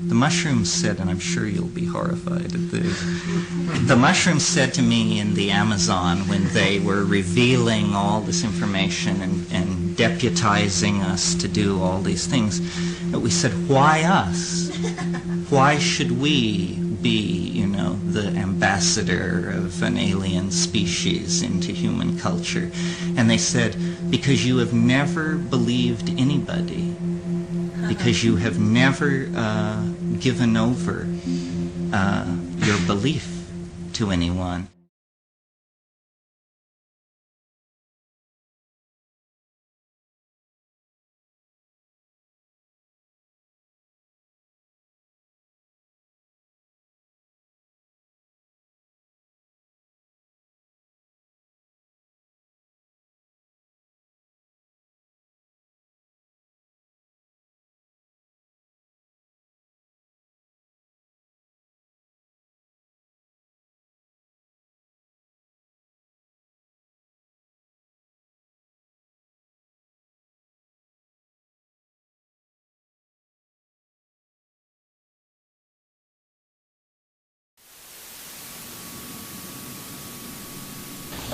The mushrooms said, and I'm sure you'll be horrified at this, the mushrooms said to me in the Amazon when they were revealing all this information and deputizing us to do all these things, that we said, why us? Why should we be, the ambassador of an alien species into human culture? And they said, because you have never believed anybody, because you have never given over your belief to anyone.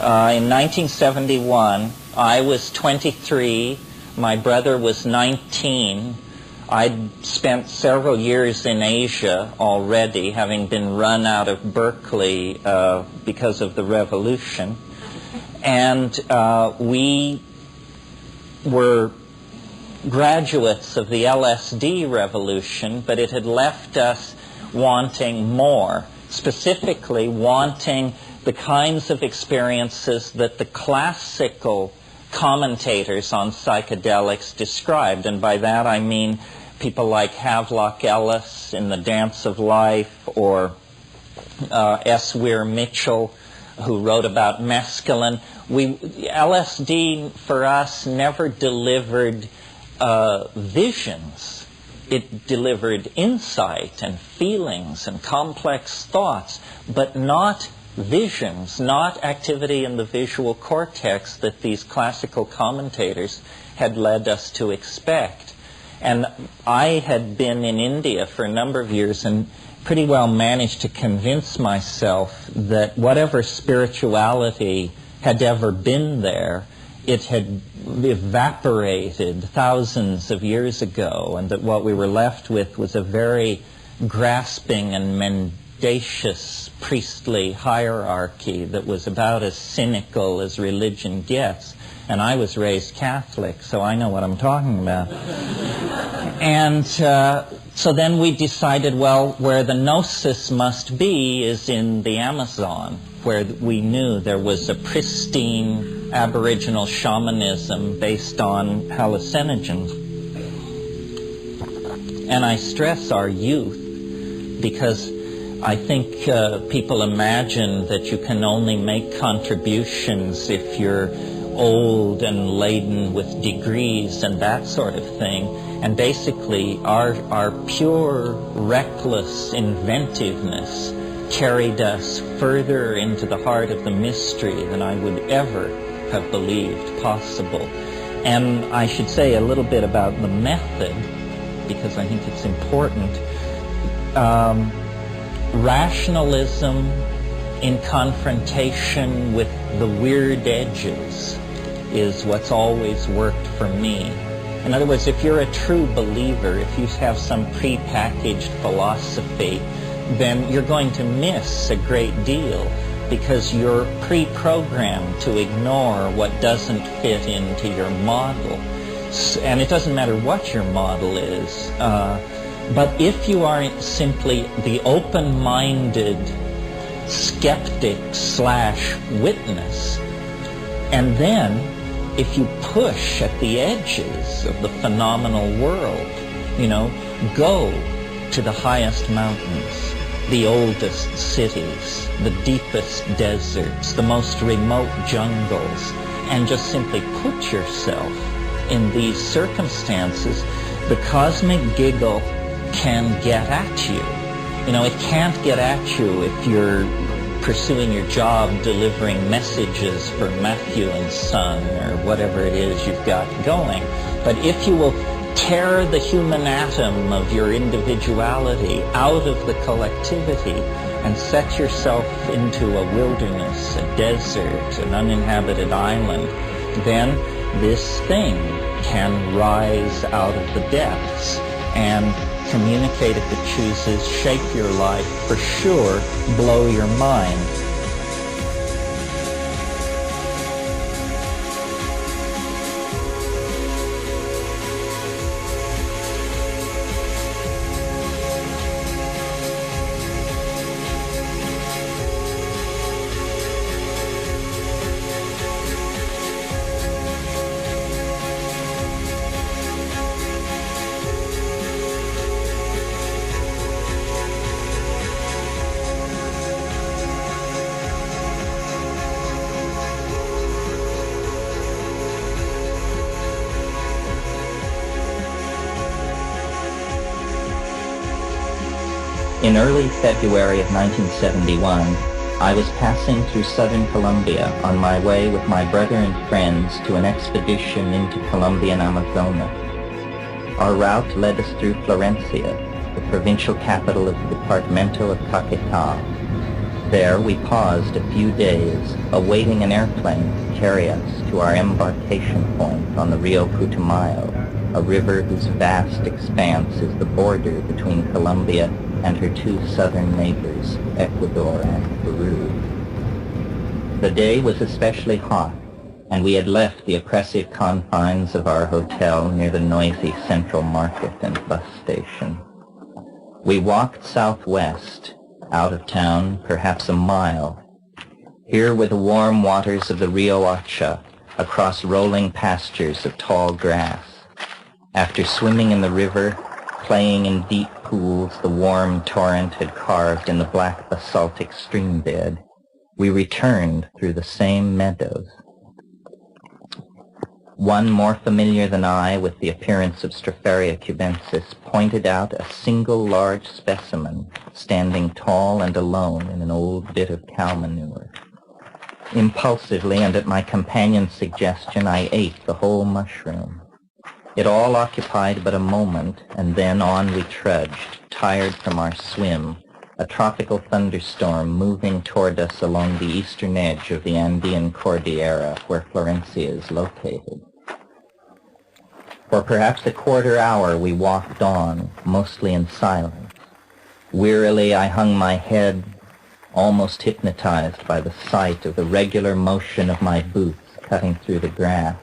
In 1971, I was 23, my brother was 19. I'd spent several years in Asia already, having been run out of Berkeley because of the revolution. And we were graduates of the LSD revolution, but it had left us wanting more, specifically wanting the kinds of experiences that the classical commentators on psychedelics described. And by that I mean people like Havelock Ellis in The Dance of Life, or S. Weir Mitchell, who wrote about mescaline. LSD for us never delivered visions. It delivered insight and feelings and complex thoughts, but not visions, not activity in the visual cortex that these classical commentators had led us to expect. And I had been in India for a number of years and pretty well managed to convince myself that whatever spirituality had ever been there, it had evaporated thousands of years ago, and that what we were left with was a very grasping and mendacious priestly hierarchy that was about as cynical as religion gets. And I was raised Catholic, so I know what I'm talking about. And so then we decided, well, where the gnosis must be is in the Amazon, where we knew there was a pristine Aboriginal shamanism based on hallucinogens. And I stress our youth because I think people imagine that you can only make contributions if you're old and laden with degrees and that sort of thing. And basically our pure, reckless inventiveness carried us further into the heart of the mystery than I would ever have believed possible. And I should say a little bit about the method, because I think it's important. Rationalism in confrontation with the weird edges is what's always worked for me. In other words, if you're a true believer, if you have some prepackaged philosophy, then you're going to miss a great deal because you're pre-programmed to ignore what doesn't fit into your model. And it doesn't matter what your model is. But if you are simply the open-minded skeptic / witness, and then if you push at the edges of the phenomenal world, go to the highest mountains, the oldest cities, the deepest deserts, the most remote jungles, and just simply put yourself in these circumstances, the cosmic giggle can get at you. It can't get at you if you're pursuing your job, delivering messages for Matthew and Son, or whatever it is you've got going. But if you will tear the human atom of your individuality out of the collectivity and set yourself into a wilderness, a desert, an uninhabited island, then this thing can rise out of the depths and communicate if it chooses, shape your life, for sure, blow your mind. In early February of 1971, I was passing through southern Colombia on my way with my brother and friends to an expedition into Colombian Amazonas. Our route led us through Florencia, the provincial capital of the departamento of Caquetá. There we paused a few days, awaiting an airplane to carry us to our embarkation point on the Rio Putumayo, a river whose vast expanse is the border between Colombia and her two southern neighbors, Ecuador and Peru. The day was especially hot, and we had left the oppressive confines of our hotel near the noisy central market and bus station. We walked southwest, out of town perhaps a mile. Here were the warm waters of the Rio Hacha, across rolling pastures of tall grass. After swimming in the river, playing in deep pools the warm torrent had carved in the black basaltic stream bed, we returned through the same meadows. One more familiar than I with the appearance of Stropharia cubensis pointed out a single large specimen standing tall and alone in an old bit of cow manure. Impulsively and at my companion's suggestion, I ate the whole mushroom. It all occupied but a moment, and then on we trudged, tired from our swim, a tropical thunderstorm moving toward us along the eastern edge of the Andean Cordillera where Florencia is located. For perhaps a quarter hour we walked on, mostly in silence. Wearily I hung my head, almost hypnotized by the sight of the regular motion of my boots cutting through the grass.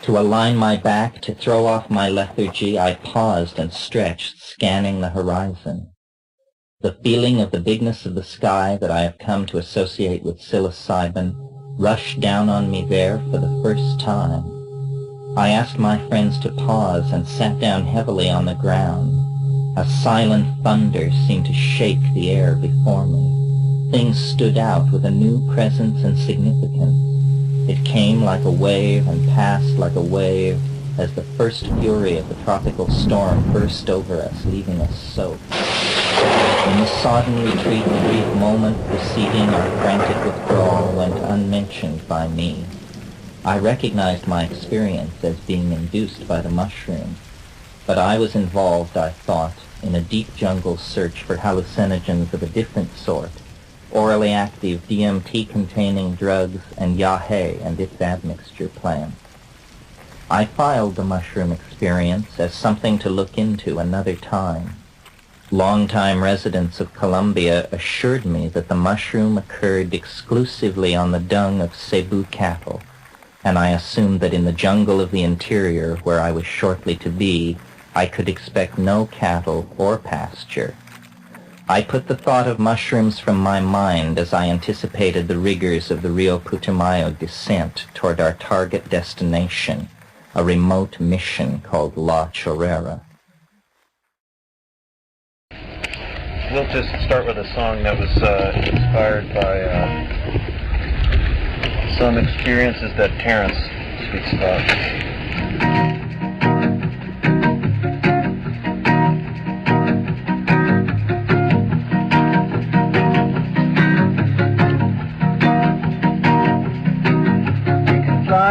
To align my back, to throw off my lethargy, I paused and stretched, scanning the horizon. The feeling of the bigness of the sky that I have come to associate with psilocybin rushed down on me there for the first time. I asked my friends to pause and sat down heavily on the ground. A silent thunder seemed to shake the air before me. Things stood out with a new presence and significance. It came like a wave and passed like a wave as the first fury of the tropical storm burst over us, leaving us soaked. In the sodden retreat, the brief moment preceding our frantic withdrawal went unmentioned by me. I recognized my experience as being induced by the mushroom, but I was involved, I thought, in a deep jungle search for hallucinogens of a different sort, orally active DMT-containing drugs, and yahe and its admixture plants. I filed the mushroom experience as something to look into another time. Longtime residents of Colombia assured me that the mushroom occurred exclusively on the dung of Cebu cattle, and I assumed that in the jungle of the interior, where I was shortly to be, I could expect no cattle or pasture. I put the thought of mushrooms from my mind as I anticipated the rigors of the Rio Putumayo descent toward our target destination, a remote mission called La Chorrera. We'll just start with a song that was inspired by some experiences that Terence speaks about.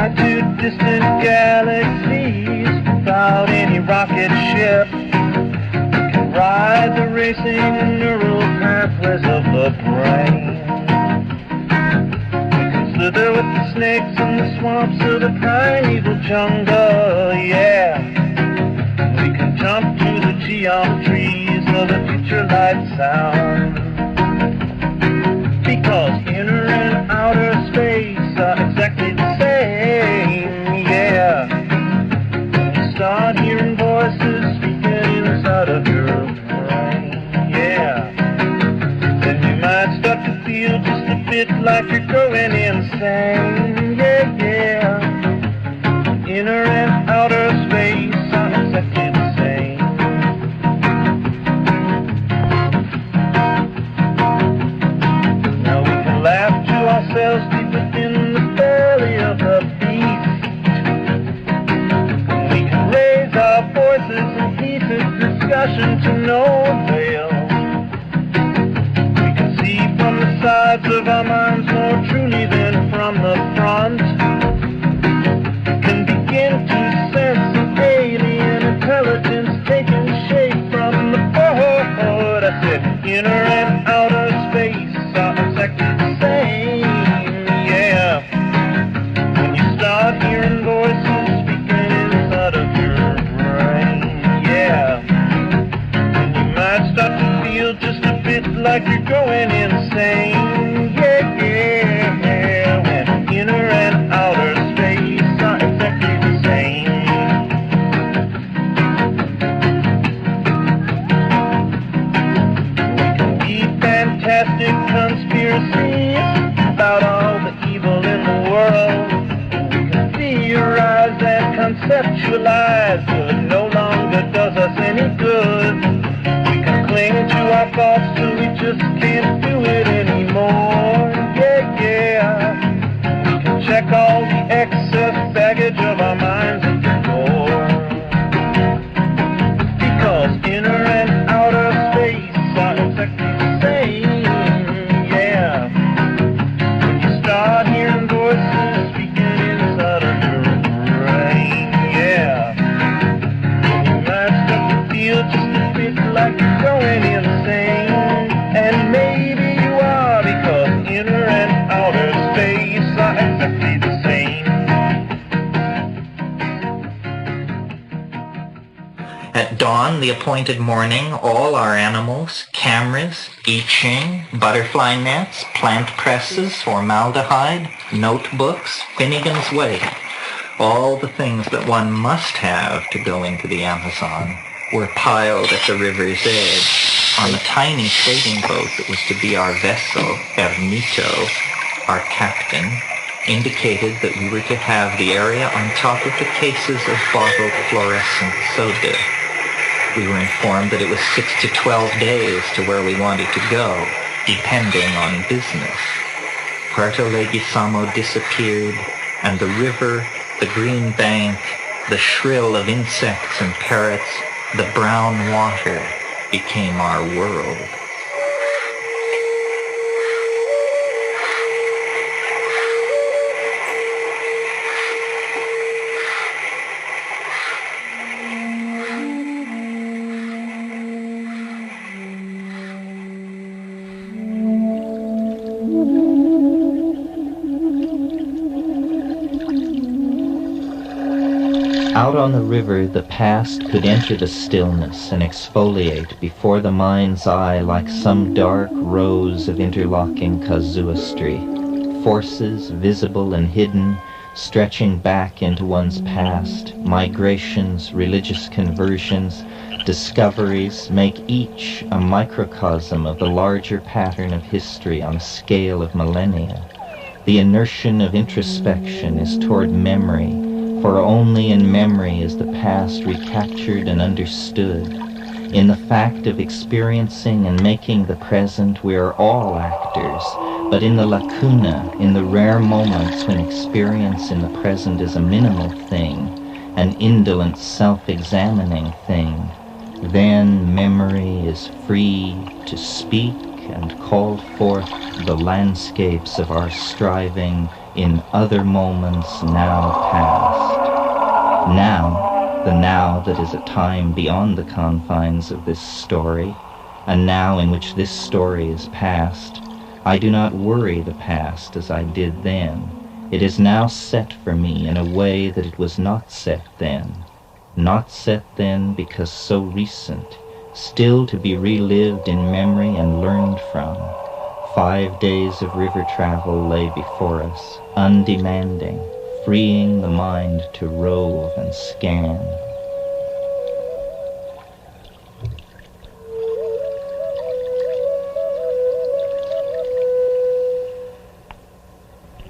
fly to distant galaxies without any rocket ship. We can ride the racing neural pathways of the brain. We can slither with the snakes in the swamps of the primeval jungle, yeah. We can jump to the geometries of the future light sound. Because inner and outer space are exactly the same, yeah. When you start hearing voices speaking inside of your brain, yeah, then you might start to feel just a bit like you're going insane, yeah, yeah. Inner and outer space are exactly the same. Now we can laugh to ourselves deep within the belly of the beast. We can raise our voices in heated discussion to no avail. We can see from the sides of our minds more truly than from the front. We can begin to sense an alien intelligence taking shape from the board. I said inner and outer space are exactly the same, yeah. When you start hearing voices speaking inside of your brain, yeah, then you might start to feel just a bit like you're going insane, yeah, yeah. When inner and outer space are exactly the same. Fantastic conspiracies about all the evil in the world. We can theorize and conceptualize till it no longer does us any good. We can cling to our thoughts till we just can't do it anymore, yeah, yeah. We can check all the excess baggage of our minds at the door. Because inner and outer space are exactly the same, yeah. When you start hearing voices speaking inside of your brain, yeah, you might start to feel just a bit like you're going insane. And maybe you are, because inner and outer space are exactly the same. At dawn, the appointed morning, all our animals, cameras, I Ching, butterfly nets, plant presses, formaldehyde, notebooks, Finnegan's Wake, all the things that one must have to go into the Amazon, were piled at the river's edge. On the tiny trading boat that was to be our vessel, Ermito, our captain, indicated that we were to have the area on top of the cases of bottled fluorescent soda. We were informed that it was 6 to 12 days to where we wanted to go, depending on business. Puerto Leguizamo disappeared, and the river, the green bank, the shrill of insects and parrots, the brown water became our world. Out on the river, the past could enter the stillness and exfoliate before the mind's eye like some dark rows of interlocking casuistry, forces visible and hidden, stretching back into one's past. Migrations, religious conversions, discoveries make each a microcosm of the larger pattern of history on a scale of millennia. The inertia of introspection is toward memory, for only in memory is the past recaptured and understood. In the fact of experiencing and making the present, we are all actors, but in the lacuna, in the rare moments when experience in the present is a minimal thing, an indolent self-examining thing, then memory is free to speak and call forth the landscapes of our striving, in other moments now past. Now, the now that is a time beyond the confines of this story, a now in which this story is past, I do not worry the past as I did then. It is now set for me in a way that it was not set then. Not set then because so recent, still to be relived in memory and learned from. 5 days of river travel lay before us, undemanding, freeing the mind to rove and scan.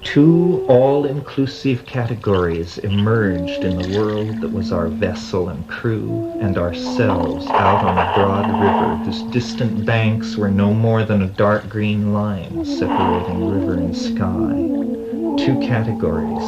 Two all-inclusive categories emerged in the world that was our vessel and crew and ourselves out on a broad river whose distant banks were no more than a dark green line separating river and sky. Two categories,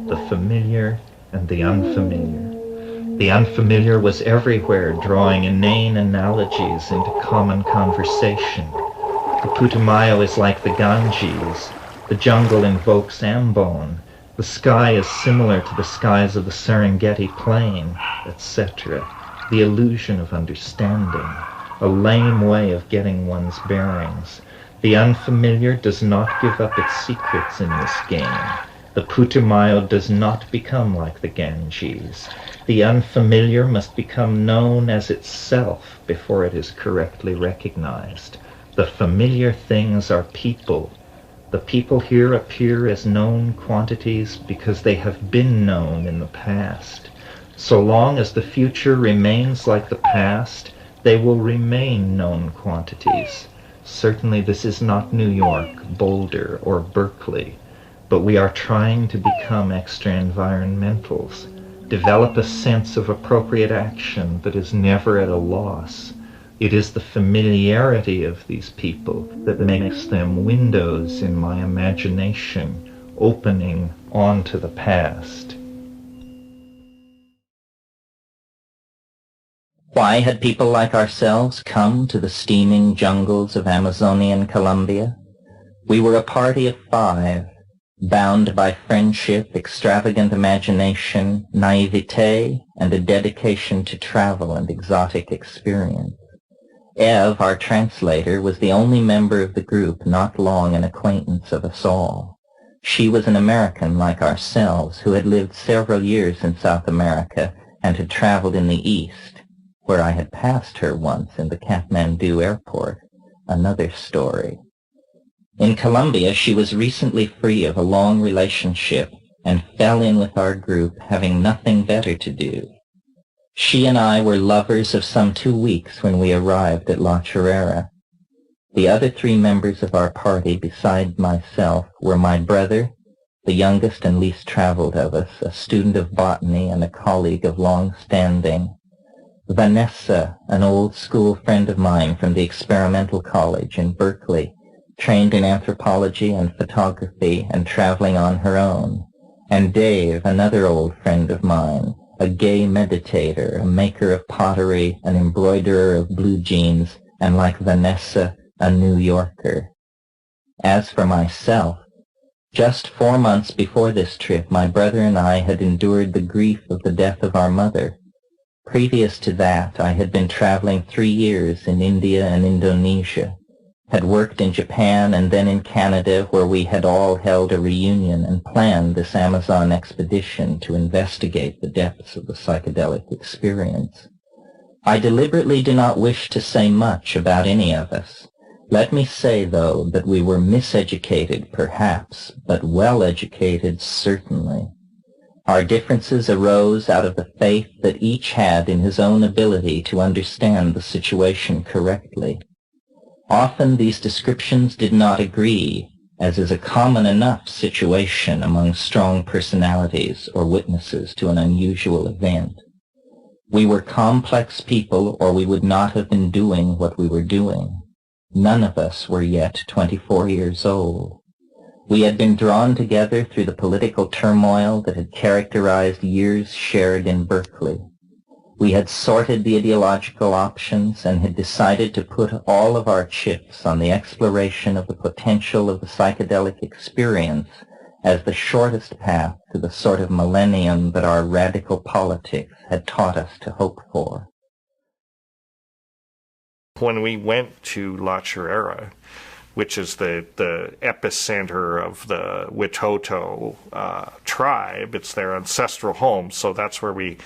the familiar and the unfamiliar. The unfamiliar was everywhere, drawing inane analogies into common conversation. The Putumayo is like the Ganges. The jungle invokes Ambon. The sky is similar to the skies of the Serengeti Plain, etc. The illusion of understanding, a lame way of getting one's bearings. The unfamiliar does not give up its secrets in this game. The Putumayo does not become like the Ganges. The unfamiliar must become known as itself before it is correctly recognized. The familiar things are people. The people here appear as known quantities because they have been known in the past. So long as the future remains like the past, they will remain known quantities. Certainly this is not New York, Boulder, or Berkeley, but we are trying to become extra-environmentals, develop a sense of appropriate action that is never at a loss. It is the familiarity of these people that makes them windows in my imagination, opening onto the past. Why had people like ourselves come to the steaming jungles of Amazonian Colombia? We were a party of 5, bound by friendship, extravagant imagination, naivete, and a dedication to travel and exotic experience. Eve, our translator, was the only member of the group not long an acquaintance of us all. She was an American like ourselves who had lived several years in South America and had traveled in the East, where I had passed her once in the Kathmandu airport. Another story. In Colombia, she was recently free of a long relationship and fell in with our group, having nothing better to do. She and I were lovers of some 2 weeks when we arrived at La Chorrera. The other 3 members of our party, beside myself, were my brother, the youngest and least traveled of us, a student of botany and a colleague of long standing; Vanessa, an old school friend of mine from the Experimental College in Berkeley, trained in anthropology and photography and traveling on her own; and Dave, another old friend of mine, a gay meditator, a maker of pottery, an embroiderer of blue jeans, and like Vanessa, a New Yorker. As for myself, just 4 months before this trip, my brother and I had endured the grief of the death of our mother. Previous to that, I had been traveling 3 years in India and Indonesia, had worked in Japan and then in Canada, where we had all held a reunion and planned this Amazon expedition to investigate the depths of the psychedelic experience. I deliberately do not wish to say much about any of us. Let me say, though, that we were miseducated, perhaps, but well-educated, certainly. Our differences arose out of the faith that each had in his own ability to understand the situation correctly. Often these descriptions did not agree, as is a common enough situation among strong personalities or witnesses to an unusual event. We were complex people, or we would not have been doing what we were doing. None of us were yet 24 years old. We had been drawn together through the political turmoil that had characterized years shared in Berkeley. We had sorted the ideological options and had decided to put all of our chips on the exploration of the potential of the psychedelic experience as the shortest path to the sort of millennium that our radical politics had taught us to hope for. When we went to La Chorrera, which is the epicenter of the Witoto tribe, it's their ancestral home, so that's where we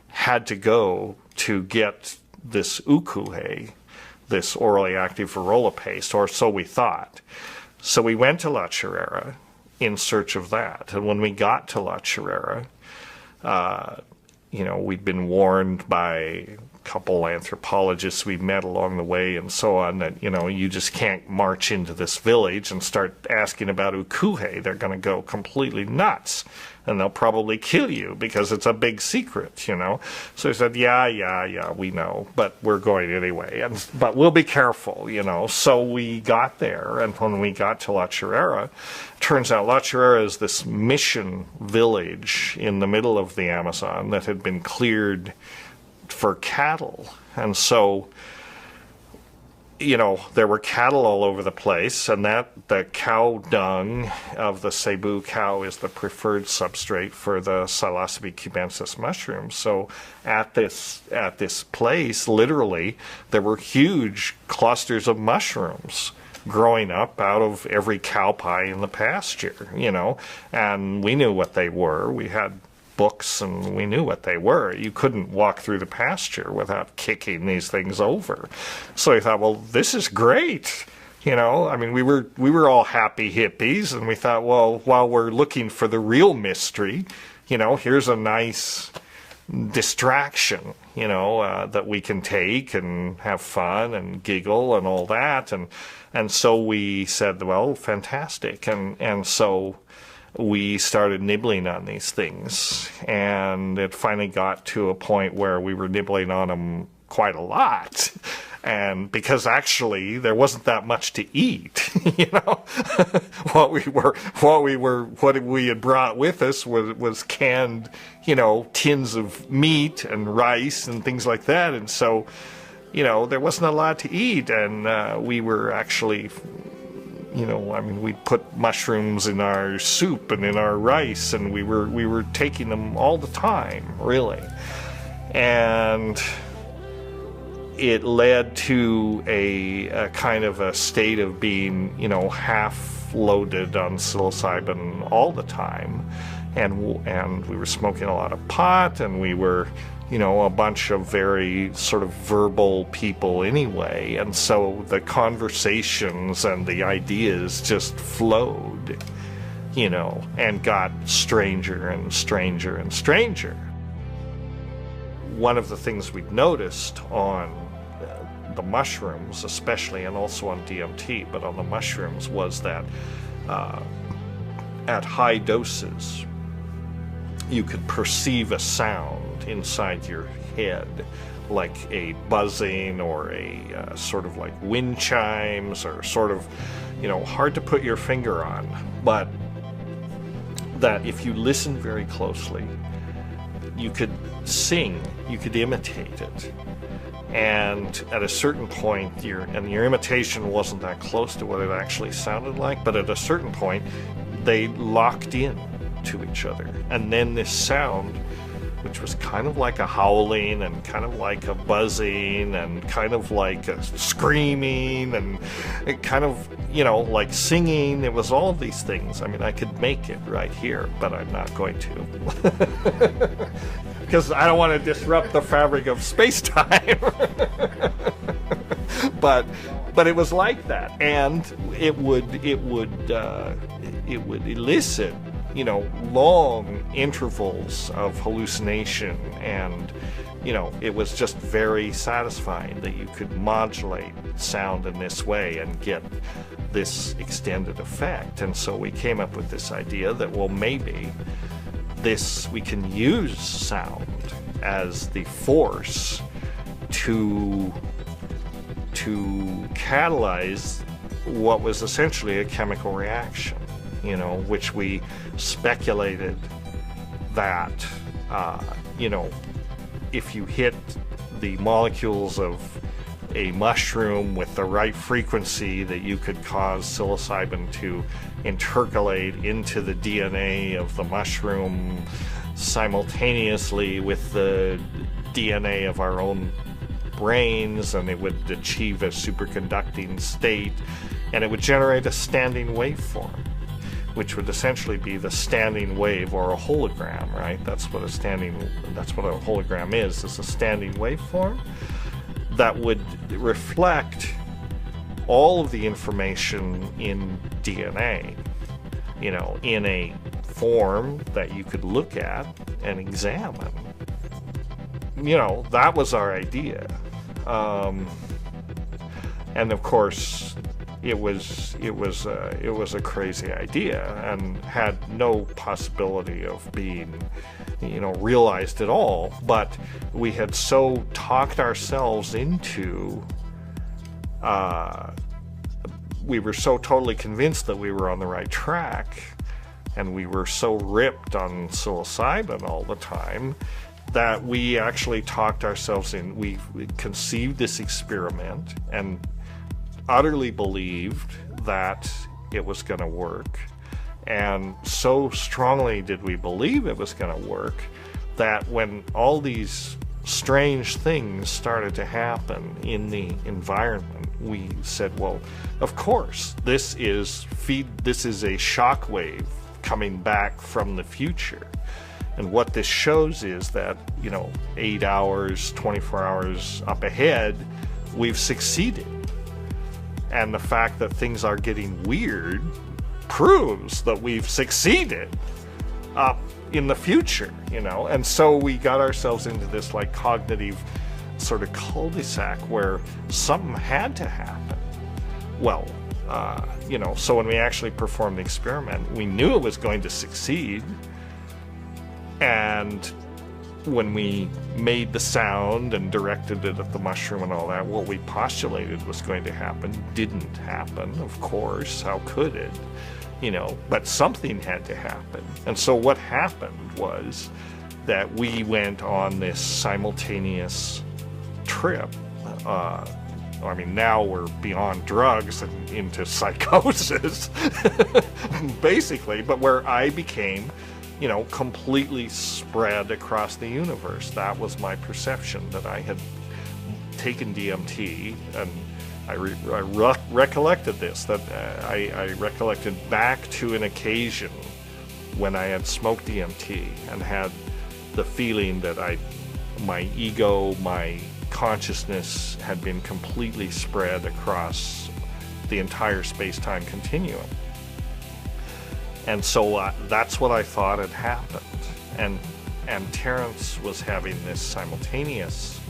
had to go to get this ukuhe, this orally active varroa paste, or so we thought. So we went to La Chorrera in search of that. And when we got to La Chorrera, we'd been warned by a couple anthropologists we met along the way and so on that, you just can't march into this village and start asking about ukuhe. They're going to go completely nuts. And they'll probably kill you because it's a big secret, So he said, yeah, we know, but we're going anyway. But we'll be careful, So we got there, and when we got to La Chorrera, turns out La Chorrera is this mission village in the middle of the Amazon that had been cleared for cattle. And so, there were cattle all over the place, and the cow dung of the cebu cow is the preferred substrate for the Psilocybe cubensis mushrooms. So at this place, literally, there were huge clusters of mushrooms growing up out of every cow pie in the pasture, and we knew what they were. We had books and we knew what they were. You couldn't walk through the pasture without kicking these things over. So I thought, well, this is great. We were all happy hippies, and we thought, well, while we're looking for the real mystery, here's a nice distraction, that we can take and have fun and giggle and all that. And so we said, well, fantastic. And so we started nibbling on these things, and it finally got to a point where we were nibbling on them quite a lot. And because actually there wasn't that much to eat, what we had brought with us was canned, tins of meat and rice and things like that. And so, there wasn't a lot to eat, and we were actually, we'd put mushrooms in our soup and in our rice, and we were taking them all the time, really. And it led to a kind of a state of being, half loaded on psilocybin all the time. And we were smoking a lot of pot, and we were, a bunch of very sort of verbal people anyway. And so the conversations and the ideas just flowed, and got stranger and stranger and stranger. One of the things we'd noticed on the mushrooms, especially, and also on DMT, but on the mushrooms, was that at high doses, you could perceive a sound inside your head, like a buzzing or a sort of like wind chimes, or sort of, hard to put your finger on, but that if you listen very closely, you could sing, you could imitate it. And at a certain point, your imitation wasn't that close to what it actually sounded like, but at a certain point, they locked in to each other. And then this sound, which was kind of like a howling and kind of like a buzzing and kind of like a screaming and it kind of, like singing. It was all of these things. I could make it right here, but I'm not going to. Because I don't want to disrupt the fabric of space-time. But it was like that, and it would elicit, long intervals of hallucination, and it was just very satisfying that you could modulate sound in this way and get this extended effect. And so we came up with this idea that, well, maybe we can use sound as the force to catalyze what was essentially a chemical reaction, which we speculated that, if you hit the molecules of a mushroom with the right frequency that you could cause psilocybin to intercalate into the DNA of the mushroom simultaneously with the DNA of our own brains, and it would achieve a superconducting state, and it would generate a standing waveform, which would essentially be the standing wave, or a hologram, right? That's what a hologram is. It's a standing waveform that would reflect all of the information in DNA, you know, in a form that you could look at and examine. You know, that was our idea. And of course, it was a crazy idea and had no possibility of being, you know, realized at all. But we had so talked ourselves into, we were so totally convinced that we were on the right track, and we were so ripped on psilocybin all the time, that we actually talked ourselves in. We conceived this experiment and utterly believed that it was going to work. And so strongly did we believe it was going to work that when all these strange things started to happen in the environment, we said, well, of course, this is a shock wave coming back from the future. And what this shows is that, you know, 8 hours, 24 hours up ahead, we've succeeded. And the fact that things are getting weird proves that we've succeeded up in the future, you know. And so we got ourselves into this like cognitive sort of cul-de-sac where something had to happen. Well, you know, so when we actually performed the experiment, we knew it was going to succeed. And when we made the sound and directed it at the mushroom and all that, what we postulated was going to happen didn't happen, of course. How could it? You know, but something had to happen. And so what happened was that we went on this simultaneous trip. I mean, now we're beyond drugs and into psychosis, basically, but where I became, you know, completely spread across the universe. That was my perception, that I had taken DMT, and I recollected this, that I recollected back to an occasion when I had smoked DMT and had the feeling that my ego, my consciousness had been completely spread across the entire space-time continuum. And so that's what I thought had happened. And Terence was having this simultaneous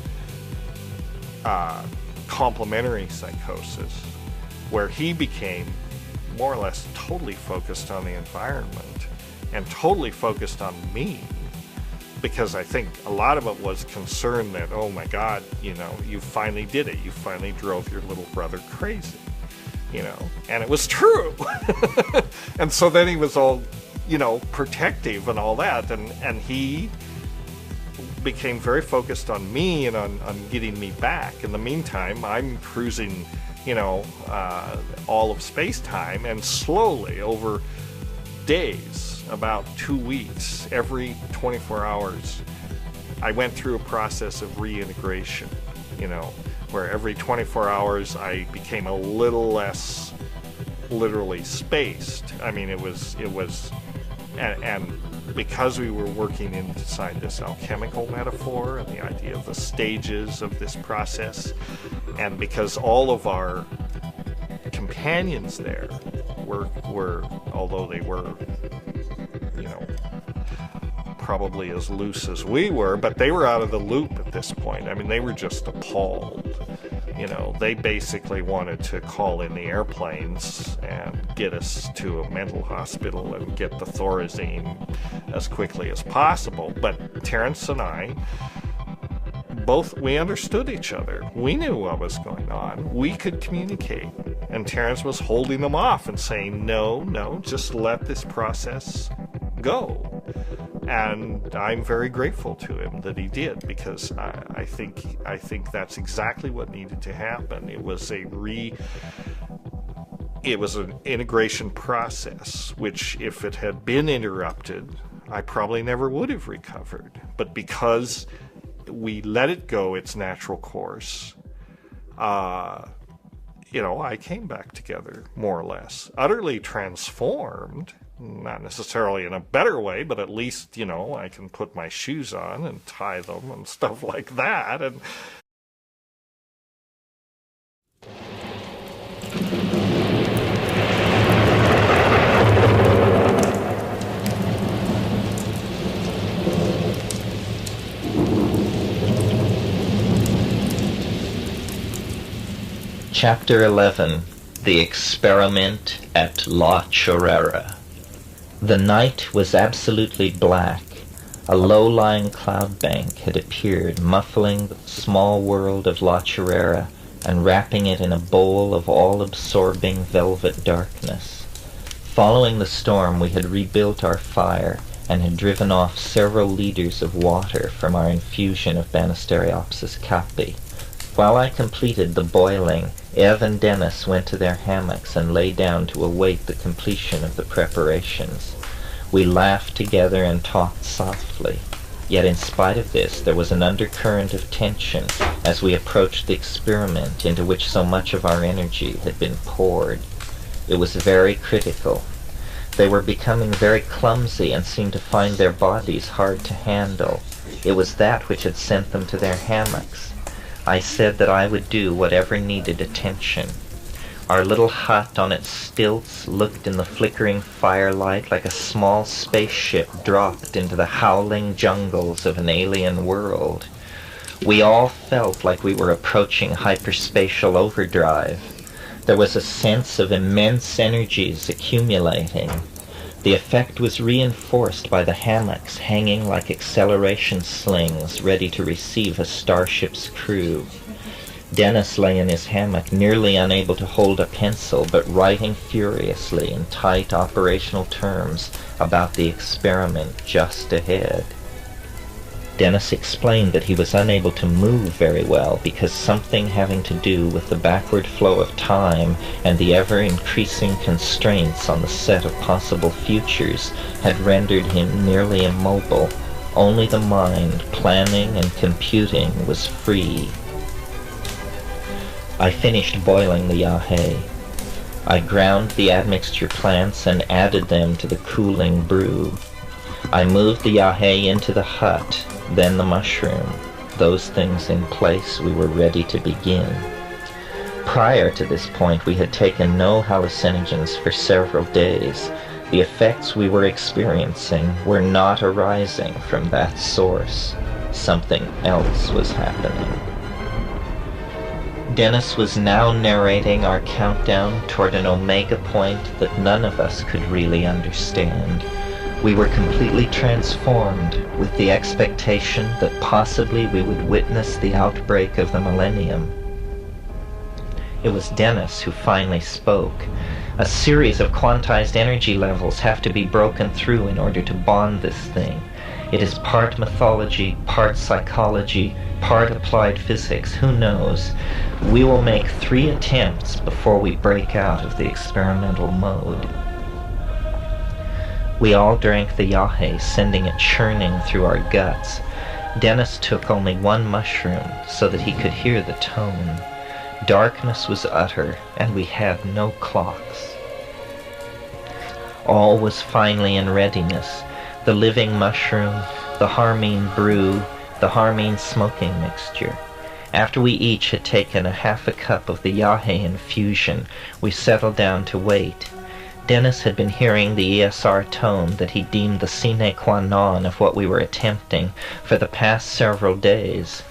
complementary psychosis where he became more or less totally focused on the environment and totally focused on me, because I think a lot of it was concern that, oh my God, you know, you finally did it. You finally drove your little brother crazy. You know, and it was true. And so then he was all, you know, protective and all that, and he became very focused on me and on getting me back. In the meantime, I'm cruising, you know, all of space-time, and slowly over days, about 2 weeks, every 24 hours, I went through a process of reintegration, you know, where every 24 hours I became a little less literally spaced. I mean, it was, and because we were working inside this alchemical metaphor and the idea of the stages of this process, and because all of our companions there were although they were, you know, probably as loose as we were, but they were out of the loop at this point. I mean, they were just appalled. You know, they basically wanted to call in the airplanes and get us to a mental hospital and get the Thorazine as quickly as possible. But Terence and I, we understood each other. We knew what was going on. We could communicate. And Terence was holding them off and saying, no, just let this process go. And I'm very grateful to him that he did, because I think that's exactly what needed to happen. It was an integration process, which if it had been interrupted, I probably never would have recovered. But because we let it go its natural course, I came back together, more or less, utterly transformed. Not necessarily in a better way, but at least, I can put my shoes on and tie them and stuff like that. And Chapter 11. The Experiment at La Chorrera. The night was absolutely black. A low-lying cloud bank had appeared, muffling the small world of La Chorrera and wrapping it in a bowl of all-absorbing velvet darkness. Following the storm, we had rebuilt our fire and had driven off several liters of water from our infusion of Banisteriopsis caapi. While I completed the boiling, Ev and Dennis went to their hammocks and lay down to await the completion of the preparations. We laughed together and talked softly. Yet in spite of this, there was an undercurrent of tension as we approached the experiment into which so much of our energy had been poured. It was very critical. They were becoming very clumsy and seemed to find their bodies hard to handle. It was that which had sent them to their hammocks. I said that I would do whatever needed attention. Our little hut on its stilts looked in the flickering firelight like a small spaceship dropped into the howling jungles of an alien world. We all felt like we were approaching hyperspatial overdrive. There was a sense of immense energies accumulating. The effect was reinforced by the hammocks hanging like acceleration slings ready to receive a starship's crew. Dennis lay in his hammock, nearly unable to hold a pencil, but writing furiously in tight operational terms about the experiment just ahead. Dennis explained that he was unable to move very well because something having to do with the backward flow of time and the ever-increasing constraints on the set of possible futures had rendered him nearly immobile. Only the mind, planning and computing, was free. I finished boiling the yahe. I ground the admixture plants and added them to the cooling brew. I moved the yahe into the hut, then the mushroom. Those things in place, we were ready to begin. Prior to this point, we had taken no hallucinogens for several days. The effects we were experiencing were not arising from that source. Something else was happening. Dennis was now narrating our countdown toward an omega point that none of us could really understand. We were completely transformed with the expectation that possibly we would witness the outbreak of the millennium. It was Dennis who finally spoke. A series of quantized energy levels have to be broken through in order to bond this thing. It is part mythology, part psychology, part applied physics, who knows? We will make 3 attempts before we break out of the experimental mode. We all drank the yahe, sending it churning through our guts. Dennis took only 1 mushroom so that he could hear the tone. Darkness was utter, and we had no clocks. All was finally in readiness. The living mushroom, the harmine brew, the harmine smoking mixture. After we each had taken a half a cup of the yahe infusion, we settled down to wait. Dennis had been hearing the ESR tone that he deemed the sine qua non of what we were attempting for the past several days.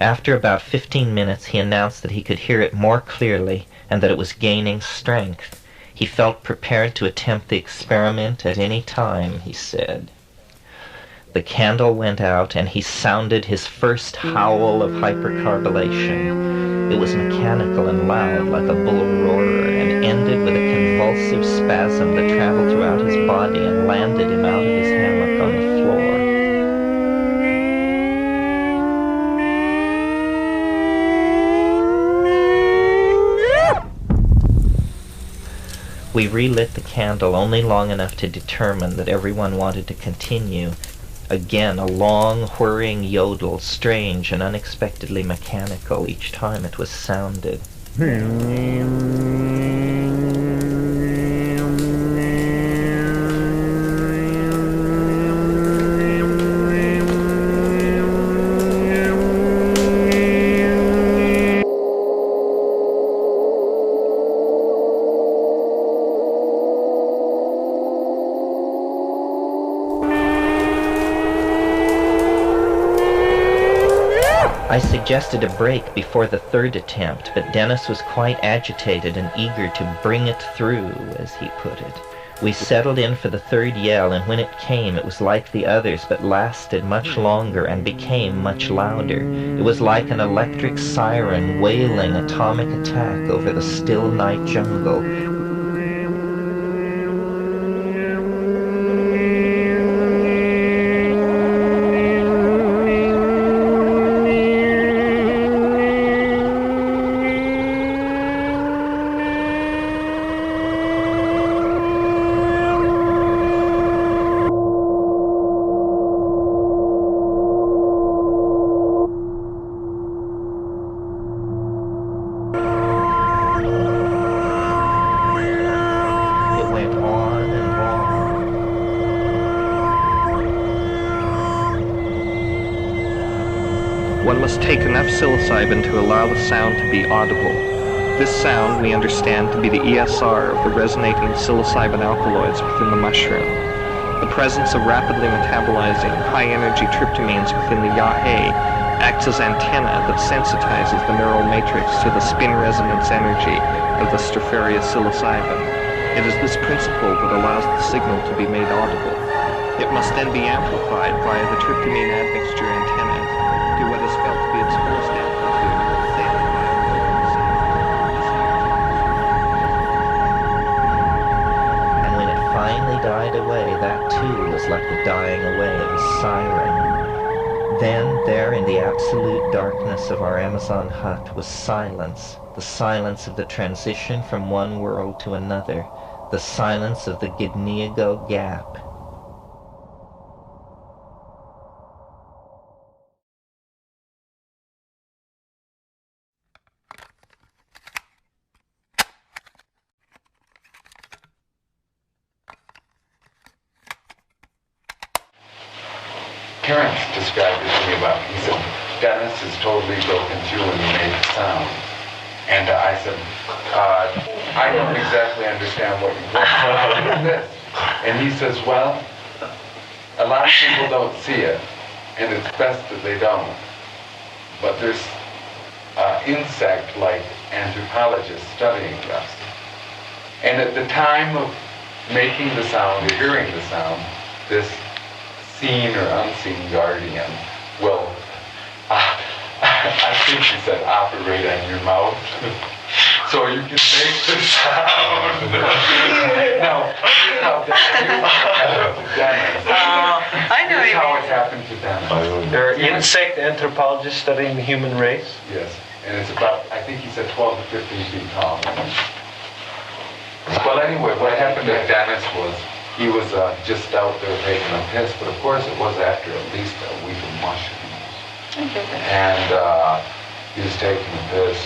After about 15 minutes, he announced that he could hear it more clearly and that it was gaining strength. He felt prepared to attempt the experiment at any time, he said. The candle went out and he sounded his first howl of hypercarbylation. It was mechanical and loud like a bull roarer and ended with a convulsive spasm that traveled throughout his body and landed him out of his hammock on the floor. We relit the candle only long enough to determine that everyone wanted to continue. Again, a long, whirring yodel, strange and unexpectedly mechanical each time it was sounded. I suggested a break before the third attempt, but Dennis was quite agitated and eager to bring it through, as he put it. We settled in for the third yell, and when it came, it was like the others, but lasted much longer and became much louder. It was like an electric siren wailing atomic attack over the still night jungle. One must take enough psilocybin to allow the sound to be audible. This sound we understand to be the ESR of the resonating psilocybin alkaloids within the mushroom. The presence of rapidly metabolizing high-energy tryptamines within the yahe acts as antenna that sensitizes the neural matrix to the spin resonance energy of the Stropharia psilocybin. It is this principle that allows the signal to be made audible. It must then be amplified via the tryptamine admixture antenna to what is felt to be its fullest amplitude. And when it finally died away, that too was like the dying away of a siren. Then, there in the absolute darkness of our Amazon hut was silence, the silence of the transition from one world to another, the silence of the Gidneago Gap. Terence described it to me he said, Dennis is totally broken through when he made the sound. And I said, I don't exactly understand what is this. And he says, well, a lot of people don't see it, and it's best that they don't. But there's insect-like anthropologists studying this. And at the time of making the sound, or hearing the sound, this seen or unseen guardian will, I think he said, operate on your mouth. So you can make the sound. Now, Dennis. I know Here's how it happened to Dennis. There are insect anthropologists studying the human race? Yes, and it's about, I think he said 12 to 15 feet tall. Well, anyway, what happened to Dennis was, he was just out there taking a piss, but of course it was after at least a week of mushrooms. And he was taking a piss,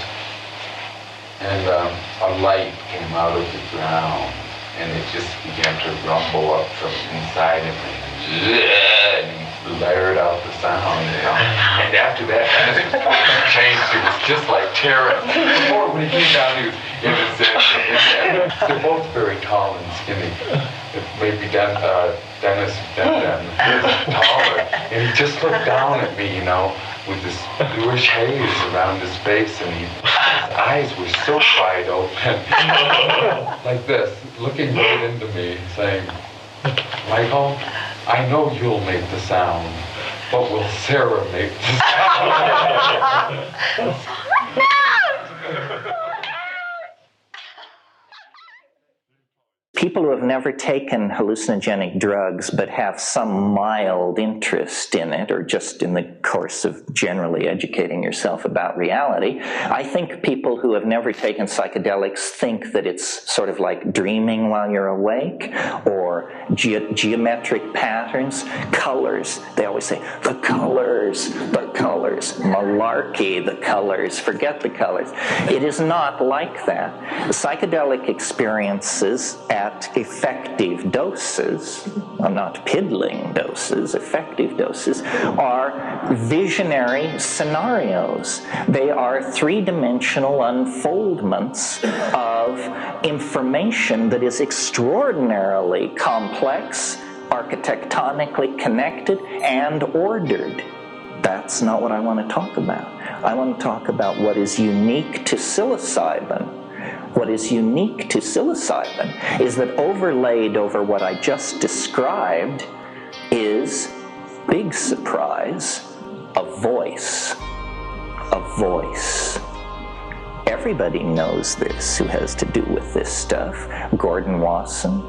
and a light came out of the ground, and it just began to rumble up from inside him, and he blared out the sound. And after that, Dennis was changed. It was just like Terence. Before, when he came down, he was in his they're both very tall and skinny. Maybe Dennis is taller, and he just looked down at me, you know, with this bluish haze around his face, and his eyes were so wide open, like this, looking right into me, saying, Michael, I know you'll make the sound, but will Sarah make the sound? people who have never taken hallucinogenic drugs but have some mild interest in it, or just in the course of generally educating yourself about reality, I think people who have never taken psychedelics think that it's sort of like dreaming while you're awake, or geometric patterns, colors. They always say, the colors, malarkey, the colors, forget the colors. It is not like that. Psychedelic experiences at effective doses, not piddling doses, effective doses, are visionary scenarios. They are three-dimensional unfoldments of information that is extraordinarily complex, architectonically connected, and ordered. That's not what I want to talk about. I want to talk about what is unique to psilocybin. What is unique to psilocybin is that overlaid over what I just described is, big surprise, a voice. A voice. Everybody knows this who has to do with this stuff. Gordon Wasson,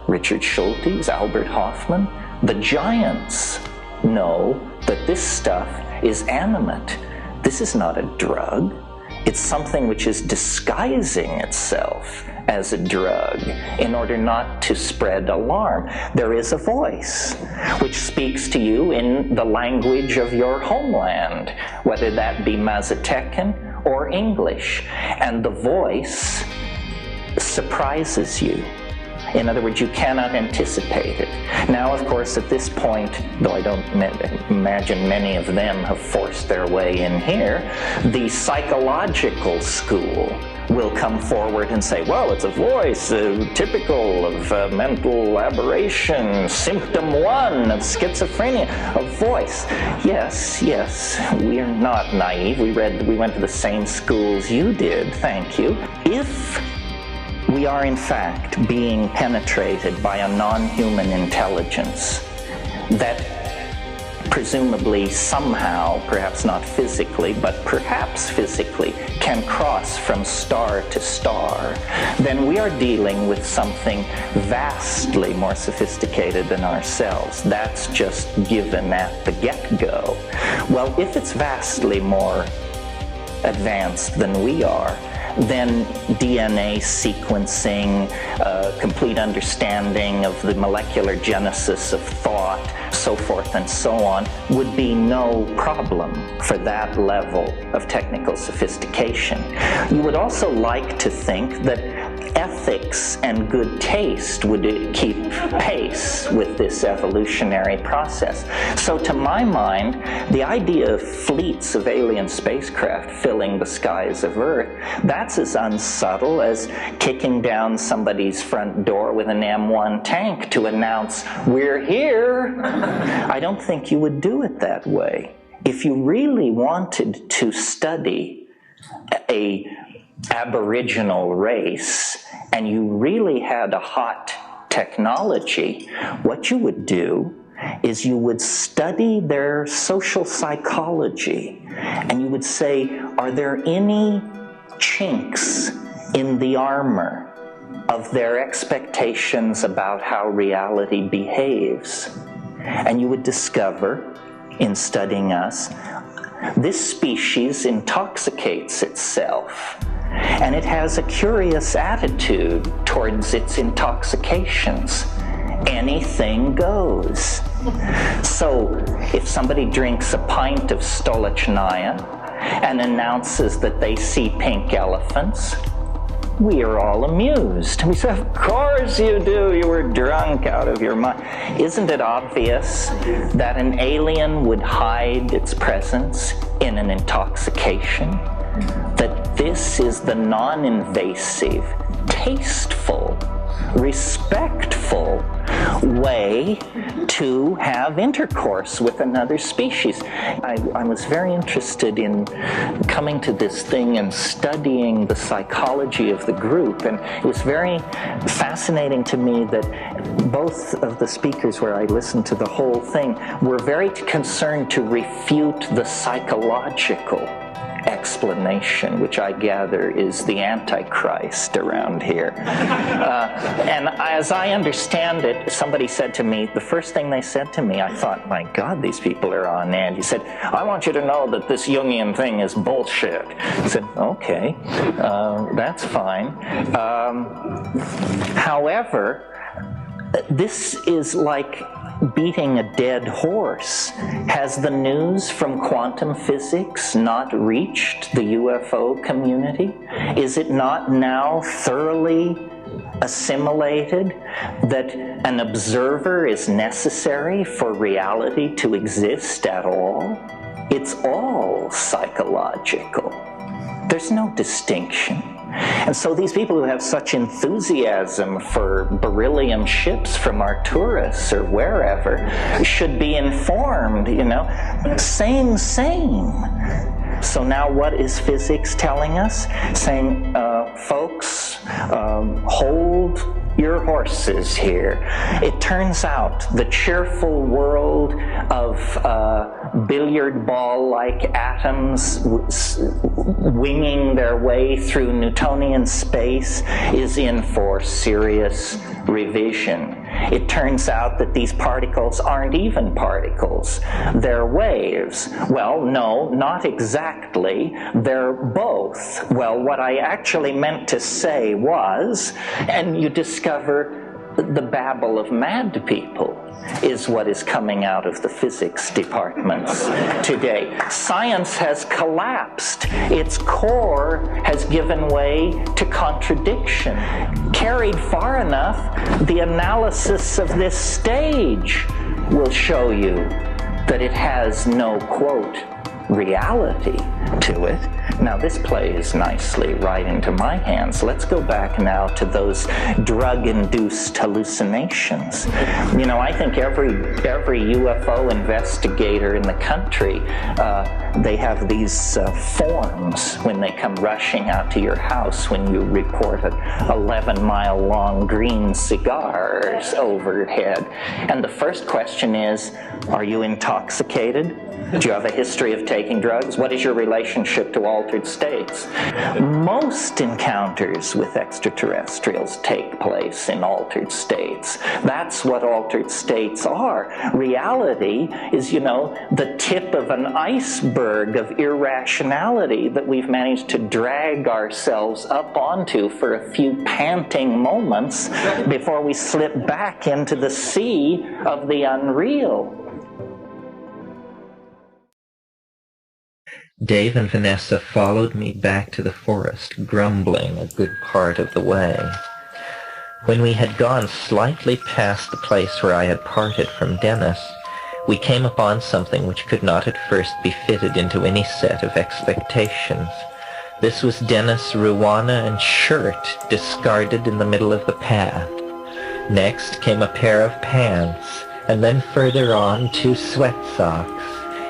Richard Schultes, Albert Hoffman. The giants know that this stuff is animate. This is not a drug. It's something which is disguising itself as a drug in order not to spread alarm. There is a voice which speaks to you in the language of your homeland, whether that be Mazatecan or English, and the voice surprises you. In other words, you cannot anticipate it. Now, of course, at this point, though I don't imagine many of them have forced their way in here, the psychological school will come forward and say, well, it's a voice typical of mental aberration, symptom 1 of schizophrenia, a voice. Yes, we are not naive. We went to the same schools you did, thank you. If we are in fact being penetrated by a non-human intelligence that presumably somehow, perhaps not physically, but perhaps physically, can cross from star to star, then we are dealing with something vastly more sophisticated than ourselves. That's just given at the get-go. Well, if it's vastly more advanced than we are, then DNA sequencing, complete understanding of the molecular genesis of thought, so forth and so on, would be no problem for that level of technical sophistication. You would also like to think that ethics and good taste would keep pace with this evolutionary process. So to my mind, the idea of fleets of alien spacecraft filling the skies of Earth, that's as unsubtle as kicking down somebody's front door with an M1 tank to announce, we're here. I don't think you would do it that way. If you really wanted to study a aboriginal race and you really had a hot technology, what you would do is you would study their social psychology and you would say, are there any chinks in the armor of their expectations about how reality behaves? And you would discover, in studying us, this species intoxicates itself, and it has a curious attitude towards its intoxications. Anything goes. So if somebody drinks a pint of Stolichnaya and announces that they see pink elephants, we are all amused. We say, of course you do, you were drunk out of your mind. Isn't it obvious that an alien would hide its presence in an intoxication? That this is the non-invasive, tasteful, respectful way to have intercourse with another species. I was very interested in coming to this thing and studying the psychology of the group, and it was very fascinating to me that both of the speakers, where I listened to the whole thing, were very concerned to refute the psychological explanation, which I gather is the Antichrist around here. And as I understand it, somebody said to me, the first thing they said to me, I thought, my God, these people are on end. He said, I want you to know that this Jungian thing is bullshit. I said, okay, that's fine. However, this is like beating a dead horse. Has the news from quantum physics not reached the UFO community? Is it not now thoroughly assimilated that an observer is necessary for reality to exist at all? It's all psychological. There's no distinction. And so these people who have such enthusiasm for beryllium ships from Arcturus or wherever should be informed, you know, same. So now what is physics telling us? Saying, folks, hold your horses here. It turns out the cheerful world of billiard ball-like atoms winging their way through Newtonian space is in for serious revision. It turns out that these particles aren't even particles. They're waves. Well, no, not exactly. They're both. Well, what I actually meant to say was, and you discover the babble of mad people is what is coming out of the physics departments today. Science has collapsed. Its core has given way to contradiction. Carried far enough, the analysis of this stage will show you that it has no, quote, reality to it. Now this plays nicely right into my hands. Let's go back now to those drug-induced hallucinations. You know, I think every UFO investigator in the country, they have these forms when they come rushing out to your house when you report an 11-mile-long green cigars overhead. And the first question is, are you intoxicated? Do you have a history of taking drugs? What is your relationship to altered states? Most encounters with extraterrestrials take place in altered states. That's what altered states are. Reality is, you know, the tip of an iceberg of irrationality that we've managed to drag ourselves up onto for a few panting moments before we slip back into the sea of the unreal. Dave and Vanessa followed me back to the forest, grumbling a good part of the way. When we had gone slightly past the place where I had parted from Dennis, we came upon something which could not at first be fitted into any set of expectations. This was Dennis' ruana and shirt discarded in the middle of the path. Next came a pair of pants, and then further on 2 sweat socks.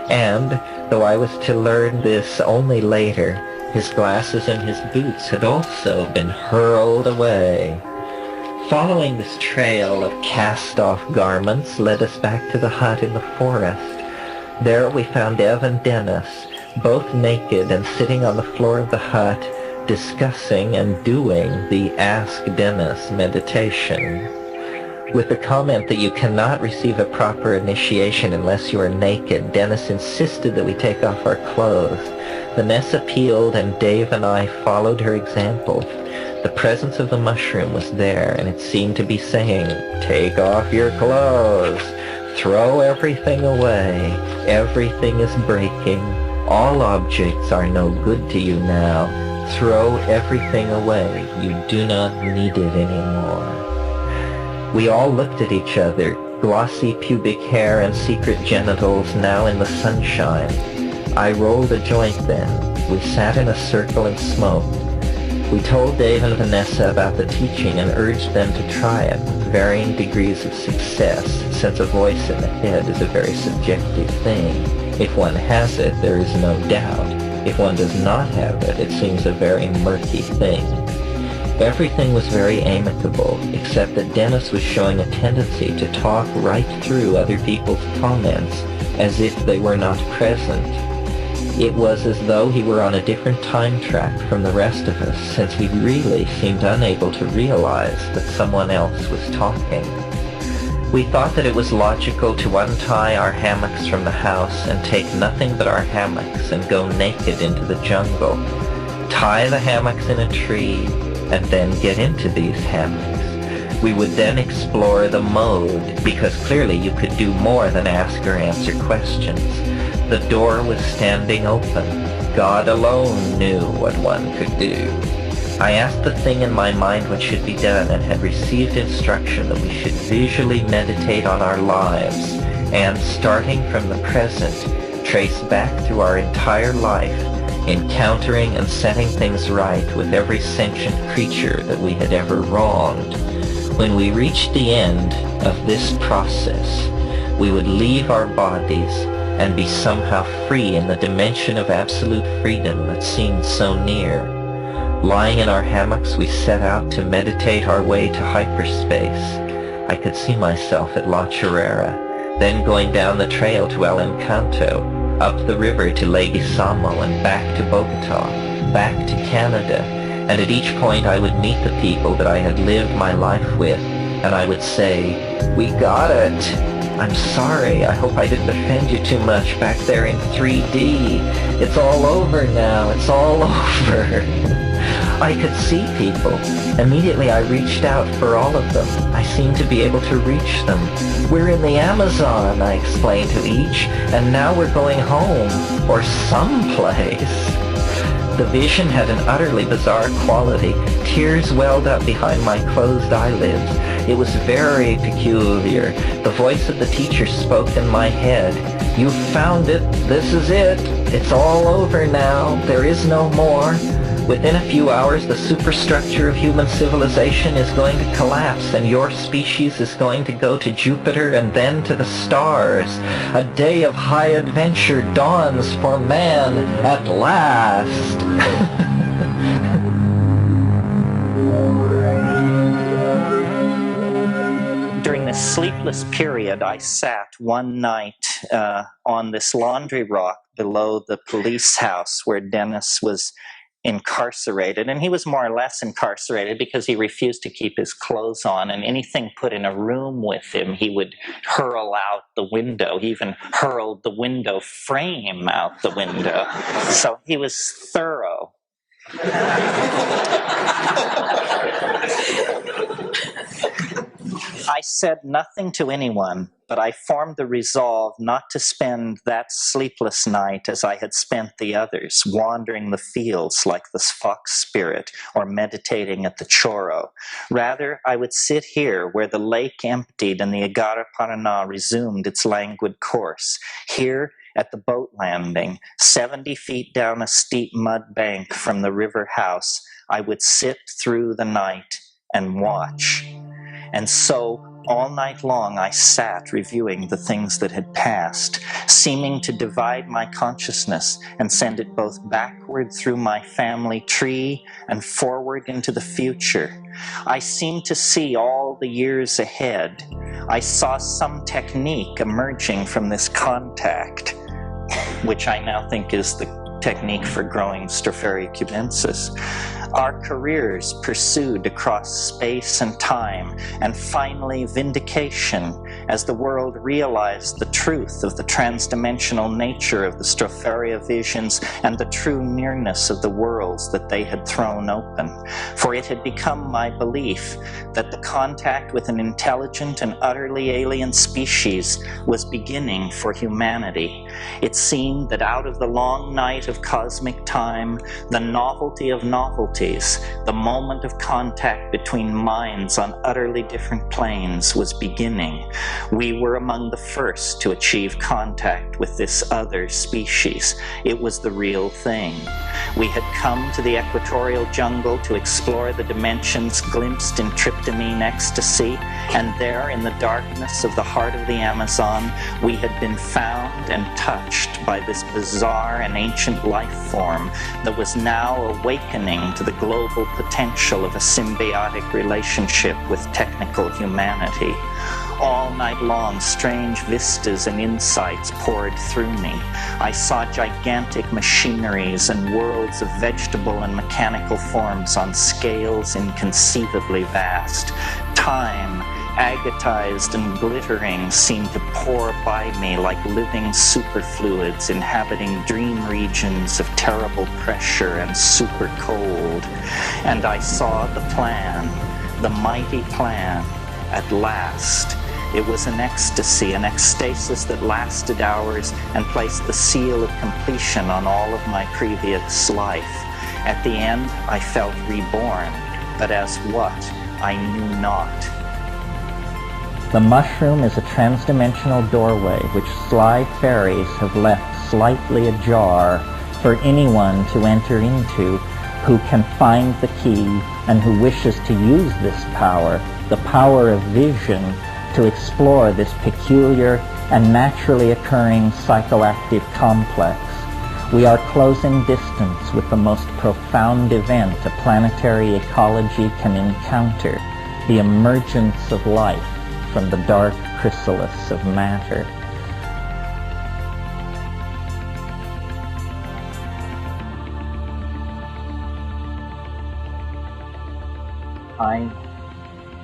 And, though I was to learn this only later, his glasses and his boots had also been hurled away. Following this trail of cast-off garments led us back to the hut in the forest. There we found Ev and Dennis, both naked and sitting on the floor of the hut, discussing and doing the Ask Dennis meditation. With the comment that you cannot receive a proper initiation unless you are naked, Dennis insisted that we take off our clothes. Vanessa peeled and Dave and I followed her example. The presence of the mushroom was there, and it seemed to be saying, "Take off your clothes. Throw everything away. Everything is breaking. All objects are no good to you now. Throw everything away. You do not need it anymore." We all looked at each other, glossy pubic hair and secret genitals now in the sunshine. I rolled a joint then. We sat in a circle and smoked. We told Dave and Vanessa about the teaching and urged them to try it with varying degrees of success, since a voice in the head is a very subjective thing. If one has it, there is no doubt. If one does not have it, it seems a very murky thing. Everything was very amicable, except that Dennis was showing a tendency to talk right through other people's comments, as if they were not present. It was as though he were on a different time track from the rest of us, since he really seemed unable to realize that someone else was talking. We thought that it was logical to untie our hammocks from the house and take nothing but our hammocks and go naked into the jungle. Tie the hammocks in a tree and then get into these hammocks. We would then explore the mode, because clearly you could do more than ask or answer questions. The door was standing open. God alone knew what one could do. I asked the thing in my mind what should be done and had received instruction that we should visually meditate on our lives and, starting from the present, trace back through our entire life, encountering and setting things right with every sentient creature that we had ever wronged. When we reached the end of this process, we would leave our bodies and be somehow free in the dimension of absolute freedom that seemed so near. Lying in our hammocks, we set out to meditate our way to hyperspace. I could see myself at La Chorrera, then going down the trail to El Encanto, up the river to Leguizamo and back to Bogota, back to Canada, and at each point I would meet the people that I had lived my life with, and I would say, "We got it. I'm sorry, I hope I didn't offend you too much back there in 3D. It's all over now, it's all over." I could see people. Immediately I reached out for all of them. I seemed to be able to reach them. "We're in the Amazon," I explained to each, "and now we're going home, or someplace." The vision had an utterly bizarre quality. Tears welled up behind my closed eyelids. It was very peculiar. The voice of the teacher spoke in my head. "You've found it. This is it. It's all over now. There is no more. Within a few hours, the superstructure of human civilization is going to collapse, and your species is going to go to Jupiter and then to the stars. A day of high adventure dawns for man at last." During this sleepless period, I sat one night on this laundry rock below the police house where Dennis was incarcerated, and he was more or less incarcerated because he refused to keep his clothes on, and anything put in a room with him he would hurl out the window. He even hurled the window frame out the window. So he was thorough. I said nothing to anyone, but I formed the resolve not to spend that sleepless night as I had spent the others, wandering the fields like the fox spirit or meditating at the Chorro. Rather, I would sit here where the lake emptied and the Agarra Paraná resumed its languid course, here at the boat landing, 70 feet down a steep mud bank from the river house. I would sit through the night and watch. And so, all night long, I sat reviewing the things that had passed, seeming to divide my consciousness and send it both backward through my family tree and forward into the future. I seemed to see all the years ahead. I saw some technique emerging from this contact, which I now think is the technique for growing Stropharia cubensis. Our careers pursued across space and time, and finally vindication as the world realized the truth of the transdimensional nature of the Stropharia visions and the true nearness of the worlds that they had thrown open. For it had become my belief that the contact with an intelligent and utterly alien species was beginning for humanity. It seemed that out of the long night of cosmic time, the novelty of novelties, the moment of contact between minds on utterly different planes was beginning. We were among the first to achieve contact with this other species. It was the real thing. We had come to the equatorial jungle to explore the dimensions glimpsed in tryptamine ecstasy, and there in the darkness of the heart of the Amazon, we had been found and touched by this bizarre and ancient life form that was now awakening to the global potential of a symbiotic relationship with technical humanity. All night long, strange vistas and insights poured through me. I saw gigantic machineries and worlds of vegetable and mechanical forms on scales inconceivably vast. Time, agatized and glittering, seemed to pour by me like living superfluids inhabiting dream regions of terrible pressure and super cold. And I saw the plan, the mighty plan, at last. It was an ecstasy, an ecstasis that lasted hours and placed the seal of completion on all of my previous life. At the end, I felt reborn, but as what, I knew not. The mushroom is a transdimensional doorway which sly fairies have left slightly ajar for anyone to enter into who can find the key and who wishes to use this power, the power of vision, to explore this peculiar and naturally occurring psychoactive complex. We are closing distance with the most profound event a planetary ecology can encounter, the emergence of life from the dark chrysalis of matter. I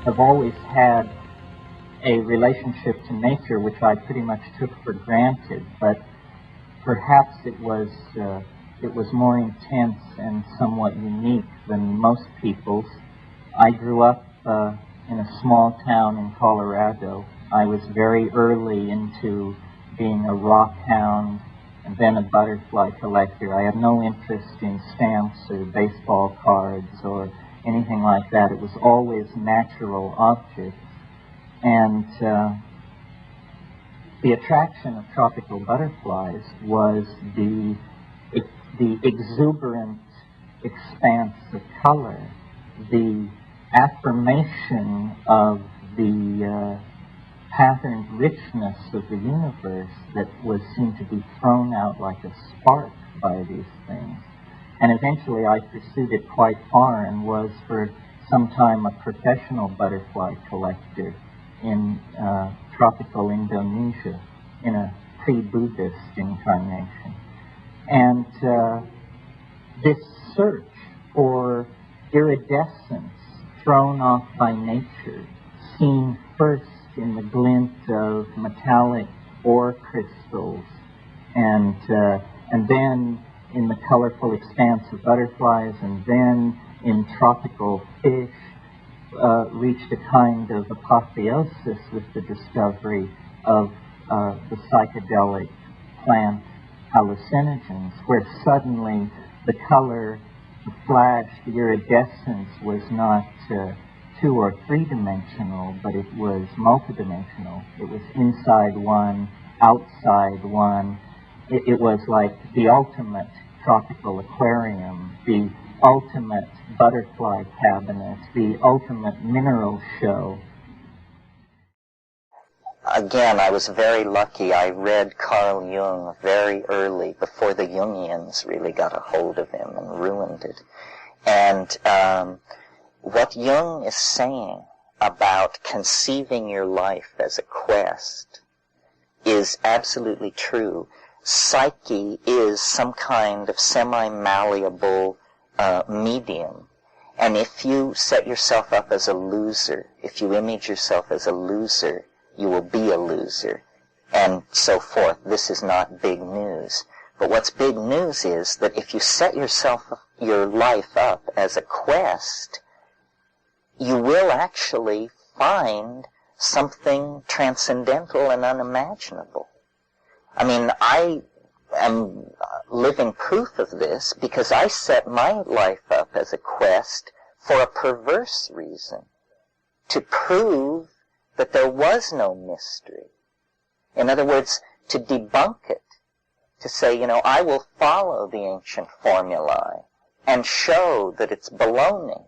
have always had a relationship to nature which I pretty much took for granted, but perhaps it was more intense and somewhat unique than most people's. I grew up in a small town in Colorado. I was very early into being a rock hound and then a butterfly collector. I had no interest in stamps or baseball cards or anything like that. It was always natural objects. And the attraction of tropical butterflies was the exuberant expanse of color, the affirmation of the patterned richness of the universe that seemed to be thrown out like a spark by these things. And eventually I pursued it quite far and was for some time a professional butterfly collector in tropical Indonesia in a pre-Buddhist incarnation. And this search for iridescence thrown off by nature, seen first in the glint of metallic ore crystals, and then in the colorful expanse of butterflies, and then in tropical fish, reached a kind of apotheosis with the discovery of the psychedelic plant hallucinogens, where suddenly the color, the flash, the iridescence was not 2 or 3 dimensional, but it was multidimensional. It was inside one, outside one. It was like the ultimate tropical aquarium, the ultimate butterfly cabinet, the ultimate mineral show. Again, I was very lucky. I read Carl Jung very early, before the Jungians really got a hold of him and ruined it. And what Jung is saying about conceiving your life as a quest is absolutely true. Psyche is some kind of semi-malleable medium. And if you set yourself up as a loser, if you image yourself as a loser, you will be a loser, and so forth. This is not big news. But what's big news is that if you set your life up as a quest, you will actually find something transcendental and unimaginable. I mean, I am living proof of this because I set my life up as a quest for a perverse reason, to prove that there was no mystery. In other words, to debunk it, to say, I will follow the ancient formulae and show that it's baloney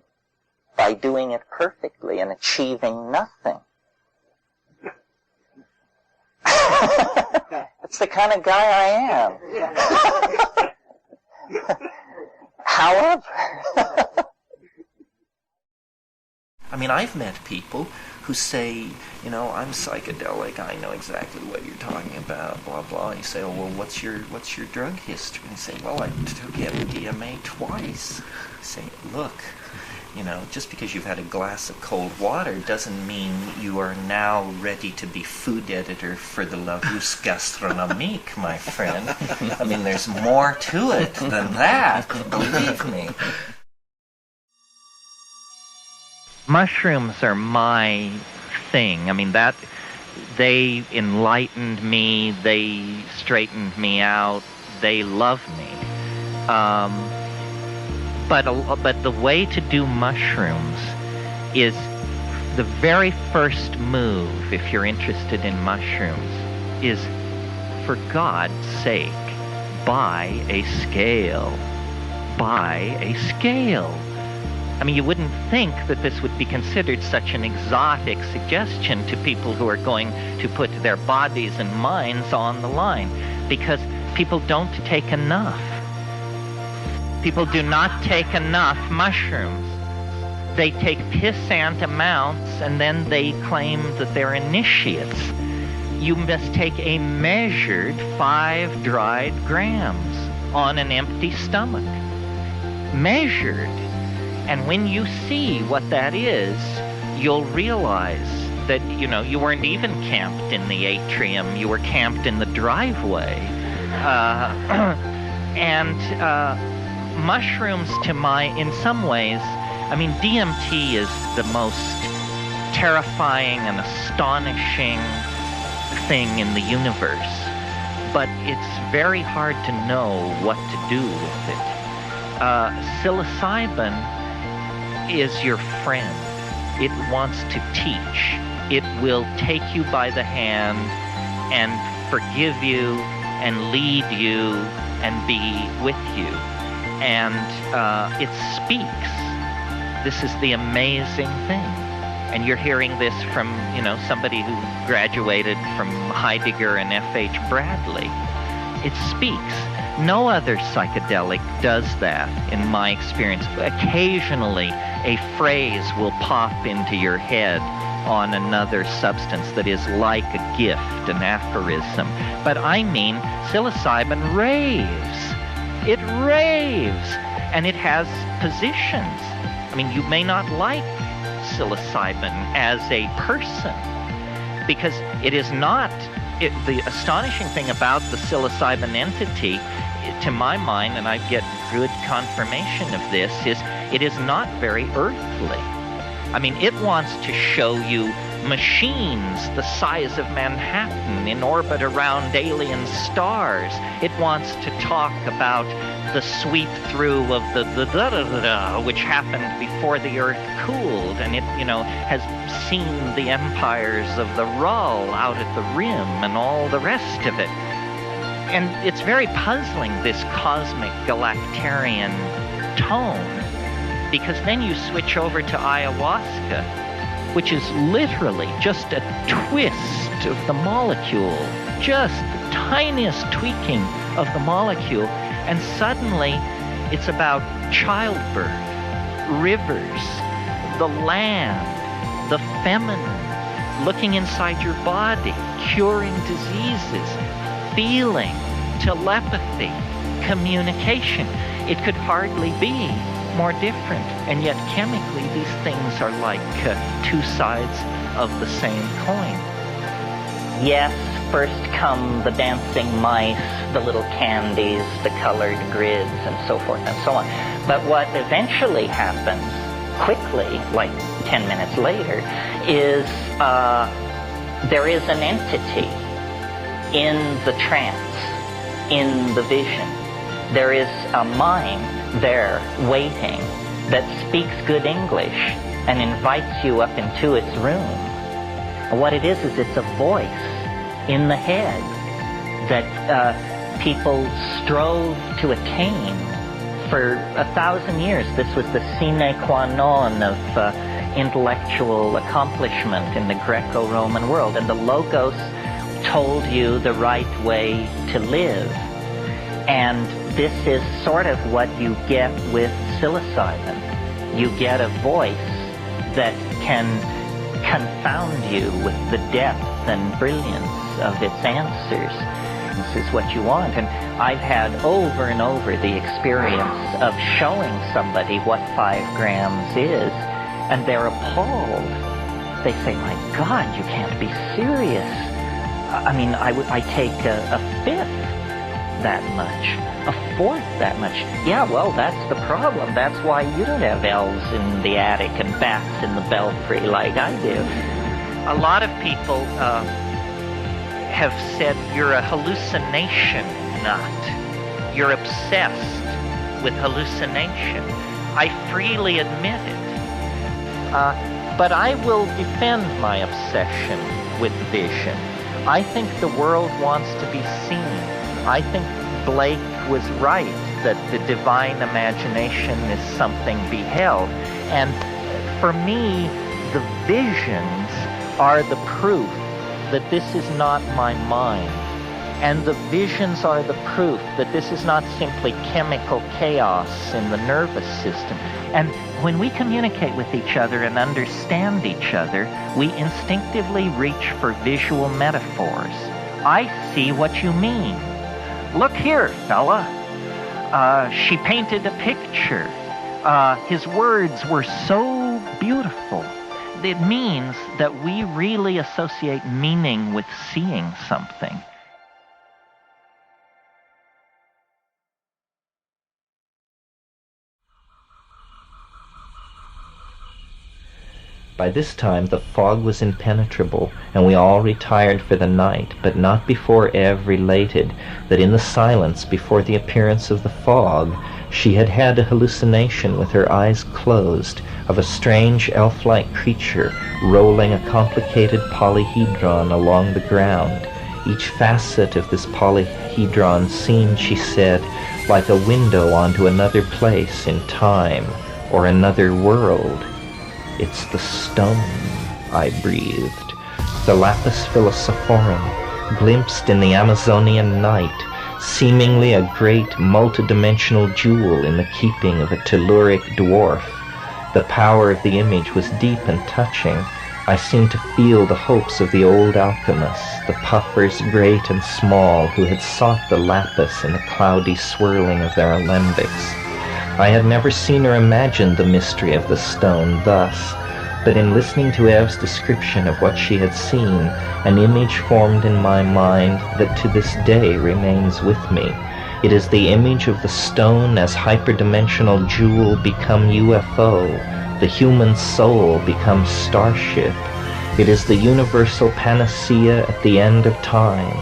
by doing it perfectly and achieving nothing. That's the kind of guy I am. However, I mean, I've met people who say, you know, I'm psychedelic, I know exactly what you're talking about, blah blah. You say, oh well, what's your drug history? And you say, well, I took MDMA twice. You say, look, you know, just because you've had a glass of cold water doesn't mean you are now ready to be food editor for the La Rus Gastronomique, my friend. I mean, there's more to it than that, believe me. Mushrooms are my thing. I mean, that they enlightened me, they straightened me out, they love me. But the way to do mushrooms is the very first move, if you're interested in mushrooms, is, for God's sake, buy a scale. Buy a scale. I mean, you wouldn't think that this would be considered such an exotic suggestion to people who are going to put their bodies and minds on the line, because people don't take enough. People do not take enough mushrooms. They take pissant amounts and then they claim that they're initiates. You must take a measured 5 dried grams on an empty stomach. Measured. And when you see what that is, you'll realize that, you know, you weren't even camped in the atrium, you were camped in the driveway. Mushrooms, in some ways, I mean, DMT is the most terrifying and astonishing thing in the universe, but it's very hard to know what to do with it. Psilocybin is your friend. It wants to teach. It will take you by the hand and forgive you and lead you and be with you. And it speaks. This is the amazing thing. And you're hearing this from, you know, somebody who graduated from Heidegger and F.H. Bradley. It speaks. No other psychedelic does that, in my experience. Occasionally, a phrase will pop into your head on another substance that is like a gift, an aphorism. But I mean, psilocybin raves. It raves. And it has positions. I mean, you may not like psilocybin as a person, because it is not... the astonishing thing about the psilocybin entity, to my mind, and I get good confirmation of this, is it is not very earthly. I mean, it wants to show you machines the size of Manhattan in orbit around alien stars. It wants to talk about the sweep through of the da-da-da-da, which happened before the Earth cooled, and it, you know, has seen the empires of the Rull out at the rim and all the rest of it. And it's very puzzling, this cosmic galactarian tone, because then you switch over to ayahuasca, which is literally just a twist of the molecule, just the tiniest tweaking of the molecule, and suddenly it's about childbirth, rivers, the land, the feminine, looking inside your body, curing diseases, feeling, telepathy, communication. It could hardly be more different, and yet chemically these things are like two sides of the same coin. Yes, first come the dancing mice, the little candies, the colored grids, and so forth and so on. But what eventually happens, quickly, like 10 minutes later, is there is an entity in the trance, in the vision. There is a mind there waiting that speaks good English and invites you up into its room. And what it is it's a voice in the head that people strove to attain for 1,000 years. This was the sine qua non of intellectual accomplishment in the Greco-Roman world, and the Logos told you the right way to live. And this is sort of what you get with psilocybin. You get a voice that can confound you with the depth and brilliance of its answers. This is what you want. And I've had over and over the experience of showing somebody what 5 grams is, and they're appalled. They say, my God, you can't be serious. I mean, I take a fifth that much, a fourth that much. Yeah, well, that's the problem. That's why you don't have elves in the attic and bats in the belfry like I do. A lot of people have said you're a hallucination nut. You're obsessed with hallucination. I freely admit it. But I will defend my obsession with vision. I think the world wants to be seen. I think Blake was right that the divine imagination is something beheld. And for me, the visions are the proof that this is not my mind. And the visions are the proof that this is not simply chemical chaos in the nervous system. And when we communicate with each other and understand each other, we instinctively reach for visual metaphors. I see what you mean. Look here, fella. She painted a picture. His words were so beautiful. It means that we really associate meaning with seeing something. By this time the fog was impenetrable, and we all retired for the night, but not before Eve related that in the silence before the appearance of the fog, she had had a hallucination with her eyes closed of a strange elf-like creature rolling a complicated polyhedron along the ground. Each facet of this polyhedron seemed, she said, like a window onto another place in time, or another world. It's the stone, I breathed. The lapis philosophorum, glimpsed in the Amazonian night, seemingly a great multidimensional jewel in the keeping of a telluric dwarf. The power of the image was deep and touching. I seemed to feel the hopes of the old alchemists, the puffers great and small, who had sought the lapis in the cloudy swirling of their alembics. I had never seen or imagined the mystery of the stone thus, but in listening to Eve's description of what she had seen, an image formed in my mind that to this day remains with me. It is the image of the stone as hyperdimensional jewel become UFO, the human soul becomes starship. It is the universal panacea at the end of time.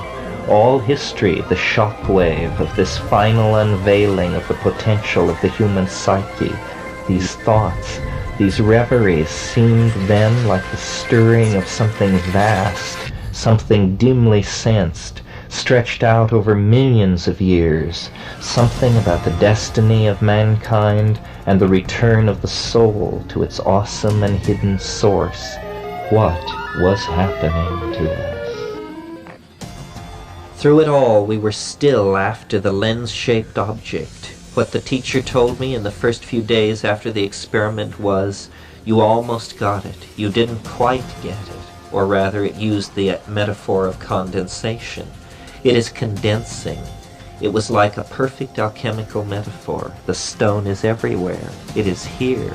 All history, the shockwave of this final unveiling of the potential of the human psyche. These thoughts, these reveries seemed then like the stirring of something vast, something dimly sensed, stretched out over millions of years, something about the destiny of mankind and the return of the soul to its awesome and hidden source. What was happening to us? Through it all, we were still after the lens-shaped object. What the teacher told me in the first few days after the experiment was, you almost got it, you didn't quite get it, or rather it used the metaphor of condensation. It is condensing. It was like a perfect alchemical metaphor. The stone is everywhere. It is here.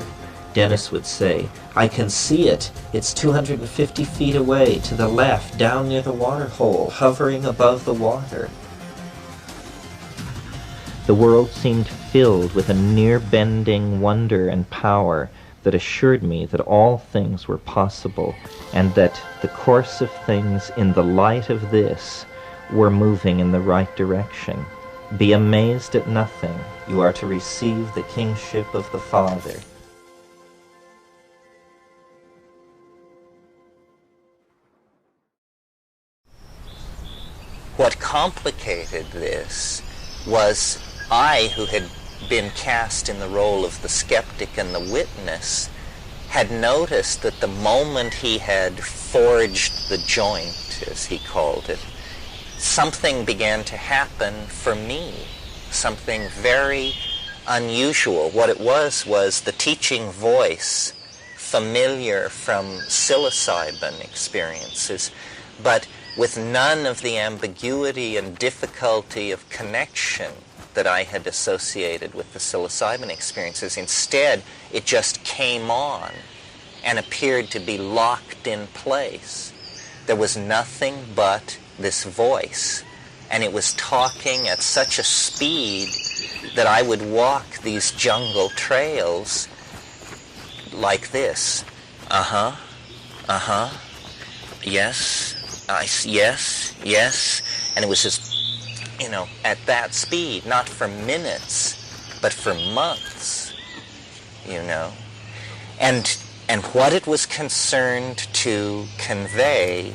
Dennis would say, I can see it. It's 250 feet away, to the left, down near the water hole, hovering above the water. The world seemed filled with a near-bending wonder and power that assured me that all things were possible, and that the course of things in the light of this were moving in the right direction. Be amazed at nothing. You are to receive the kingship of the Father. What complicated this was I, who had been cast in the role of the skeptic and the witness, had noticed that the moment he had forged the joint, as he called it, something began to happen for me, something very unusual. What it was the teaching voice familiar from psilocybin experiences, but with none of the ambiguity and difficulty of connection that I had associated with the psilocybin experiences. Instead, it just came on and appeared to be locked in place. There was nothing but this voice, and it was talking at such a speed that I would walk these jungle trails like this. Uh-huh, uh-huh, yes, yes, yes. And it was just, you know, at that speed, not for minutes, but for months, you know. And what it was concerned to convey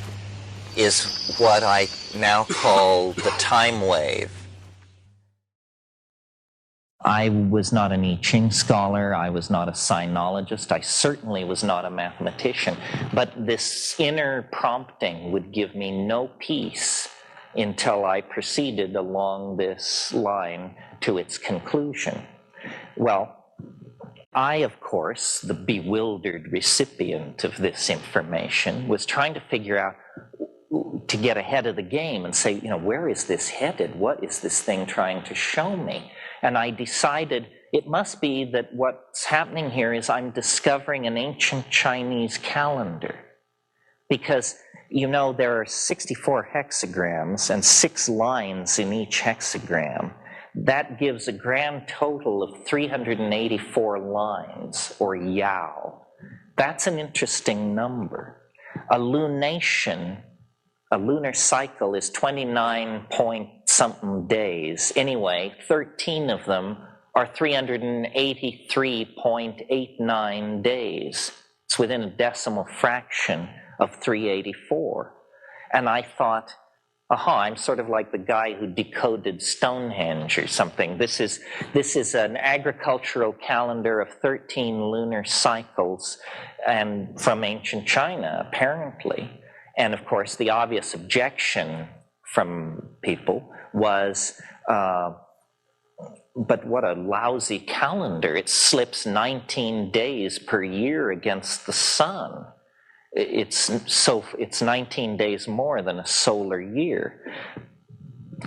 is what I now call the time wave. I was not an I Ching scholar, I was not a sinologist, I certainly was not a mathematician, but this inner prompting would give me no peace until I proceeded along this line to its conclusion. Well, I, of course, the bewildered recipient of this information, was trying to figure out, to get ahead of the game and say, you know, where is this headed? What is this thing trying to show me? And I decided it must be that what's happening here is I'm discovering an ancient Chinese calendar. Because, you know, there are 64 hexagrams and 6 lines in each hexagram. That gives a grand total of 384 lines, or yao. That's an interesting number. A lunation, a lunar cycle, is 29 point something days. Anyway, 13 of them are 383.89 days. It's within a decimal fraction of 384. And I thought, aha, I'm sort of like the guy who decoded Stonehenge or something. This is an agricultural calendar of 13 lunar cycles, and from ancient China, apparently. And of course, the obvious objection from people was, but what a lousy calendar. It slips 19 days per year against the sun. It's 19 days more than a solar year.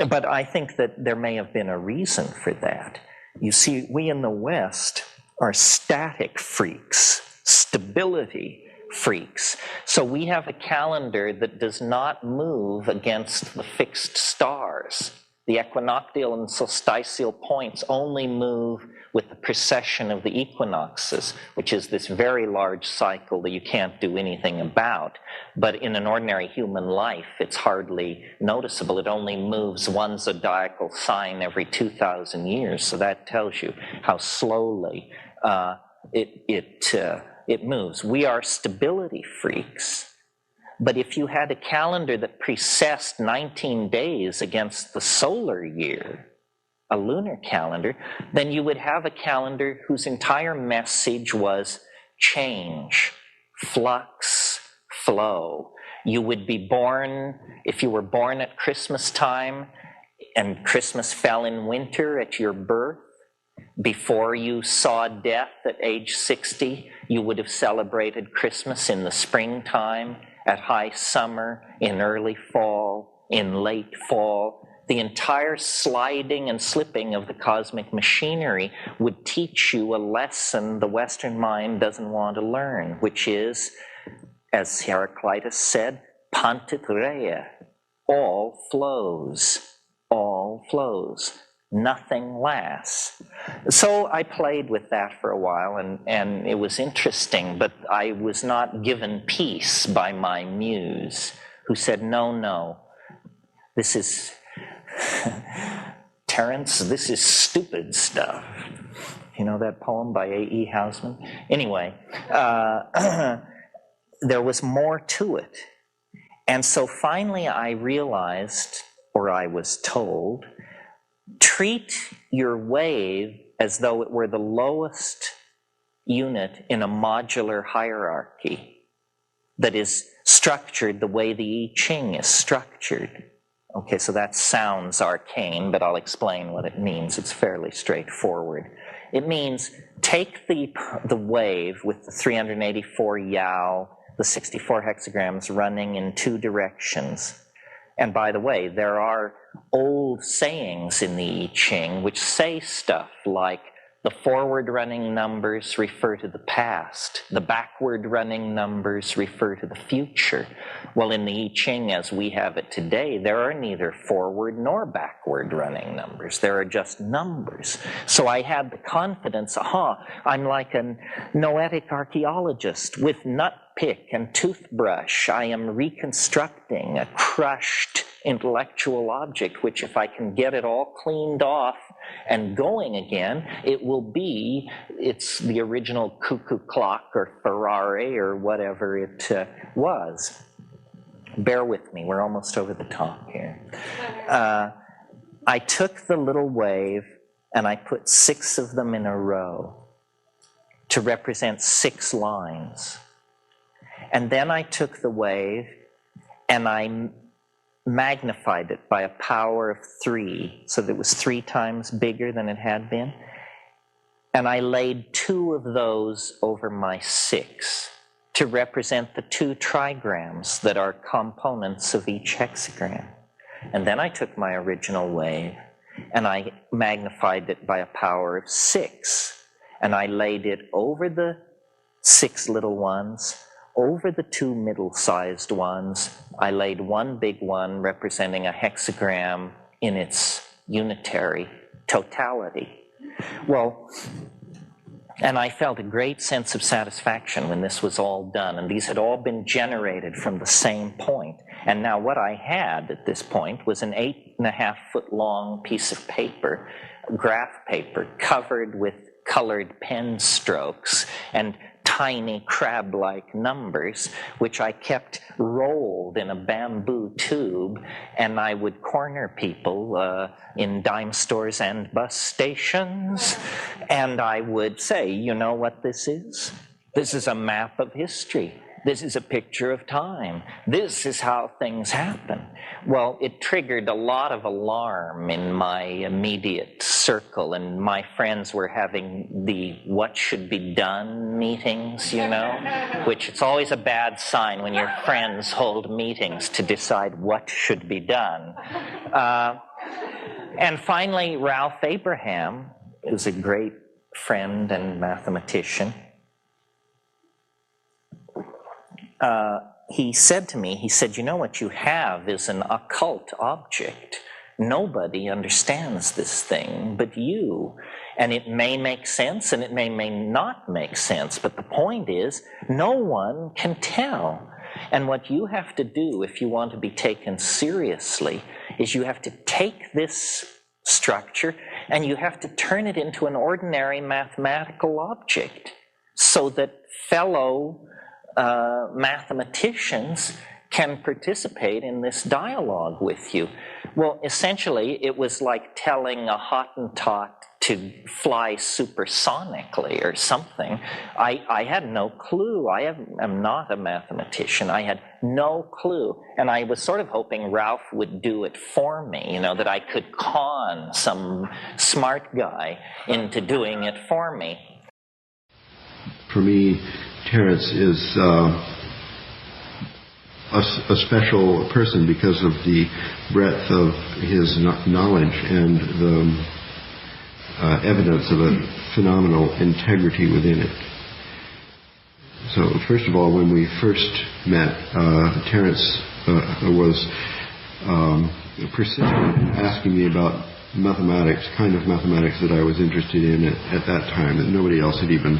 But I think that there may have been a reason for that. You see, we in the West are static freaks, stability freaks. So we have a calendar that does not move against the fixed stars. The equinoctial and solstitial points only move with the precession of the equinoxes, which is this very large cycle that you can't do anything about. But in an ordinary human life, it's hardly noticeable. It only moves one zodiacal sign every 2,000 years. So that tells you how slowly it moves. We are stability freaks. But if you had a calendar that precessed 19 days against the solar year, a lunar calendar, then you would have a calendar whose entire message was change, flux, flow. You would be born, if you were born at Christmas time and Christmas fell in winter at your birth, before you saw death at age 60, you would have celebrated Christmas in the springtime, at high summer, in early fall, in late fall. The entire sliding and slipping of the cosmic machinery would teach you a lesson the Western mind doesn't want to learn, which is, as Heraclitus said, pantit rea, all flows, nothing lasts. So I played with that for a while, and it was interesting, but I was not given peace by my muse, who said, no, this is, Terence, this is stupid stuff. You know that poem by A.E. Housman? Anyway, there was more to it. And so finally I realized, or I was told, treat your wave as though it were the lowest unit in a modular hierarchy that is structured the way the I Ching is structured. Okay, so that sounds arcane, but I'll explain what it means. It's fairly straightforward. It means take the wave with the 384 yao, the 64 hexagrams running in two directions. And by the way, there are old sayings in the I Ching which say stuff like the forward-running numbers refer to the past, the backward-running numbers refer to the future. Well, in the I Ching as we have it today, there are neither forward nor backward-running numbers. There are just numbers. So I had the confidence, I'm like a noetic archaeologist with nut pick and toothbrush. I am reconstructing a crushed intellectual object, which if I can get it all cleaned off and going again, it's the original cuckoo clock or Ferrari or whatever it was. Bear with me, we're almost over the top here. I took the little wave and I put 6 of them in a row to represent 6 lines. And then I took the wave and I magnified it by a power of 3, so that it was 3 times bigger than it had been. And I laid 2 of those over my 6 to represent the 2 trigrams that are components of each hexagram. And then I took my original wave and I magnified it by a power of 6. And I laid it over the 6 little ones, over the 2 middle-sized ones. I laid 1 big one representing a hexagram in its unitary totality. Well, and I felt a great sense of satisfaction when this was all done, and these had all been generated from the same point. And now what I had at this point was an 8.5-foot long piece of paper, graph paper, covered with colored pen strokes and tiny crab-like numbers, which I kept rolled in a bamboo tube, and I would corner people in dime stores and bus stations, and I would say, you know what this is? This is a map of history. This is a picture of time. This is how things happen. Well, it triggered a lot of alarm in my immediate circle, and my friends were having the what should be done meetings, you know, which it's always a bad sign when your friends hold meetings to decide what should be done. And finally, Ralph Abraham, who's a great friend and mathematician, he said to me, he said, you know what you have is an occult object. Nobody understands this thing but you. And it may make sense and it may not make sense, but the point is, no one can tell. And what you have to do if you want to be taken seriously is you have to take this structure and you have to turn it into an ordinary mathematical object so that fellow mathematicians can participate in this dialogue with you. Well, essentially, it was like telling a Hottentot to fly supersonically or something. I had no clue. I am not a mathematician. I had no clue. And I was sort of hoping Ralph would do it for me, you know, that I could con some smart guy into doing it for me. For me, Terence is a special person because of the breadth of his knowledge and the evidence of a phenomenal integrity within it. So, first of all, when we first met, Terence was persistent in asking me about mathematics, kind of mathematics that I was interested in at that time, that nobody else had even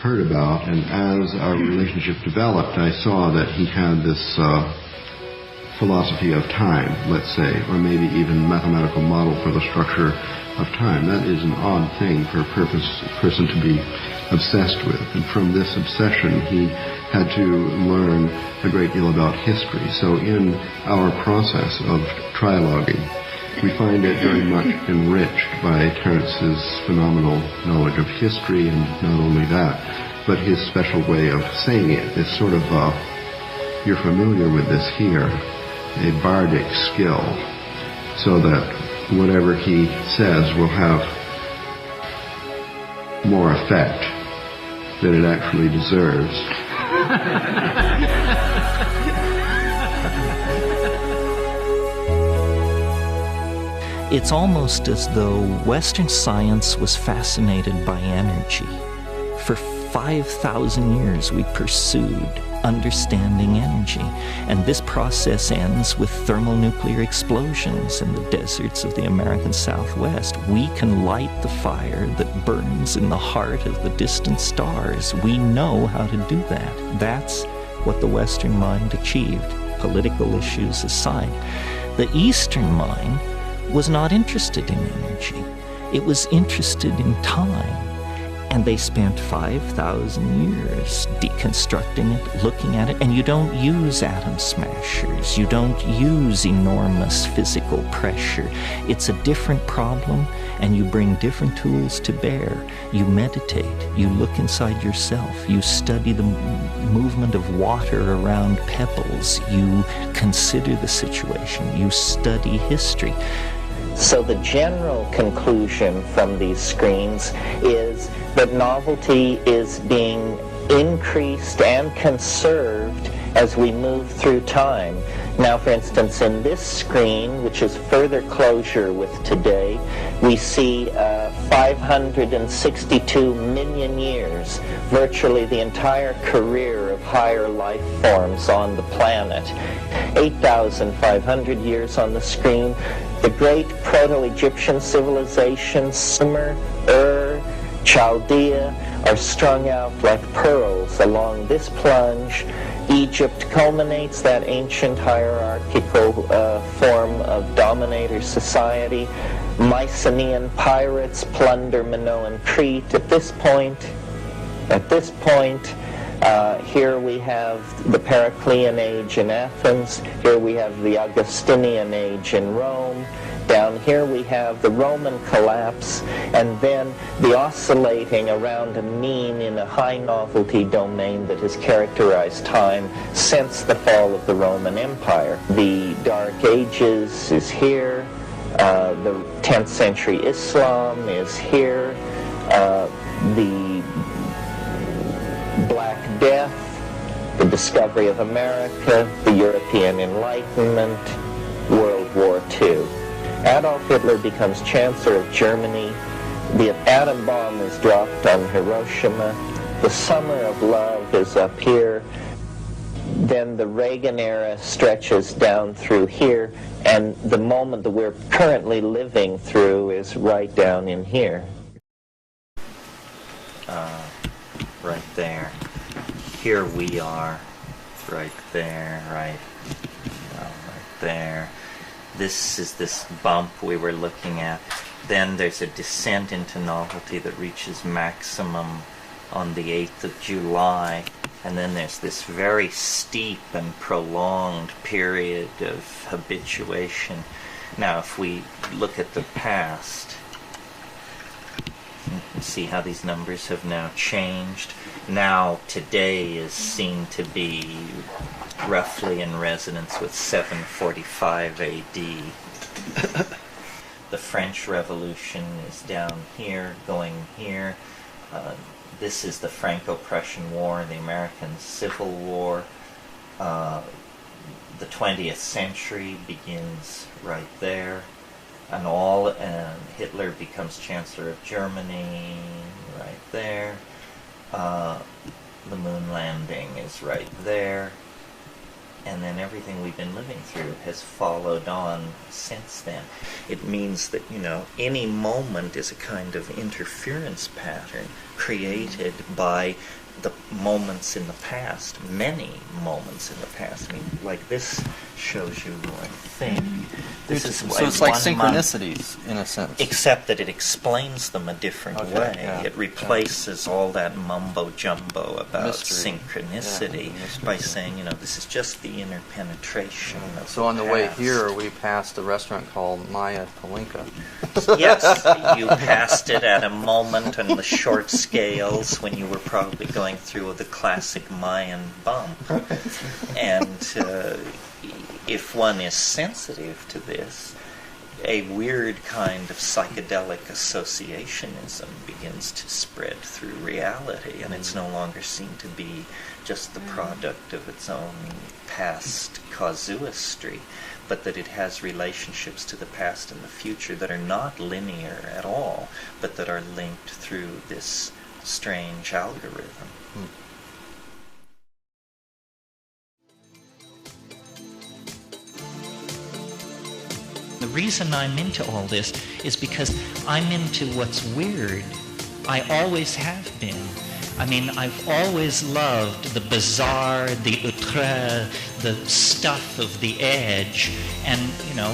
heard about. And as our relationship developed, I saw that he had this philosophy of time, let's say, or maybe even mathematical model for the structure of time. That is an odd thing for a person to be obsessed with. And from this obsession, he had to learn a great deal about history. So in our process of trialoguing, we find it very much enriched by Terence's phenomenal knowledge of history, and not only that, but his special way of saying it. This sort of, you're familiar with this here, a bardic skill so that whatever he says will have more effect than it actually deserves. It's almost as though Western science was fascinated by energy. For 5,000 years we pursued understanding energy, and this process ends with thermonuclear explosions in the deserts of the American Southwest. We can light the fire that burns in the heart of the distant stars. We know how to do that. That's what the Western mind achieved, political issues aside. The Eastern mind was not interested in energy. It was interested in time. And they spent 5,000 years deconstructing it, looking at it, and you don't use atom smashers. You don't use enormous physical pressure. It's a different problem, and you bring different tools to bear. You meditate. You look inside yourself. You study the movement of water around pebbles. You consider the situation. You study history. So the general conclusion from these screens is that novelty is being increased and conserved as we move through time. Now, for instance, in this screen, which is further closure with today, we see 562 million years, virtually the entire career of higher life forms on the planet. 8,500 years on the screen. The great Proto-Egyptian civilizations, Sumer, Ur, Chaldea, are strung out like pearls along this plunge. Egypt culminates that ancient hierarchical form of dominator society. Mycenaean pirates plunder Minoan Crete. At this point, here we have the Periclean age in Athens. Here we have the Augustinian age in Rome. Down here we have the Roman collapse, and then the oscillating around a mean in a high novelty domain that has characterized time since the fall of the Roman Empire. The Dark Ages is here. The 10th century Islam is here. The Black Death, the discovery of America, the European Enlightenment, World War II. Adolf Hitler becomes Chancellor of Germany. The atom bomb is dropped on Hiroshima. The summer of love is up here. Then the Reagan era stretches down through here, and the moment that we're currently living through is right down in here. Right there. Here we are. Right there, right there. This is this bump we were looking at. Then there's a descent into novelty that reaches maximum on the 8th of July. And then there's this very steep and prolonged period of habituation. Now, if we look at the past, you can see how these numbers have now changed. Now, today is seen to be roughly in resonance with 745 AD. The French Revolution is down here, going here. This is the Franco-Prussian War, the American Civil War. The 20th century begins right there. And Hitler becomes Chancellor of Germany right there. The moon landing is right there. And then everything we've been living through has followed on since then. It means that, any moment is a kind of interference pattern created by the moments in the past, many moments in the past. I mean, like this shows you, I think. This is so it's like synchronicities, in a sense. Except that it explains them a different way. Yeah. It replaces all that mumbo-jumbo about mystery. Synchronicity by saying, this is just the inner penetration of So on the past. way here, we passed a restaurant called Maya Palinka. Yes, you passed it at a moment on the short scales when you were probably going through the classic Mayan bump. And if one is sensitive to this, a weird kind of psychedelic associationism begins to spread through reality, and it's no longer seen to be just the product of its own past casuistry, but that it has relationships to the past and the future that are not linear at all, but that are linked through this strange algorithm. The reason I'm into all this is because I'm into what's weird. I always have been. I mean, I've always loved the bizarre, the outre, the stuff of the edge. And, you know,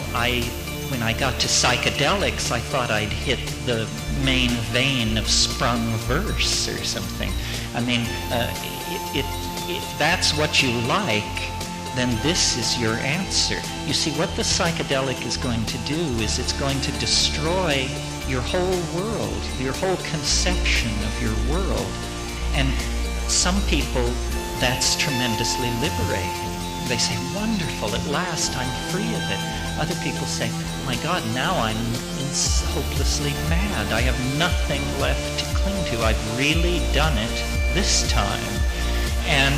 when I got to psychedelics, I thought I'd hit the main vein of sprung verse or something. I mean, if that's what you like, then this is your answer. You see, what the psychedelic is going to do is it's going to destroy your whole world, your whole conception of your world. And some people, that's tremendously liberating. They say, wonderful, at last I'm free of it. Other people say, my God, now I'm hopelessly mad. I have nothing left to cling to. I've really done it this time. And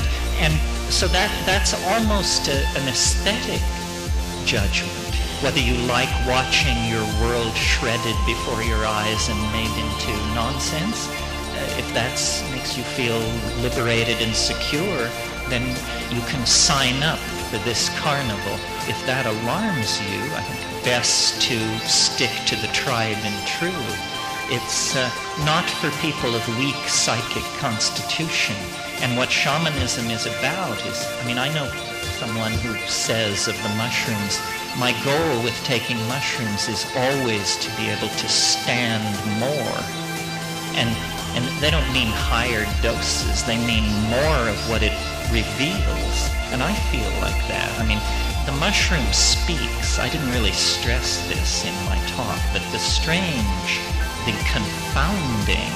so that's almost an aesthetic judgment. Whether you like watching your world shredded before your eyes and made into nonsense, if that makes you feel liberated and secure, then you can sign up for this carnival. If that alarms you, I think best to stick to the tried and true. It's not for people of weak psychic constitution. And what shamanism is about is, I mean, I know someone who says of the mushrooms, my goal with taking mushrooms is always to be able to stand more. And they don't mean higher doses, they mean more of what it reveals. And I feel like that. I mean, the mushroom speaks. I didn't really stress this in my talk, but the strange, the confounding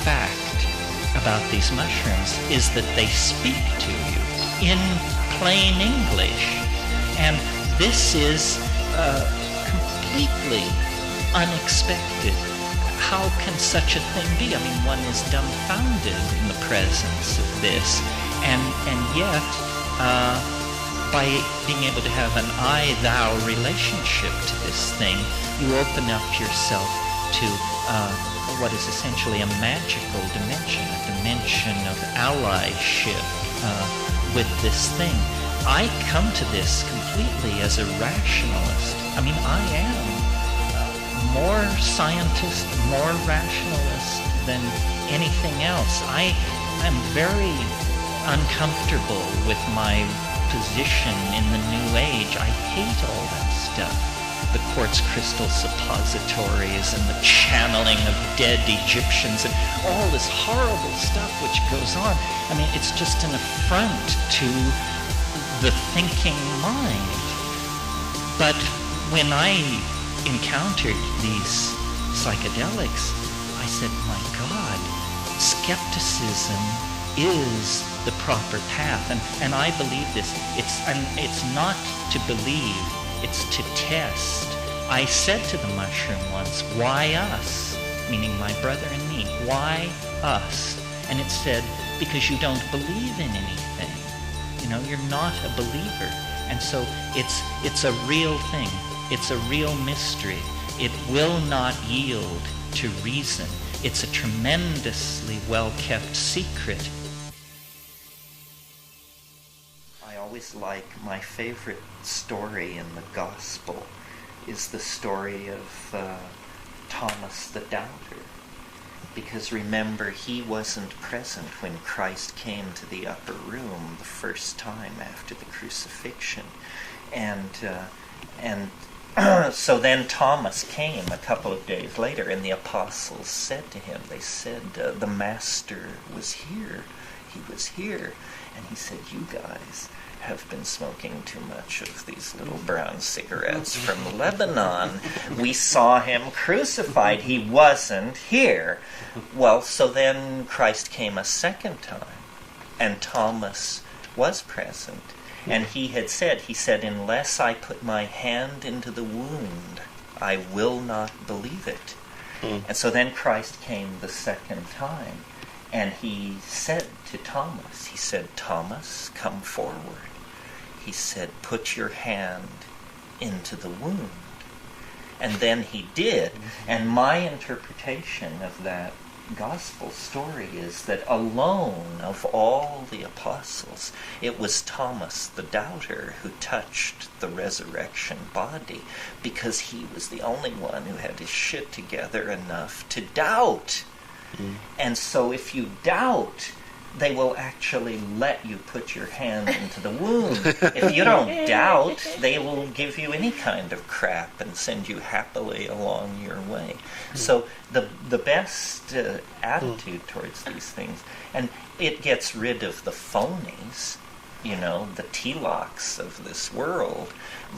fact about these mushrooms is that they speak to you in plain English. And this is completely unexpected. How can such a thing be? I mean, one is dumbfounded in the presence of this. And yet, by being able to have an I-thou relationship to this thing, you open up yourself to what is essentially a magical dimension, a dimension of allyship with this thing. I come to this completely as a rationalist. I mean, I am more scientist, more rationalist than anything else. I am very uncomfortable with my position in the New Age. I hate all that stuff. The quartz crystal suppositories and the channeling of dead Egyptians and all this horrible stuff which goes on. I mean, it's just an affront to the thinking mind. But when I encountered these psychedelics, I said, my God, skepticism is the proper path. And I believe this. It's not to believe, it's to test. I said to the mushroom once, why us? Meaning my brother and me. Why us? And it said, because you don't believe in anything. You know, you're not a believer. And so it's a real thing. It's a real mystery. It will not yield to reason. It's a tremendously well-kept secret. I always like, my favorite story in the Gospel is the story of Thomas the Doubter. Because remember, he wasn't present when Christ came to the upper room the first time after the crucifixion. And so then Thomas came a couple of days later, and the apostles said to him, they said, the Master was here. He was here. And he said, you guys have been smoking too much of these little brown cigarettes from Lebanon. We saw him crucified. He wasn't here. Well, so then Christ came a second time, and Thomas was present. And he said, unless I put my hand into the wound I will not believe it. And so then Christ came the second time, and he said to Thomas, he said, Thomas, come forward. He said, put your hand into the wound. And then he did. And my interpretation of that gospel story is that alone of all the apostles, it was Thomas the doubter who touched the resurrection body, because he was the only one who had his shit together enough to doubt. And so if you doubt, they will actually let you put your hand into the wound. If you don't doubt, they will give you any kind of crap and send you happily along your way. So the best attitude towards these things, and it gets rid of the phonies, you know, the Telocs of this world,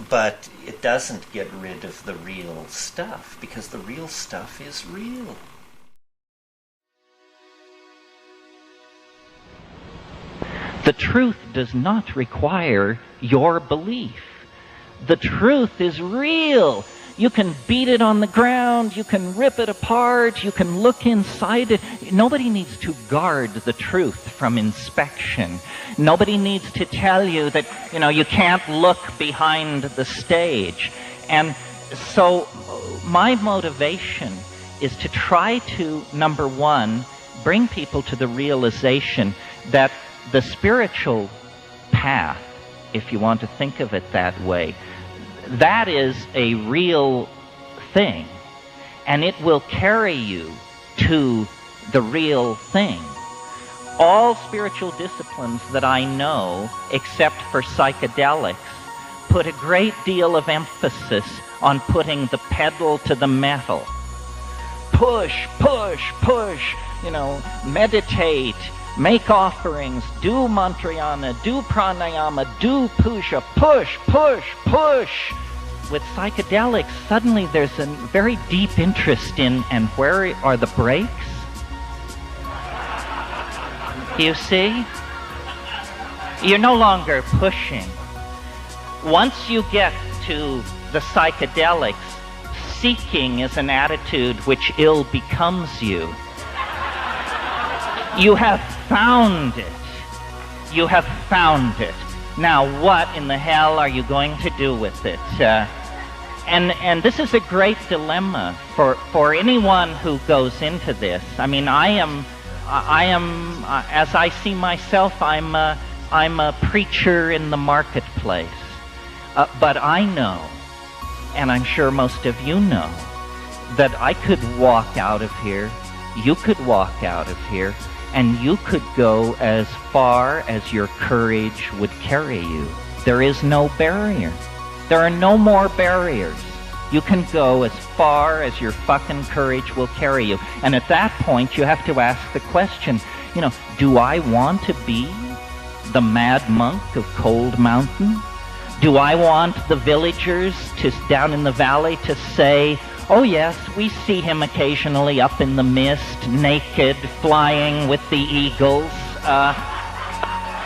but it doesn't get rid of the real stuff, because the real stuff is real. The truth does not require your belief. The truth is real. You can beat it on the ground, you can rip it apart, you can look inside it. Nobody needs to guard the truth from inspection. Nobody needs to tell you that, you know, you can't look behind the stage. And so my motivation is to try to, number one, bring people to the realization that the spiritual path, if you want to think of it that way, that is a real thing, and it will carry you to the real thing. All spiritual disciplines that I know, except for psychedelics, put a great deal of emphasis on putting the pedal to the metal. Push, push, push, you know, meditate, make offerings, do mantrayana, do pranayama, do puja, push, push, push. With psychedelics, suddenly there's a very deep interest in, and where are the brakes? You see? You're no longer pushing. Once you get to the psychedelics, seeking is an attitude which ill becomes you. You have found it. You have found it. Now, what in the hell are you going to do with it? And this is a great dilemma for anyone who goes into this. I mean, I am, as I see myself, I'm a preacher in the marketplace. But I know, and I'm sure most of you know, that I could walk out of here, you could walk out of here, and you could go as far as your courage would carry you. There is no barrier. There are no more barriers. You can go as far as your fucking courage will carry you. And at that point, you have to ask the question, you know, do I want to be the mad monk of Cold Mountain? Do I want the villagers down in the valley to say, oh yes, we see him occasionally up in the mist, naked, flying with the eagles,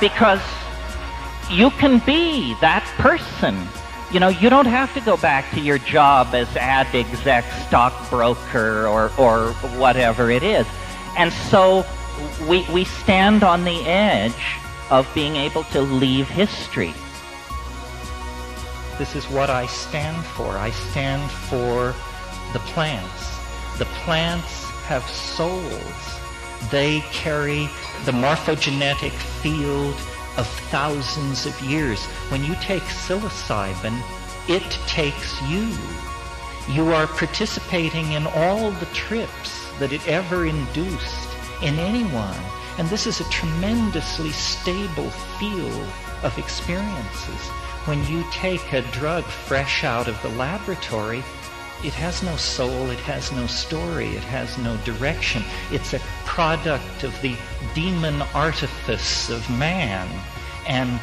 because you can be that person. You know, you don't have to go back to your job as ad exec, stockbroker, or whatever it is. And so we stand on the edge of being able to leave history. This is what I stand for. I stand for the plants. The plants have souls. They carry the morphogenetic field of thousands of years. When you take psilocybin, it takes you. You are participating in all the trips that it ever induced in anyone. And this is a tremendously stable field of experiences. When you take a drug fresh out of the laboratory, it has no soul, it has no story, it has no direction. It's a product of the demon artifice of man. And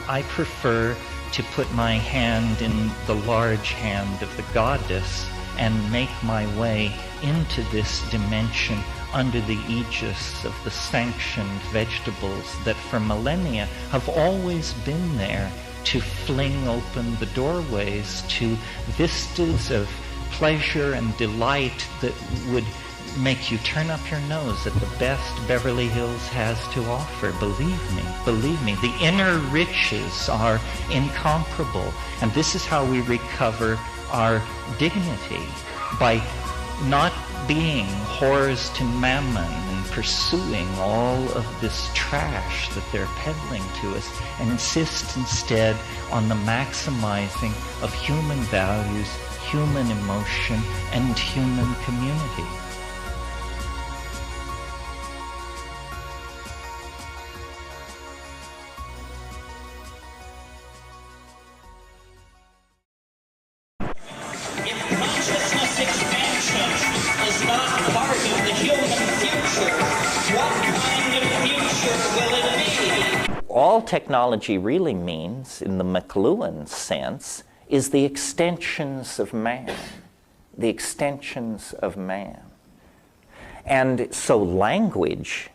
I prefer to put my hand in the large hand of the goddess and make my way into this dimension under the aegis of the sanctioned vegetables that for millennia have always been there to fling open the doorways to vistas of pleasure and delight that would make you turn up your nose at the best Beverly Hills has to offer. Believe me, the inner riches are incomparable. And this is how we recover our dignity, by not being whores to mammon and pursuing all of this trash that they're peddling to us, and insist instead on the maximizing of human values, human emotion, and human community. All technology really means, in the McLuhan sense, is the extensions of man. The extensions of man. And so language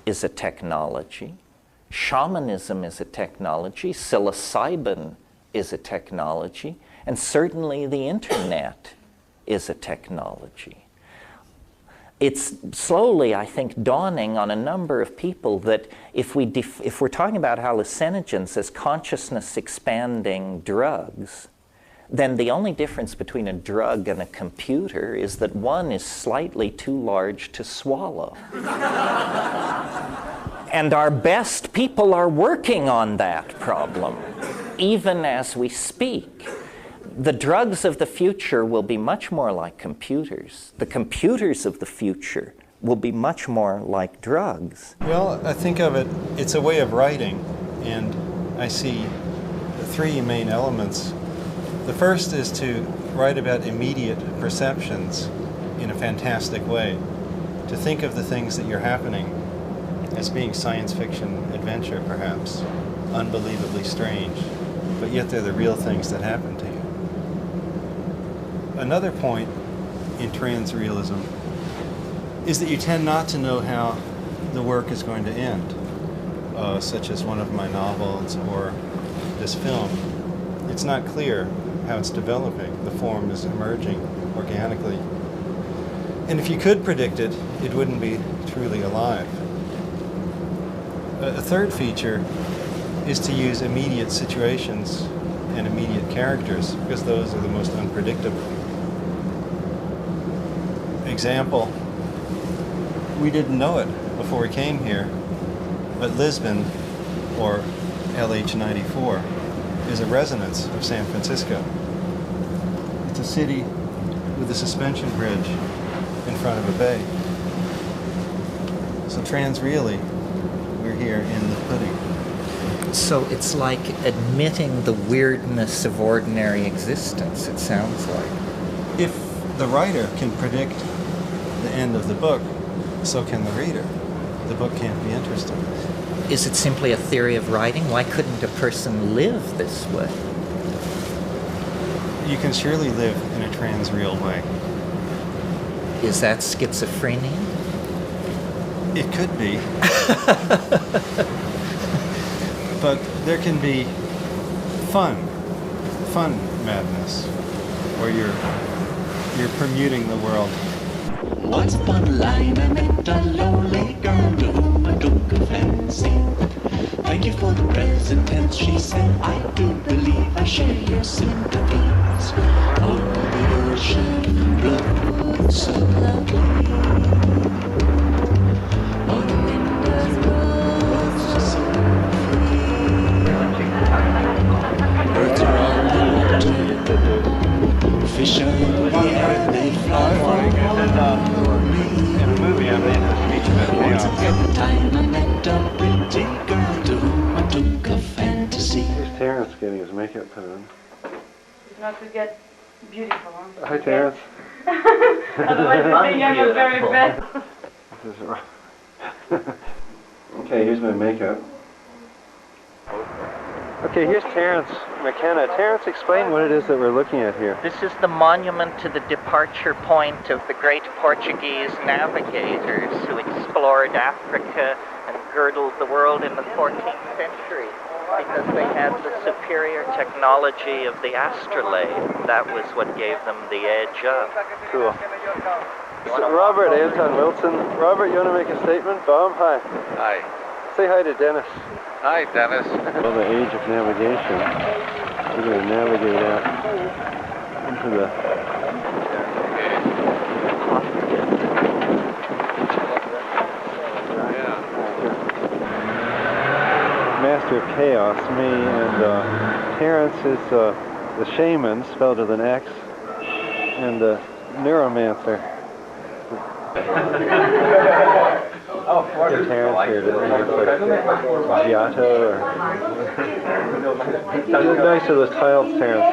is a technology, shamanism is a technology, psilocybin is a technology, and certainly the internet is a technology. It's slowly, I think, dawning on a number of people that if we're talking about hallucinogens as consciousness-expanding drugs, then the only difference between a drug and a computer is that one is slightly too large to swallow. And our best people are working on that problem, even as we speak. The drugs of the future will be much more like computers. The computers of the future will be much more like drugs. Well, I think of it, it's a way of writing, and I see three main elements. The first is to write about immediate perceptions in a fantastic way, to think of the things that are happening as being science fiction adventure, perhaps, unbelievably strange, but yet they're the real things that happen to you. Another point in transrealism is that you tend not to know how the work is going to end, such as one of my novels or this film. It's not clear how it's developing. The form is emerging organically. And if you could predict it, it wouldn't be truly alive. A third feature is to use immediate situations and immediate characters, because those are the most unpredictable. Example, we didn't know it before we came here, but Lisbon, or LH94, is a resonance of San Francisco. It's a city with a suspension bridge in front of a bay. So transreally, we're here in the pudding. So it's like admitting the weirdness of ordinary existence, it sounds like. If the writer can predict the end of the book, so can the reader. The book can't be interesting. Is it simply a theory of writing? Why couldn't a person live this way? You can surely live in a transreal way. Is that schizophrenia? It could be. But there can be fun madness, where you're permuting the world. Once upon a line I met a lonely girl to whom I took a fancy. Thank you for the present tense, she said. I do believe I share your sympathies. Oh, the ocean flows so lovely. Oh, the wind does blow so free. Birds are on the water, fish are in the air, they fly for In a movie, I made a speech about once upon a time I met a pretty girl to whom I took a fantasy. Here's Terence getting his makeup put on. It's not to get beautiful, huh? Hi, Terence. Otherwise they think I'm a very bad. This is right. Okay, here's my makeup. Okay, here's Terence McKenna. Terence, explain what it is that we're looking at here. This is the monument to the departure point of the great Portuguese navigators who explored Africa and girdled the world in the 14th century. Because they had the superior technology of the astrolabe. That was what gave them the edge up. Cool. So Robert, Anton Wilson. Robert, you want to make a statement? Bob, hi. Hi. Say hi to Dennis. Hi, Dennis. Well, the age of navigation. We're going to navigate out into the... Master of Chaos, me, and Terence is the shaman, spelled with an X, and the neuromancer. Terence here to Giotto or nice of those tiles, Terence.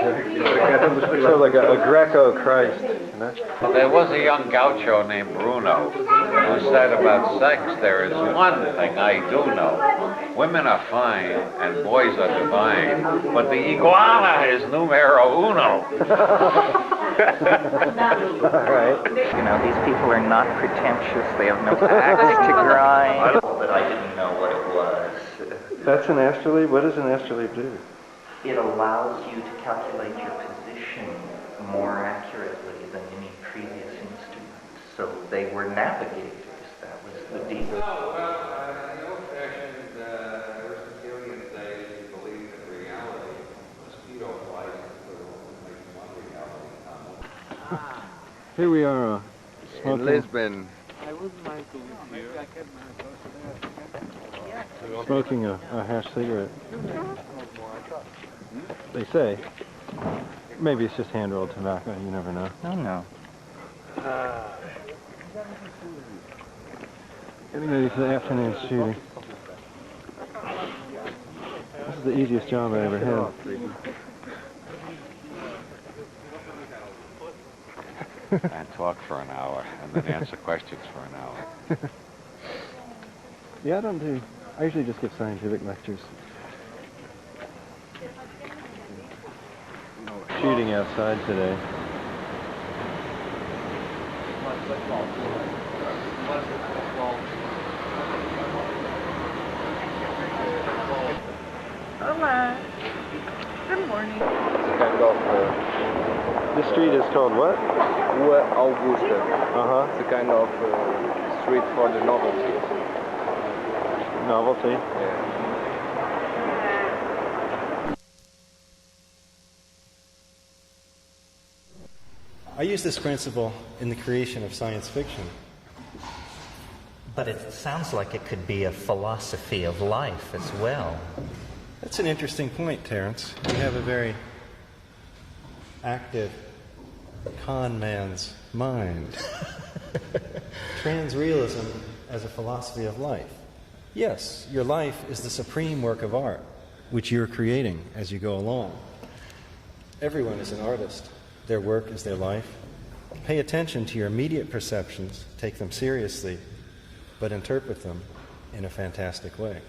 Sort of like a Greco Christ, you know? Well, there was a young gaucho named Bruno who said about sex, there is one thing I do know. Women are fine and boys are divine, but the iguana is numero uno. All right. You know, these people are not pretentious. They have no axe to grind. But I didn't know what it was. That's an astrolabe? What does an astrolabe do? It allows you to calculate your position more accurately than any previous instrument. So they were navigators. That was the deal. Well, in the old-fashioned Aristotelian days, you believed in reality. Mosquito flies make one reality. Here we are In Lisbon. Smoking a hash cigarette. They say. Maybe it's just hand-rolled tobacco, you never know. No. Getting ready for the afternoon shooting. This is the easiest job I ever had. And talk for an hour, and then answer questions for an hour. Yeah, I usually just give scientific lectures. Shooting outside today. Hola. Good morning. Kind of, this street is called what? Rue Auguste. Uh-huh. It's a kind of street for the novelties. Novelty? Yeah. I use this principle in the creation of science fiction. But it sounds like it could be a philosophy of life as well. That's an interesting point, Terence. You have a very active con man's mind. Transrealism as a philosophy of life. Yes, your life is the supreme work of art, which you're creating as you go along. Everyone is an artist. Their work is their life. Pay attention to your immediate perceptions, take them seriously, but interpret them in a fantastic way.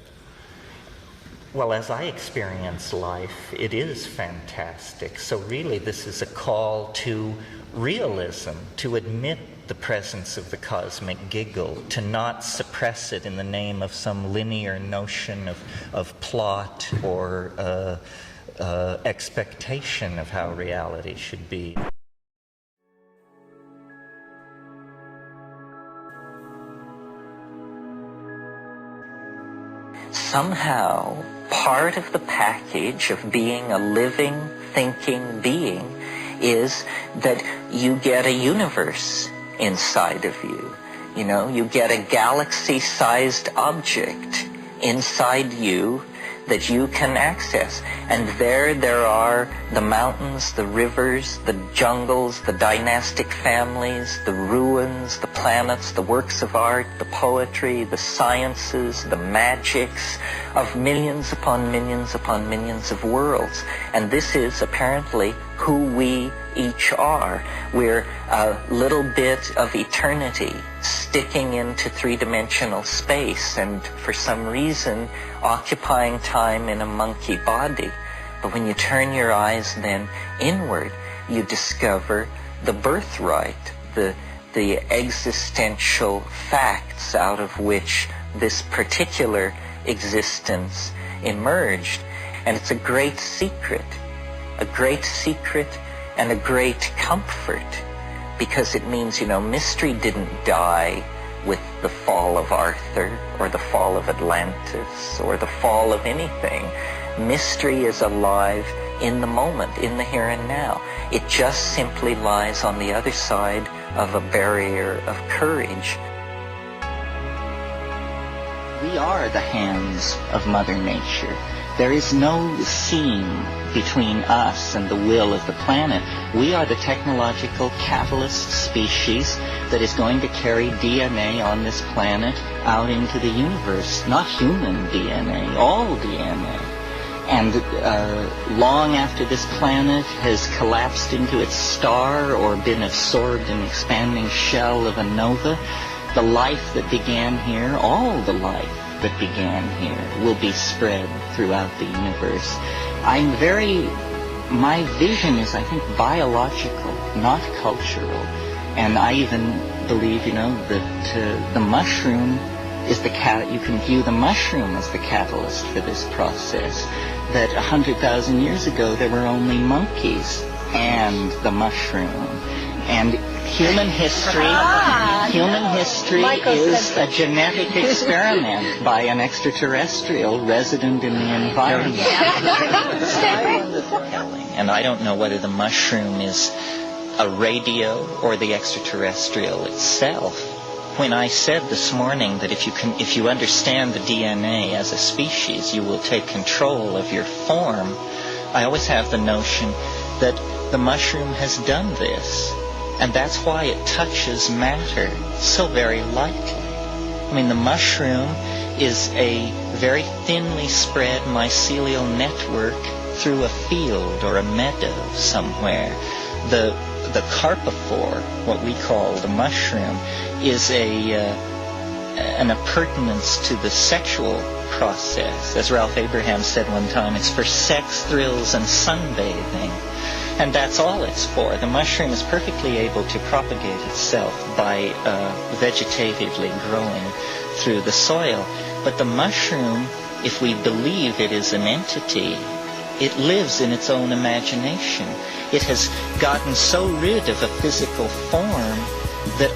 Well, as I experience life, it is fantastic. So really, this is a call to realism, to admit the presence of the cosmic giggle, to not suppress it in the name of some linear notion of plot or expectation of how reality should be. Somehow, part of the package of being a living, thinking being is that you get a universe inside of you. You know, you get a galaxy-sized object inside you that you can access. And there are the mountains, the rivers, the jungles, the dynastic families, the ruins, the planets, the works of art, the poetry, the sciences, the magics of millions upon millions upon millions of worlds. And this is apparently who we each are. We're a little bit of eternity sticking into three-dimensional space and for some reason occupying time in a monkey body. But when you turn your eyes then inward, you discover the birthright, the existential facts out of which this particular existence emerged. And it's a great secret and a great comfort, because it means, mystery didn't die with the fall of Arthur or the fall of Atlantis or the fall of anything. Mystery is alive in the moment, in the here and now. It just simply lies on the other side of a barrier of courage. We are the hands of Mother Nature. There is no seam between us and the will of the planet. We are the technological catalyst species that is going to carry DNA on this planet out into the universe. Not human DNA, all DNA. And long after this planet has collapsed into its star or been absorbed in the expanding shell of a nova, the life that began here, all the life that began here, will be spread throughout the universe. My vision is, I think, biological, not cultural. And I even believe, that the mushroom is you can view the mushroom as the catalyst for this process. That 100,000 years ago there were only monkeys and the mushroom. And human history is a genetic experiment by an extraterrestrial resident in the environment. And I don't know whether the mushroom is a radio or the extraterrestrial itself. When I said this morning that if you understand the DNA as a species, you will take control of your form, I always have the notion that the mushroom has done this. And that's why it touches matter so very lightly. I mean, the mushroom is a very thinly spread mycelial network through a field or a meadow somewhere. The carpophore, what we call the mushroom, is an appurtenance to the sexual process. As Ralph Abraham said one time, it's for sex, thrills, and sunbathing. And that's all it's for. The mushroom is perfectly able to propagate itself by vegetatively growing through the soil. But the mushroom, if we believe it is an entity, it lives in its own imagination. It has gotten so rid of a physical form that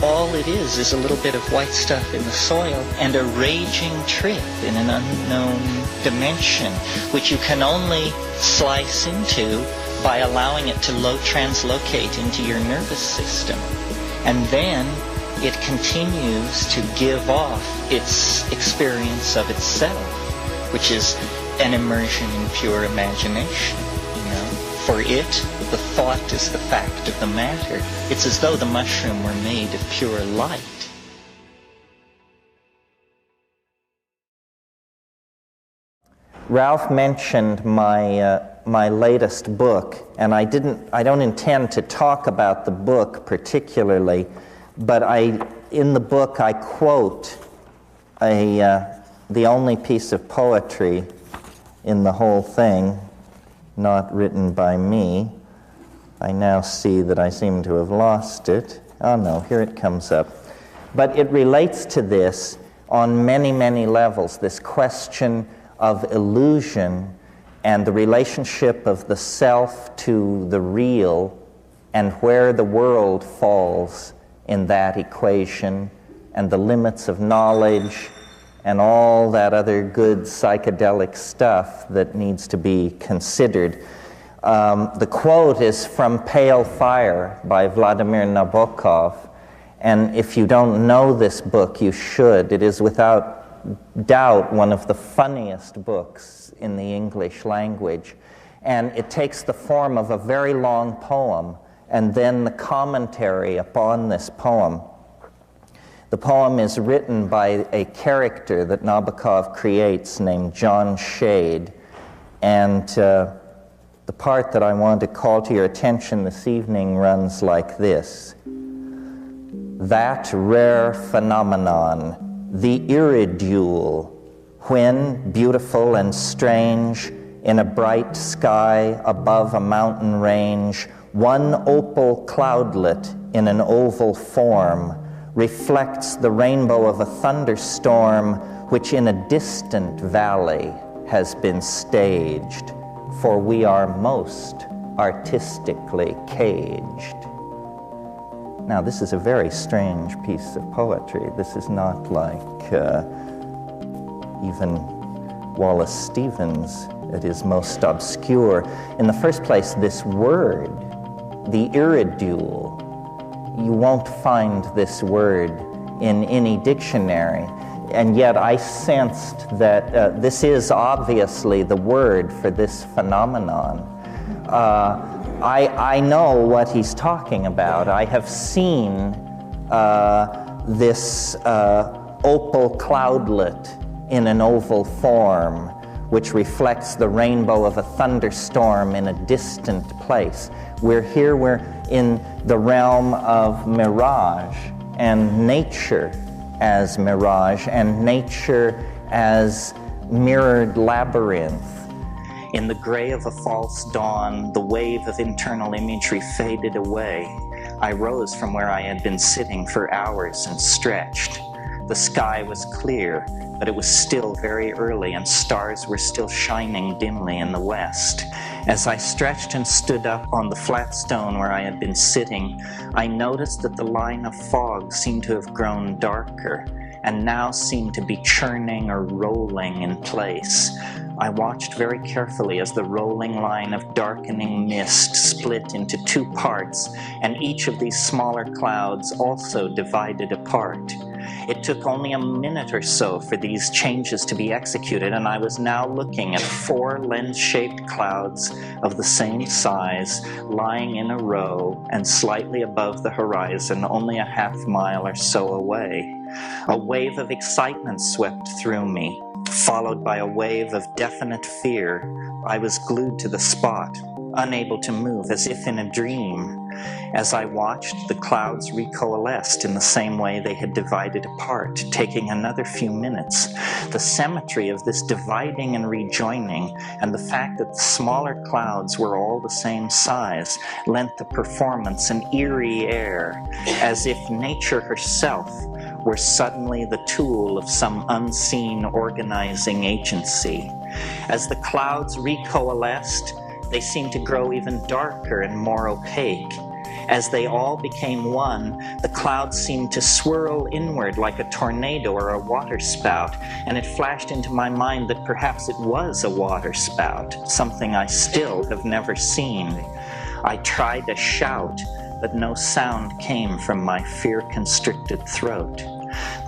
all it is a little bit of white stuff in the soil and a raging trip in an unknown dimension, which you can only slice into by allowing it to translocate into your nervous system. And then it continues to give off its experience of itself, which is an immersion in pure imagination. For it, the thought is the fact of the matter. It's as though the mushroom were made of pure light. Ralph mentioned my latest book, and I don't intend to talk about the book particularly, but in the book I quote the only piece of poetry in the whole thing, not written by me. I now see that I seem to have lost it. Oh no, here it comes up. But it relates to this on many, many levels, this question of illusion and the relationship of the self to the real and where the world falls in that equation and the limits of knowledge and all that other good psychedelic stuff that needs to be considered. The quote is from Pale Fire by Vladimir Nabokov, and if you don't know this book, you should. It is without doubt one of the funniest books in the English language, and it takes the form of a very long poem and then the commentary upon this poem. The poem is written by a character that Nabokov creates named John Shade, and the part that I want to call to your attention this evening runs like this. That rare phenomenon, the iridule, when, beautiful and strange, in a bright sky above a mountain range, one opal cloudlet in an oval form reflects the rainbow of a thunderstorm which in a distant valley has been staged, for we are most artistically caged. Now, this is a very strange piece of poetry. This is not like even Wallace Stevens at his most obscure. In the first place, this word, the iridule, you won't find this word in any dictionary. And yet I sensed that this is obviously the word for this phenomenon. I know what he's talking about. I have seen this opal cloudlet in an oval form, which reflects the rainbow of a thunderstorm in a distant place. We're in the realm of mirage, and nature as mirage, and nature as mirrored labyrinth. In the gray of a false dawn, the wave of internal imagery faded away. I rose from where I had been sitting for hours and stretched. The sky was clear, but it was still very early, and stars were still shining dimly in the west. As I stretched and stood up on the flat stone where I had been sitting, I noticed that the line of fog seemed to have grown darker, and now seemed to be churning or rolling in place. I watched very carefully as the rolling line of darkening mist split into two parts, and each of these smaller clouds also divided apart. It took only a minute or so for these changes to be executed, and I was now looking at 4 lens-shaped clouds of the same size, lying in a row and slightly above the horizon, only a half-mile or so away. A wave of excitement swept through me, followed by a wave of definite fear. I was glued to the spot, unable to move, as if in a dream. As I watched, the clouds recoalesced in the same way they had divided apart, taking another few minutes. The symmetry of this dividing and rejoining, and the fact that the smaller clouds were all the same size, lent the performance an eerie air, as if nature herself were suddenly the tool of some unseen organizing agency. As the clouds recoalesced, they seemed to grow even darker and more opaque. As they all became one, the clouds seemed to swirl inward like a tornado or a waterspout, and it flashed into my mind that perhaps it was a waterspout, something I still have never seen. I tried to shout, but no sound came from my fear-constricted throat.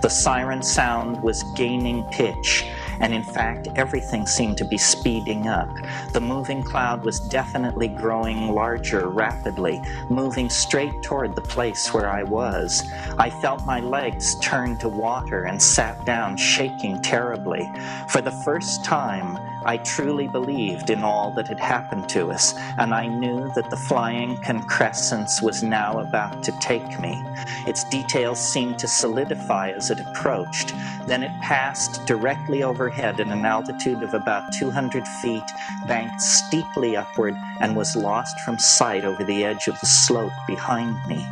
The siren sound was gaining pitch, and in fact, everything seemed to be speeding up. The moving cloud was definitely growing larger rapidly, moving straight toward the place where I was. I felt my legs turn to water and sat down, shaking terribly. For the first time, I truly believed in all that had happened to us, and I knew that the flying concrescence was now about to take me. Its details seemed to solidify as it approached. Then it passed directly overhead at an altitude of about 200 feet, banked steeply upward, and was lost from sight over the edge of the slope behind me.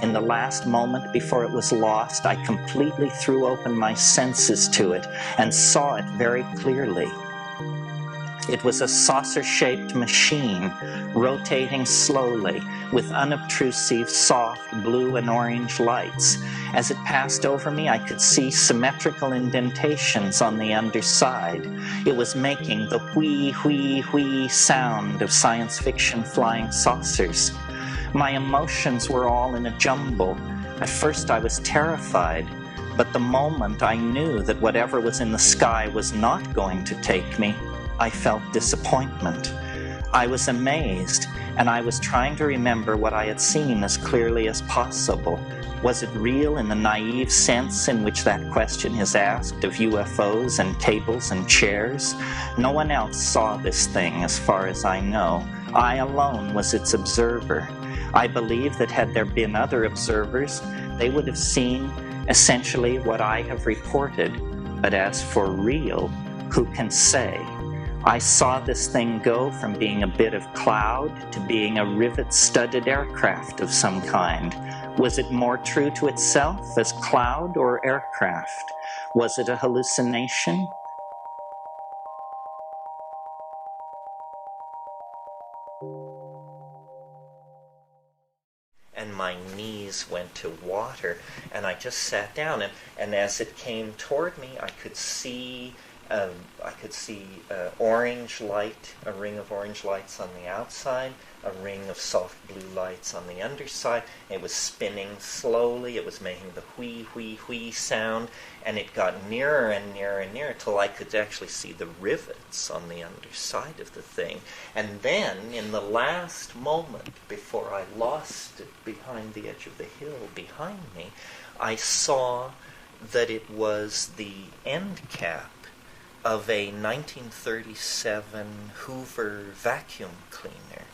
In the last moment before it was lost, I completely threw open my senses to it and saw it very clearly. It was a saucer-shaped machine, rotating slowly, with unobtrusive, soft blue and orange lights. As it passed over me, I could see symmetrical indentations on the underside. It was making the whee, whee, whee sound of science fiction flying saucers. My emotions were all in a jumble. At first I was terrified, but the moment I knew that whatever was in the sky was not going to take me, I felt disappointment. I was amazed, and I was trying to remember what I had seen as clearly as possible. Was it real in the naive sense in which that question is asked of UFOs and tables and chairs? No one else saw this thing, as far as I know. I alone was its observer. I believe that had there been other observers, they would have seen essentially what I have reported. But as for real, who can say? I saw this thing go from being a bit of cloud to being a rivet-studded aircraft of some kind. Was it more true to itself as cloud or aircraft? Was it a hallucination? eyes went to water, and I just sat down, and as it came toward me, I could see orange light, a ring of orange lights on the outside, a ring of soft blue lights on the underside. It was spinning slowly. It was making the whee, whee, whee sound, and it got nearer and nearer and nearer till I could actually see the rivets on the underside of the thing. And then, in the last moment, before I lost it behind the edge of the hill behind me, I saw that it was the end cap of a 1937 Hoover vacuum cleaner,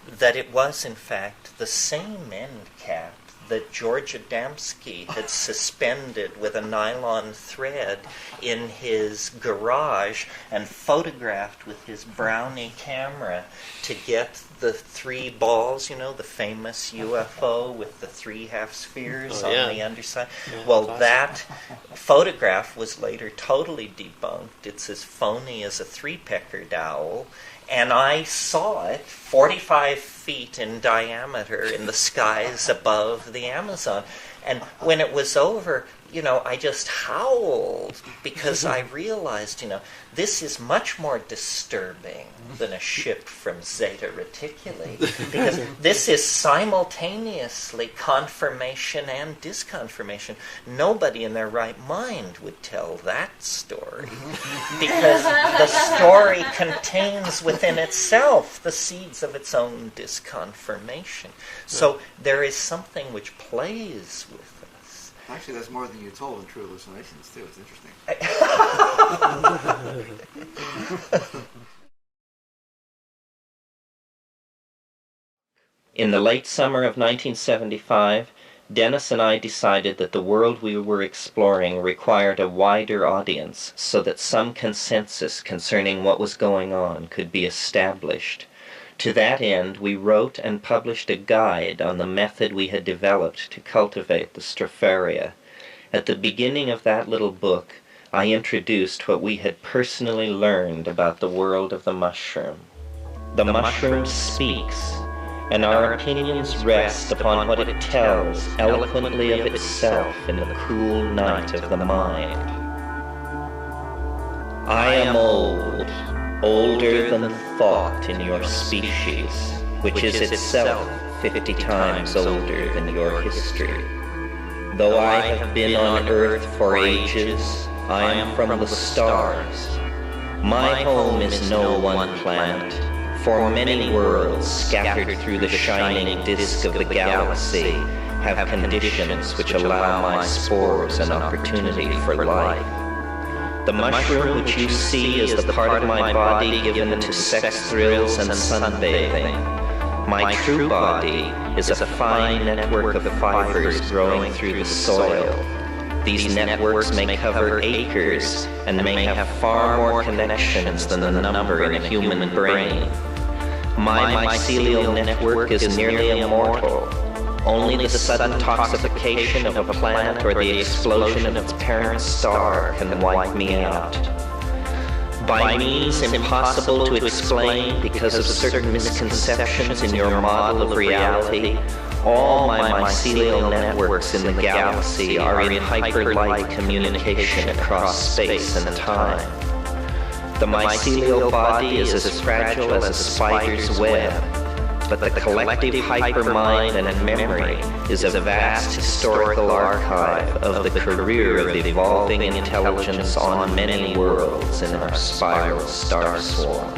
that it was in fact the same end cap that George Adamski had suspended with a nylon thread in his garage and photographed with his Brownie camera to get the 3 balls, the famous UFO with the 3 half spheres on the underside. That photograph was later totally debunked. It's as phony as a 3-peckered owl. And I saw it 45 feet in diameter in the skies above the Amazon. And when it was over, I just howled because I realized, this is much more disturbing than a ship from Zeta Reticuli, because this is simultaneously confirmation and disconfirmation. Nobody in their right mind would tell that story, because the story contains within itself the seeds of its own disconfirmation. So there is something which plays with us. Actually, that's more than you told in True Hallucinations, too. It's interesting. In the late summer of 1975, Dennis and I decided that the world we were exploring required a wider audience so that some consensus concerning what was going on could be established. To that end, we wrote and published a guide on the method we had developed to cultivate the Stropharia. At the beginning of that little book, I introduced what we had personally learned about the world of the mushroom. The mushroom speaks, and our opinions rest upon what it tells eloquently of itself in the cool night of the mind. I am old, older than thought in your species, which is itself 50 times older than your history. Though I have been on Earth for ages, I am from the stars. My home is no one planet, for many worlds scattered through the shining disk of the galaxy have conditions which allow my spores an opportunity for life. The mushroom which you see is the part of my body given to sex thrills and sunbathing. My true body is a fine network of fibers growing through the soil. These networks may cover acres and may have far more connections than the number in a human brain. My mycelial network is nearly immortal. Only the sudden toxification of a planet or the explosion of its parent star can wipe me out. By means impossible to explain because of certain misconceptions in your model of reality, all my mycelial networks in the galaxy are in hyperlight communication across space and time. The mycelial body is as fragile as a spider's web, but the collective hypermind and memory is a vast historical archive of the career of evolving intelligence on many worlds in our spiral star swarm.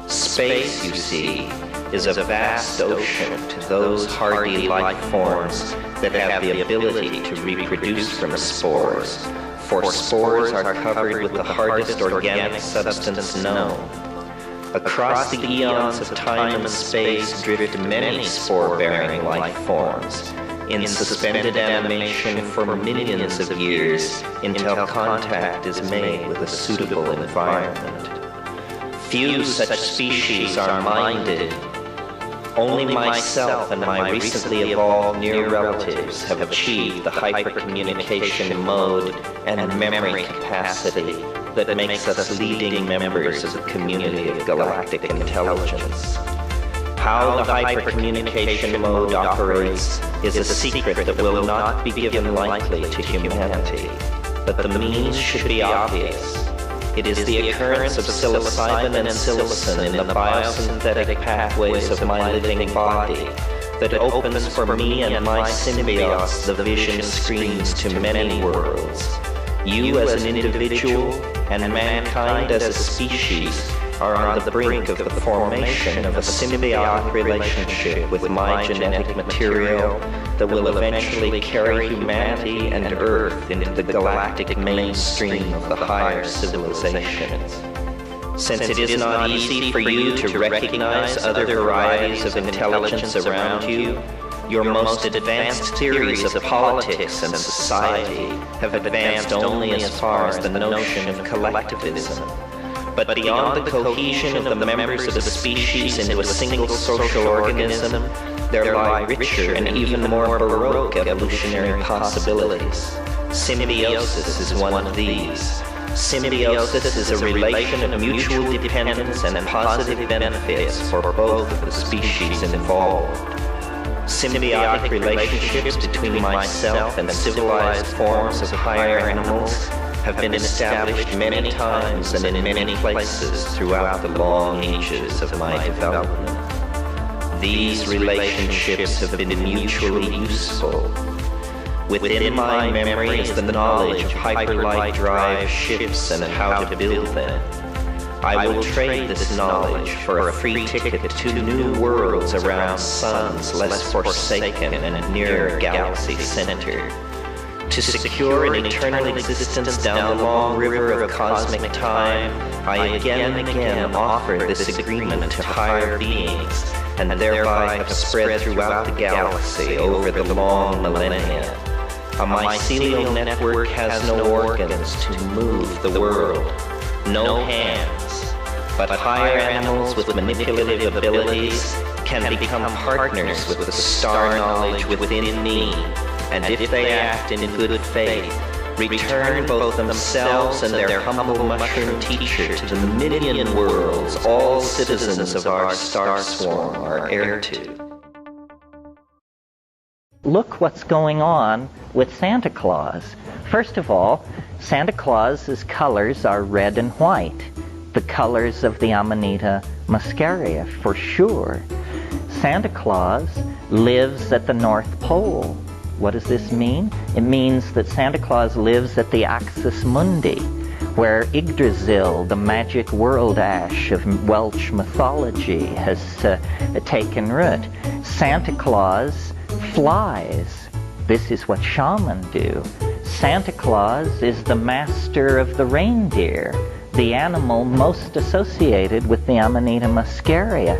Space, you see, is a vast ocean to those hardy life forms that have the ability to reproduce from spores, for spores are covered with the hardest organic substance known. Across the eons of time and space drift many spore-bearing life forms, in suspended animation for millions of years until contact is made with a suitable environment. Few such species are minded. Only myself and my recently evolved near relatives have achieved the hypercommunication mode and memory capacity that makes us leading members of the community of galactic intelligence. How the hypercommunication mode operates is a secret that will not be given lightly to humanity, but the means should be obvious. It is the occurrence of psilocybin and psilocin in the biosynthetic pathways of my living body that opens for me and my symbiotes the vision screens to many worlds. You as an individual and mankind as a species are on the brink of the formation of a symbiotic relationship with my genetic material that will eventually carry humanity and Earth into the galactic mainstream of the higher civilizations. Since it is not easy for you to recognize other varieties of intelligence around you, your most advanced theories of politics and society have advanced only as far as the notion of collectivism. But beyond the cohesion of the members of the species into a single social organism, there lie richer and even more baroque evolutionary possibilities. Symbiosis is one of these. Symbiosis is a relation of mutual dependence and positive benefits for both of the species involved. Symbiotic relationships between myself and civilized forms of higher animals have been established many times and in many places throughout the long ages of my development. These relationships have been mutually useful. Within my memory is the knowledge of hyperlight drive ships and how to build them. I will trade this knowledge for a free ticket to new worlds around suns less forsaken and nearer galaxy center. To secure an eternal existence down the long river of cosmic time, I again and again offer this agreement to higher beings, and thereby have spread throughout the galaxy over the long millennia. A mycelial network has no organs to move the world, no hands, but higher animals with manipulative abilities can become partners with the star knowledge within me, and if they act in good faith, return both themselves and their humble mushroom teacher to the million worlds all citizens of our star swarm are heir to. Look what's going on with Santa Claus. First of all, Santa Claus's colors are red and white, the colors of the Amanita muscaria, for sure. Santa Claus lives at the North Pole. What does this mean? It means that Santa Claus lives at the Axis Mundi, where Yggdrasil, the magic world ash of Welsh mythology, has taken root. Santa Claus flies. This is what shamans do. Santa Claus is the master of the reindeer, the animal most associated with the Amanita muscaria.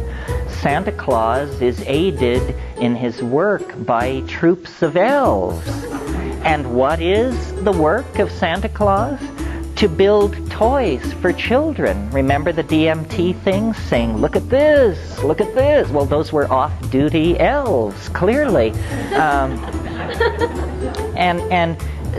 Santa Claus is aided in his work by troops of elves. And what is the work of Santa Claus? To build toys for children. Remember the DMT things saying, look at this, look at this. Well, those were off-duty elves, clearly.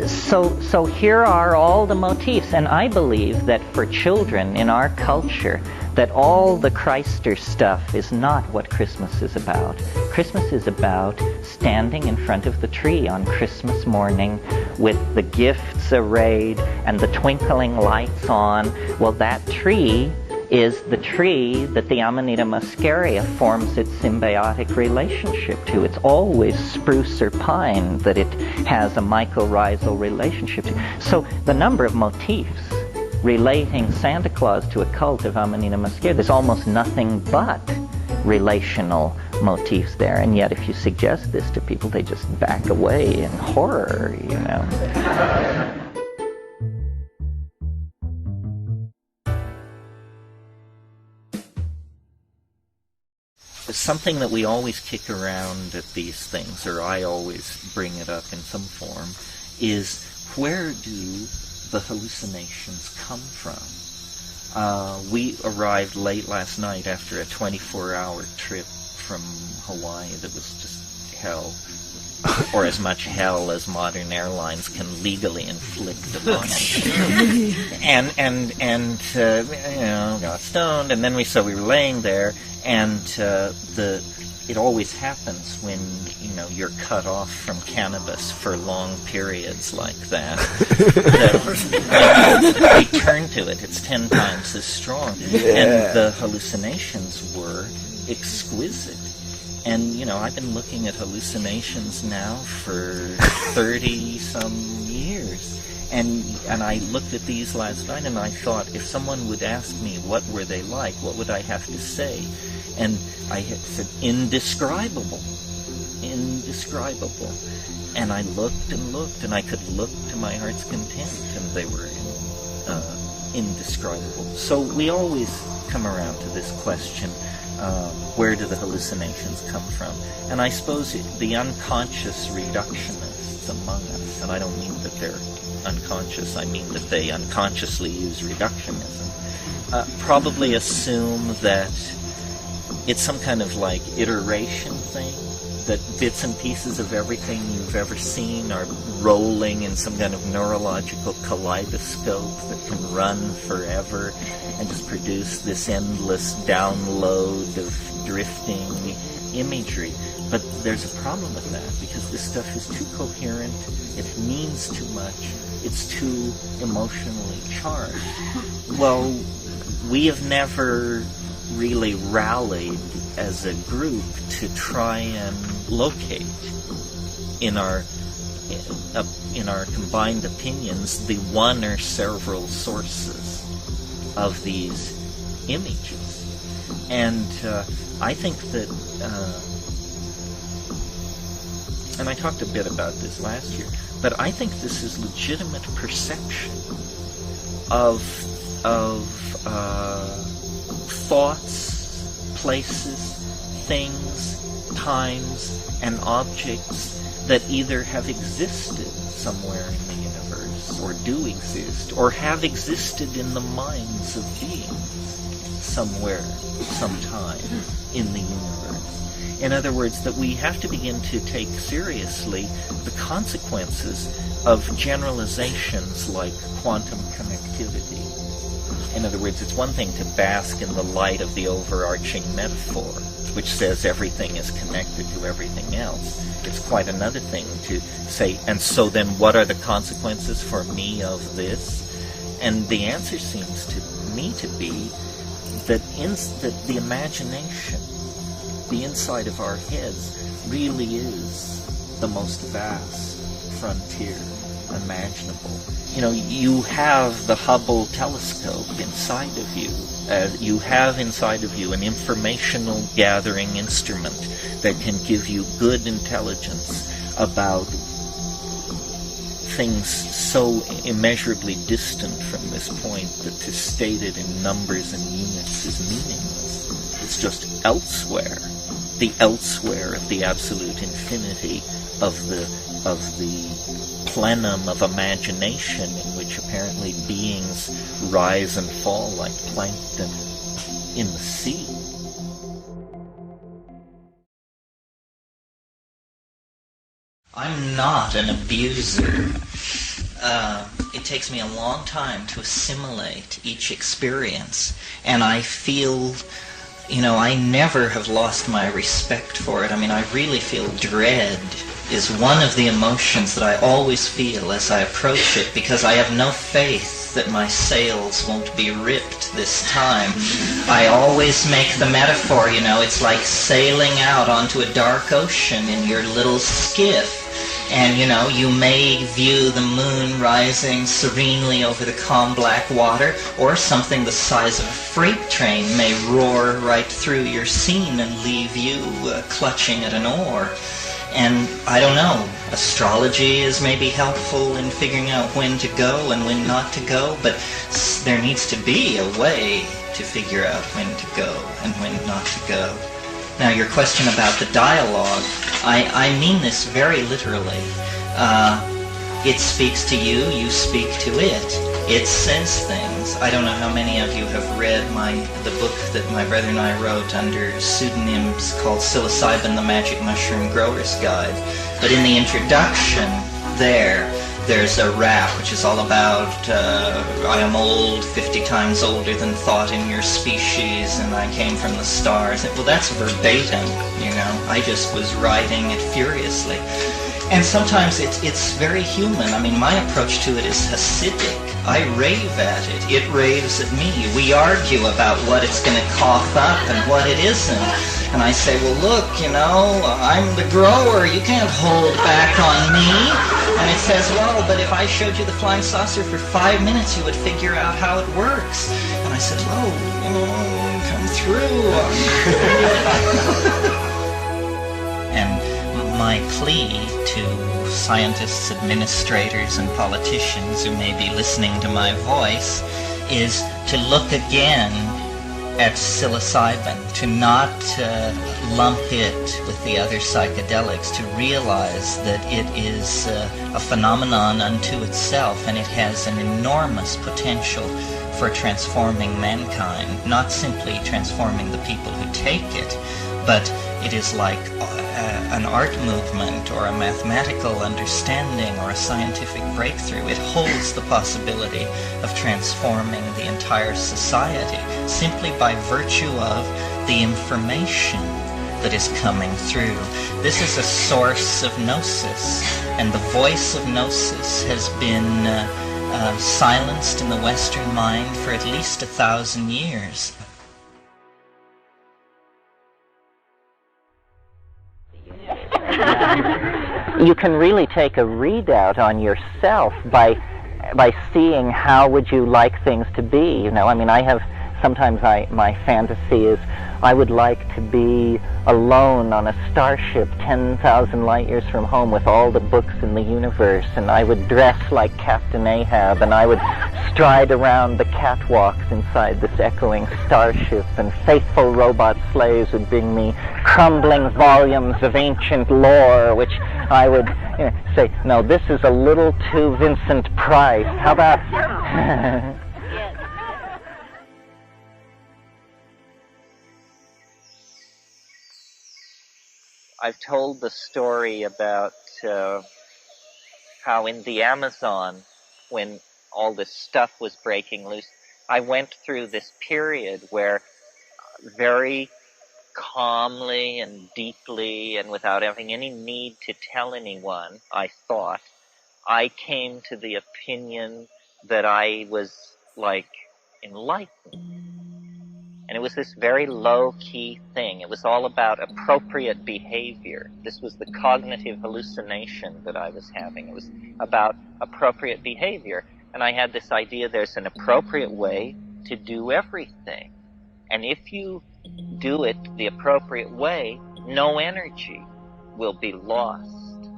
So here are all the motifs. And I believe that for children in our culture, that all the Christer stuff is not what Christmas is about. Christmas is about standing in front of the tree on Christmas morning with the gifts arrayed and the twinkling lights on. Well, that tree is the tree that the Amanita muscaria forms its symbiotic relationship to. It's always spruce or pine that it has a mycorrhizal relationship to. So the number of motifs relating Santa Claus to a cult of Amanita muscaria, there's almost nothing but relational motifs there. And yet if you suggest this to people, they just back away in horror, you know. Something that we always kick around at these things, or I always bring it up in some form, is where do the hallucinations come from? We arrived late last night after a 24-hour trip from Hawaii that was just hell. or as much hell as modern airlines can legally inflict upon it. and got stoned, and then we were laying there, and it always happens when you're cut off from cannabis for long periods like that. We turn to it; it's 10 times as strong, and the hallucinations were exquisite. And, I've been looking at hallucinations now for 30-some years. And I looked at these last night, and I thought, if someone would ask me what were they like, what would I have to say? And I had said, indescribable. Indescribable. And I looked, and I could look to my heart's content, and they were indescribable. So we always come around to this question, where do the hallucinations come from? And I suppose the unconscious reductionists among us, and I don't mean that they're unconscious, I mean that they unconsciously use reductionism, probably assume that it's some kind of iteration thing, that bits and pieces of everything you've ever seen are rolling in some kind of neurological kaleidoscope that can run forever and just produce this endless download of drifting imagery. But there's a problem with that, because this stuff is too coherent, it means too much, it's too emotionally charged. Well, we have never really rallied as a group to try and locate in our combined opinions the one or several sources of these images. And I think that, and I talked a bit about this last year, but I think this is legitimate perception of thoughts, places, things, times, and objects that either have existed somewhere in the universe, or do exist, or have existed in the minds of beings somewhere, sometime in the universe. In other words, that we have to begin to take seriously the consequences of generalizations like quantum connectivity. In other words, it's one thing to bask in the light of the overarching metaphor, which says everything is connected to everything else. It's quite another thing to say, and so then what are the consequences for me of this? And the answer seems to me to be that the imagination, the inside of our heads, really is the most vast frontier imaginable. You have the Hubble telescope inside of you. You have inside of you an informational gathering instrument that can give you good intelligence about things so immeasurably distant from this point that to state it in numbers and units is meaningless. It's just elsewhere, the elsewhere of the absolute infinity of the plenum of imagination in which apparently beings rise and fall like plankton in the sea. I'm not an abuser. It takes me a long time to assimilate each experience, and I feel, I never have lost my respect for it. I mean, I really feel dread is one of the emotions that I always feel as I approach it, because I have no faith that my sails won't be ripped this time. I always make the metaphor, it's like sailing out onto a dark ocean in your little skiff. And, you may view the moon rising serenely over the calm black water, or something the size of a freight train may roar right through your scene and leave you clutching at an oar. And I don't know, astrology is maybe helpful in figuring out when to go and when not to go, but there needs to be a way to figure out when to go and when not to go. Now, your question about the dialogue, I mean this very literally. It speaks to you, you speak to it. It says things. I don't know how many of you have read the book that my brother and I wrote under pseudonyms called Psilocybin, the Magic Mushroom Grower's Guide. But in the introduction there's a rap which is all about I am old, 50 times older than thought in your species, and I came from the stars. Well, that's verbatim, you know. I just was writing it furiously. And sometimes it's very human. I mean, my approach to it is Hasidic. I rave at it. It raves at me. We argue about what it's going to cough up and what it isn't. And I say, well, look, you know, I'm the grower. You can't hold back on me. And it says, well, but if I showed you the flying saucer for 5 minutes, you would figure out how it works. And I said, well, you know, come through. And my plea to scientists, administrators, and politicians who may be listening to my voice is to look again at psilocybin, to not lump it with the other psychedelics, to realize that it is a phenomenon unto itself, and it has an enormous potential for transforming mankind, not simply transforming the people who take it, but it is like an art movement or a mathematical understanding or a scientific breakthrough. It holds the possibility of transforming the entire society simply by virtue of the information that is coming through. This is a source of gnosis, and the voice of gnosis has been silenced in the Western mind for at least 1,000 years. You can really take a readout on yourself by seeing how would you like things to be. You know, I mean, sometimes my fantasy is I would like to be alone on a starship 10,000 light years from home with all the books in the universe, and I would dress like Captain Ahab, and I would stride around the catwalks inside this echoing starship, and faithful robot slaves would bring me crumbling volumes of ancient lore, which I would say, no, this is a little too Vincent Price. How about... I've told the story about how in the Amazon, when all this stuff was breaking loose, I went through this period where very calmly and deeply and without having any need to tell anyone, I thought, I came to the opinion that I was like enlightened. And it was this very low-key thing. It was all about appropriate behavior. This was the cognitive hallucination that I was having. It was about appropriate behavior. And I had this idea there's an appropriate way to do everything. And if you do it the appropriate way, no energy will be lost.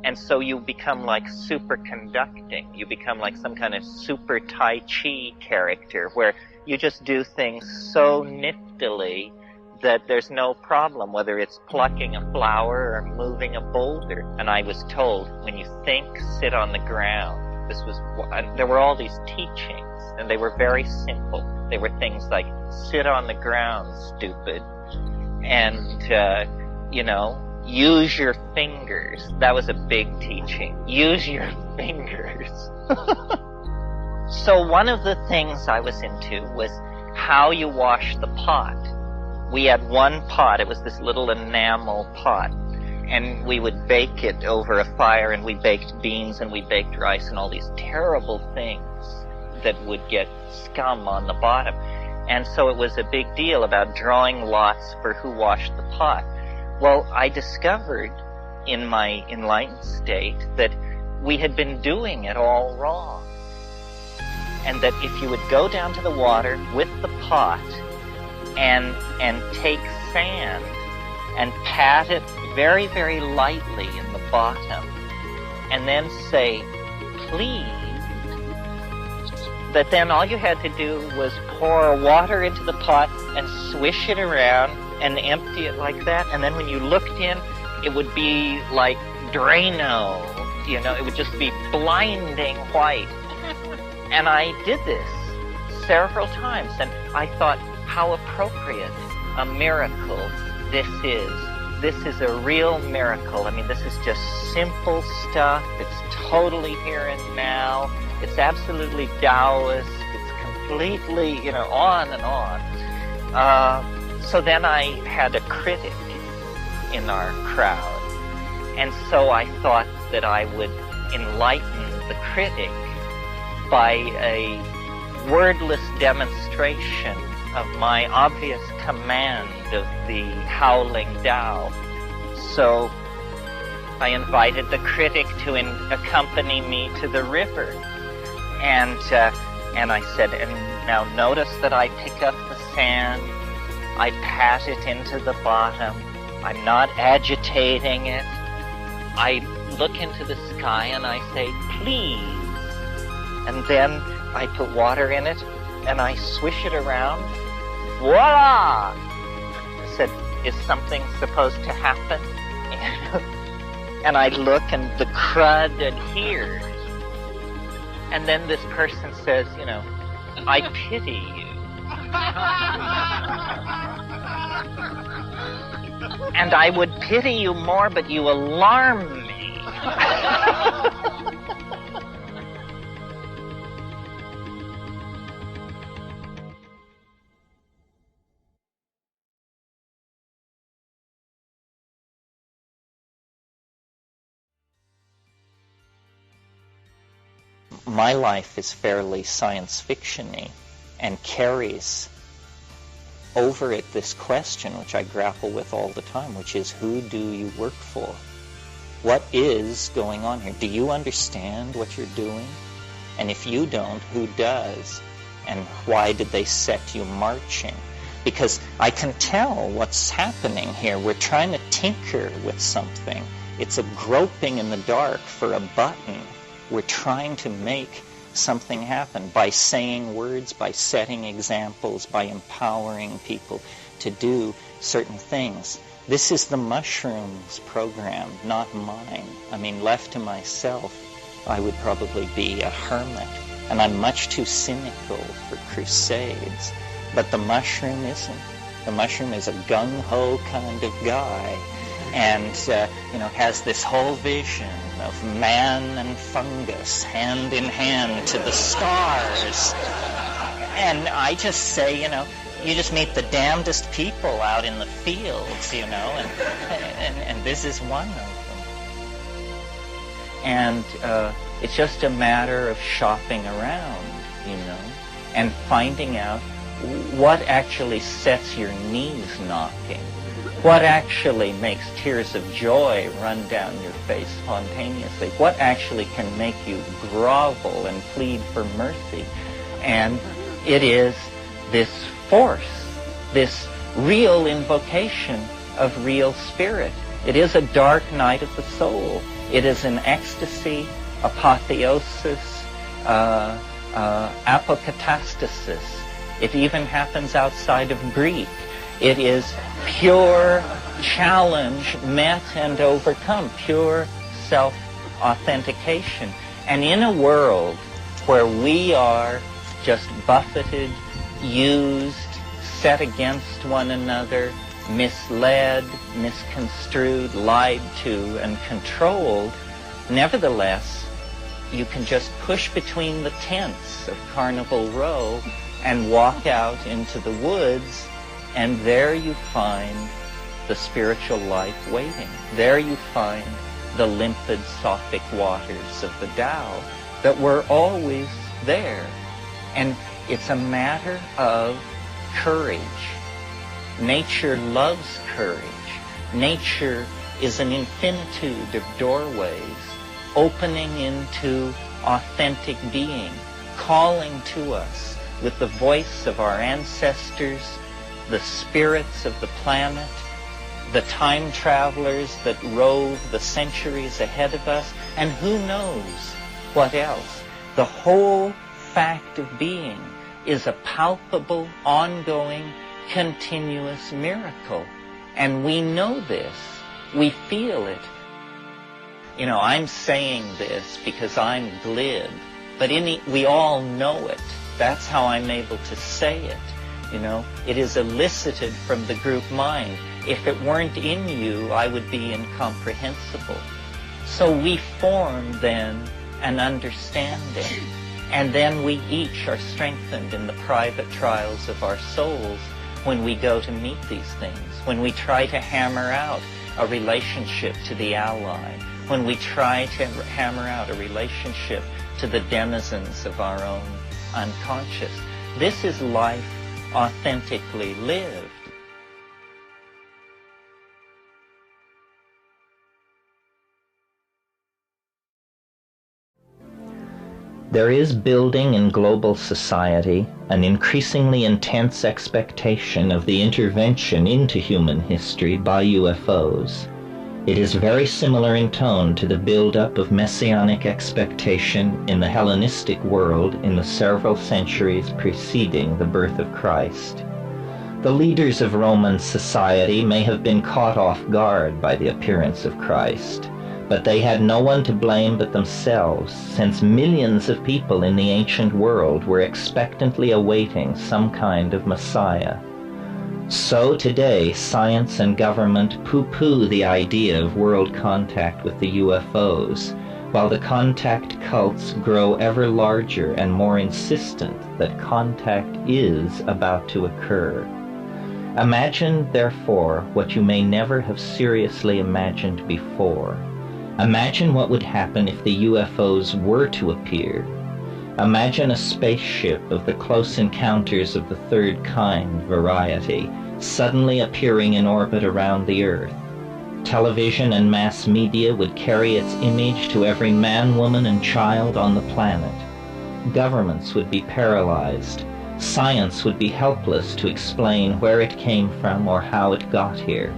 And so you become like superconducting. You become like some kind of super Tai Chi character where you just do things so niftily that there's no problem, whether it's plucking a flower or moving a boulder. And I was told, when you think, sit on the ground. There were all these teachings, and they were very simple. They were things like, sit on the ground, stupid. And, use your fingers. That was a big teaching. Use your fingers. So one of the things I was into was how you wash the pot. We had one pot. It was this little enamel pot. And we would bake it over a fire, and we baked beans and we baked rice and all these terrible things that would get scum on the bottom. And so it was a big deal about drawing lots for who washed the pot. Well, I discovered in my enlightened state that we had been doing it all wrong. And that if you would go down to the water with the pot and take sand and pat it very, very lightly in the bottom, and then say, please, that then all you had to do was pour water into the pot and swish it around and empty it like that, and then when you looked in, it would be like Drano, it would just be blinding white. And I did this several times, and I thought, how appropriate a miracle this is. This is a real miracle. I mean, this is just simple stuff. It's totally here and now. It's absolutely Taoist. It's completely, you know, on and on. So then I had a critic in our crowd. And so I thought that I would enlighten the critic by a wordless demonstration of my obvious command of the howling Tao. So I invited the critic to accompany me to the river. And I said, and now notice that I pick up the sand, I pat it into the bottom, I'm not agitating it. I look into the sky and I say, please. And then I put water in it and I swish it around. Voila! I said, is something supposed to happen? And I look and the crud adheres. And then this person says, you know, I pity you. And I would pity you more, but you alarm me. My life is fairly science fiction-y and carries over it this question, which I grapple with all the time, which is, who do you work for? What is going on here? Do you understand what you're doing? And if you don't, who does? And why did they set you marching? Because I can tell what's happening here. We're trying to tinker with something. It's a groping in the dark for a button. We're trying to make something happen by saying words, by setting examples, by empowering people to do certain things. This is the mushrooms program, not mine. I mean, left to myself, I would probably be a hermit, and I'm much too cynical for crusades. But the mushroom isn't. The mushroom is a gung-ho kind of guy, and has this whole vision of man and fungus hand in hand to the stars. And I just say, you just meet the damnedest people out in the fields, and this is one of them. And it's just a matter of shopping around, and finding out what actually sets your knees knocking. What actually makes tears of joy run down your face spontaneously? What actually can make you grovel and plead for mercy? And it is this force, this real invocation of real spirit. It is a dark night of the soul. It is an ecstasy, apotheosis, apokatastasis. It even happens outside of Greek. It is pure challenge met and overcome, pure self-authentication. And in a world where we are just buffeted, used, set against one another, misled, misconstrued, lied to, and controlled, nevertheless, you can just push between the tents of Carnival Row and walk out into the woods, and there you find the spiritual life waiting. There you find the limpid, sophic waters of the Tao that were always there. And it's a matter of courage. Nature loves courage. Nature is an infinitude of doorways opening into authentic being, calling to us with the voice of our ancestors, the spirits of the planet, the time travelers that rove the centuries ahead of us, and who knows what else. The whole fact of being is a palpable, ongoing, continuous miracle. And we know this. We feel it. I'm saying this because I'm glib, but we all know it. That's how I'm able to say it. You know, it is elicited from the group mind. If it weren't in you, I would be incomprehensible. So we form then an understanding, and then we each are strengthened in the private trials of our souls when we go to meet these things, when we try to hammer out a relationship to the ally, when we try to hammer out a relationship to the denizens of our own unconscious. This is life authentically lived. There is building in global society an increasingly intense expectation of the intervention into human history by UFOs. It is very similar in tone to the build-up of messianic expectation in the Hellenistic world in the several centuries preceding the birth of Christ. The leaders of Roman society may have been caught off guard by the appearance of Christ, but they had no one to blame but themselves, since millions of people in the ancient world were expectantly awaiting some kind of Messiah. So today, science and government pooh-pooh the idea of world contact with the UFOs, while the contact cults grow ever larger and more insistent that contact is about to occur. Imagine, therefore, what you may never have seriously imagined before. Imagine what would happen if the UFOs were to appear. Imagine a spaceship of the Close Encounters of the Third Kind variety suddenly appearing in orbit around the Earth. Television and mass media would carry its image to every man, woman, and child on the planet. Governments would be paralyzed. Science would be helpless to explain where it came from or how it got here.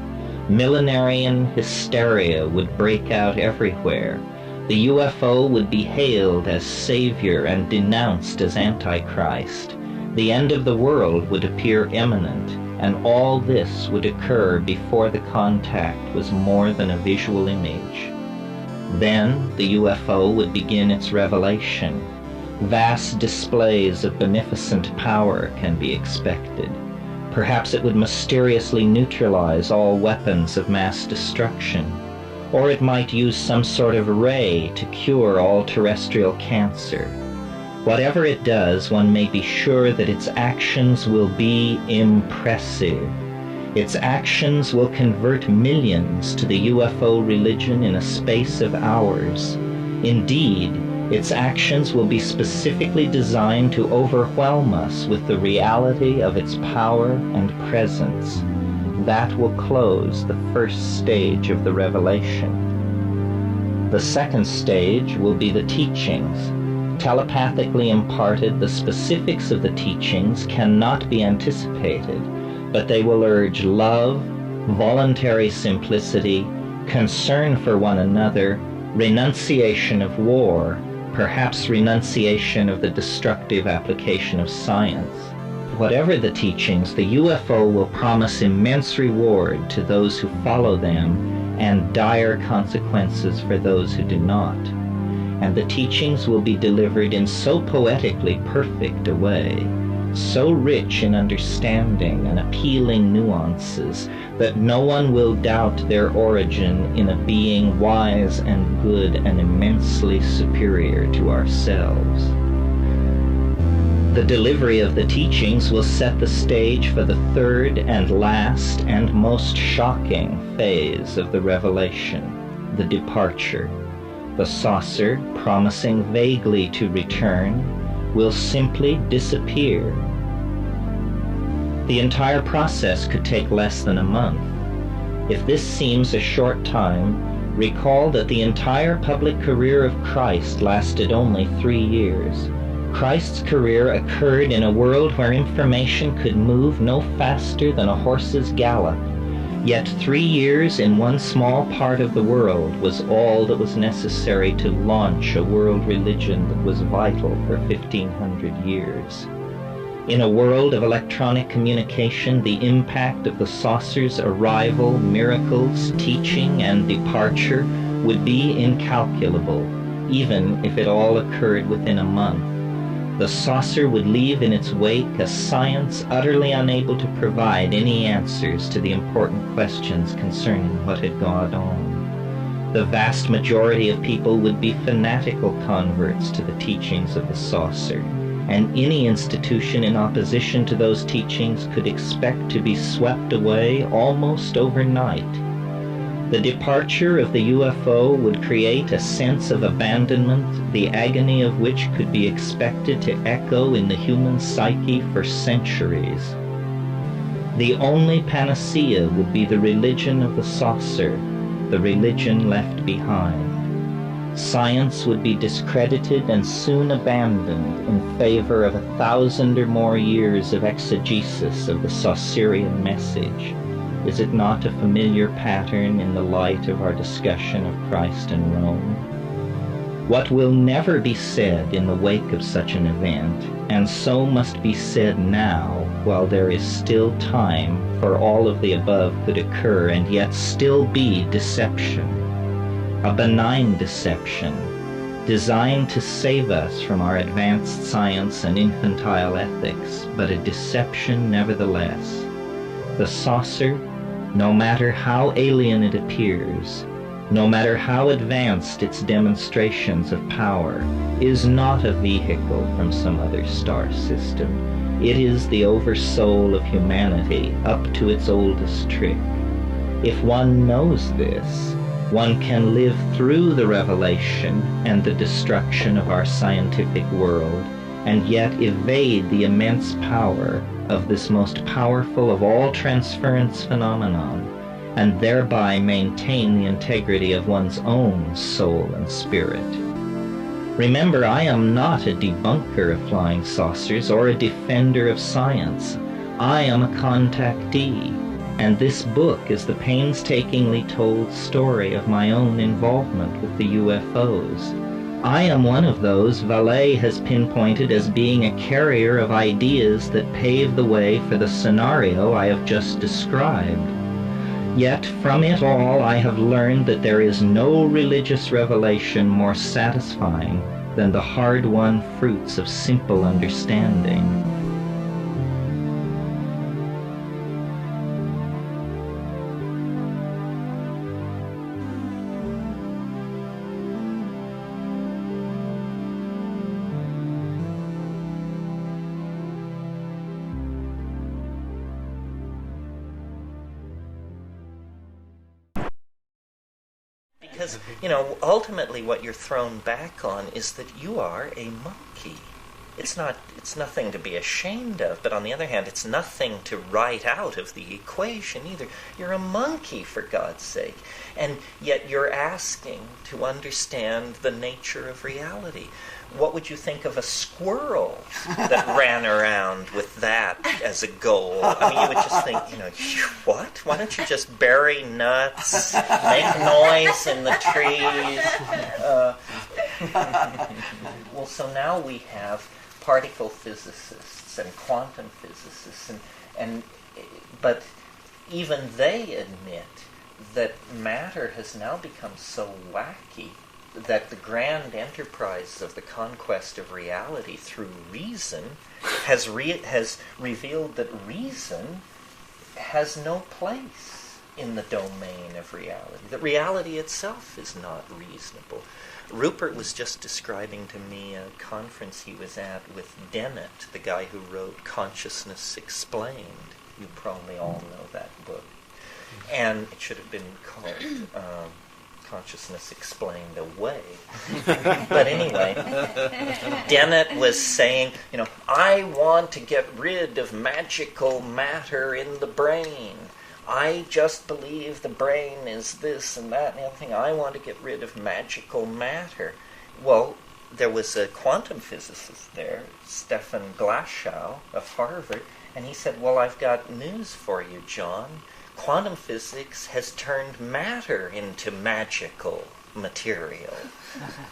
Millenarian hysteria would break out everywhere. The UFO would be hailed as savior and denounced as Antichrist. The end of the world would appear imminent, and all this would occur before the contact was more than a visual image. Then the UFO would begin its revelation. Vast displays of beneficent power can be expected. Perhaps it would mysteriously neutralize all weapons of mass destruction, or it might use some sort of ray to cure all terrestrial cancer. Whatever it does, one may be sure that its actions will be impressive. Its actions will convert millions to the UFO religion in a space of hours. Indeed, its actions will be specifically designed to overwhelm us with the reality of its power and presence. That will close the first stage of the revelation. The second stage will be the teachings. Telepathically imparted, the specifics of the teachings cannot be anticipated, but they will urge love, voluntary simplicity, concern for one another, renunciation of war, perhaps renunciation of the destructive application of science. Whatever the teachings, the UFO will promise immense reward to those who follow them and dire consequences for those who do not. And the teachings will be delivered in so poetically perfect a way, so rich in understanding and appealing nuances, that no one will doubt their origin in a being wise and good and immensely superior to ourselves. The delivery of the teachings will set the stage for the third and last and most shocking phase of the revelation, the departure. The saucer, promising vaguely to return, will simply disappear. The entire process could take less than a month. If this seems a short time, recall that the entire public career of Christ lasted only 3 years. Christ's career occurred in a world where information could move no faster than a horse's gallop. Yet 3 years in one small part of the world was all that was necessary to launch a world religion that was vital for 1,500 years. In a world of electronic communication, the impact of the saucer's arrival, miracles, teaching, and departure would be incalculable. even if it all occurred within a month. The saucer would leave in its wake a science utterly unable to provide any answers to the important questions concerning what had gone on. The vast majority of people would be fanatical converts to the teachings of the saucer, and any institution in opposition to those teachings could expect to be swept away almost overnight. The departure of the UFO would create a sense of abandonment, the agony of which could be expected to echo in the human psyche for centuries. The only panacea would be the religion of the saucer, the religion left behind. Science would be discredited and soon abandoned in favor of 1,000 or more years of exegesis of the Saucerian message. Is it not a familiar pattern in the light of our discussion of Christ and Rome? What will never be said in the wake of such an event, and so must be said now, while there is still time, for all of the above could occur and yet still be deception. A benign deception, designed to save us from our advanced science and infantile ethics, but a deception nevertheless. The saucer, no matter how alien it appears, no matter how advanced its demonstrations of power, is not a vehicle from some other star system. It is the oversoul of humanity up to its oldest trick. If one knows this, one can live through the revelation and the destruction of our scientific world, and yet evade the immense power of this most powerful of all transference phenomenon, and thereby maintain the integrity of one's own soul and spirit. Remember, I am not a debunker of flying saucers or a defender of science. I am a contactee, and this book is the painstakingly told story of my own involvement with the UFOs. I am one of those Vallée has pinpointed as being a carrier of ideas that pave the way for the scenario I have just described. Yet from it all I have learned that there is no religious revelation more satisfying than the hard-won fruits of simple understanding. Because, ultimately what you're thrown back on is that you are a monkey. It's nothing to be ashamed of, but on the other hand, it's nothing to write out of the equation either. You're a monkey, for God's sake. And yet you're asking to understand the nature of reality. What would you think of a squirrel that ran around with that as a goal? I mean, you would just think, what? Why don't you just bury nuts, make noise in the trees? Well, so now we have particle physicists and quantum physicists, but even they admit that matter has now become so wacky that the grand enterprise of the conquest of reality through reason has revealed that reason has no place in the domain of reality. That reality itself is not reasonable. Rupert was just describing to me a conference he was at with Dennett, the guy who wrote Consciousness Explained. You probably all know that book. And it should have been called Consciousness Explained Away. But anyway, Dennett was saying, I want to get rid of magical matter in the brain. I just believe the brain is this and that and the other thing. I want to get rid of magical matter. Well, there was a quantum physicist there, Stefan Glashow of Harvard, and he said, well, I've got news for you, John. Quantum physics has turned matter into magical material.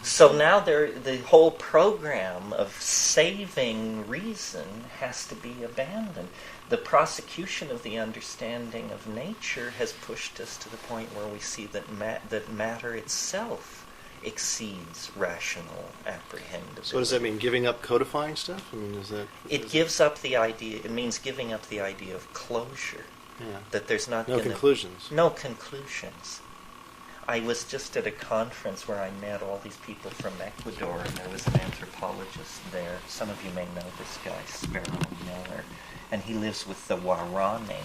So now the whole program of saving reason has to be abandoned. The prosecution of the understanding of nature has pushed us to the point where we see that matter itself exceeds rational apprehendability. So does that mean giving up codifying stuff? I mean, It gives up the idea. It means giving up the idea of closure. Yeah. That there's not no conclusions. No conclusions. I was just at a conference where I met all these people from Ecuador, and there was an anthropologist there. Some of you may know this guy, Sparrow Miller, and he lives with the Guarani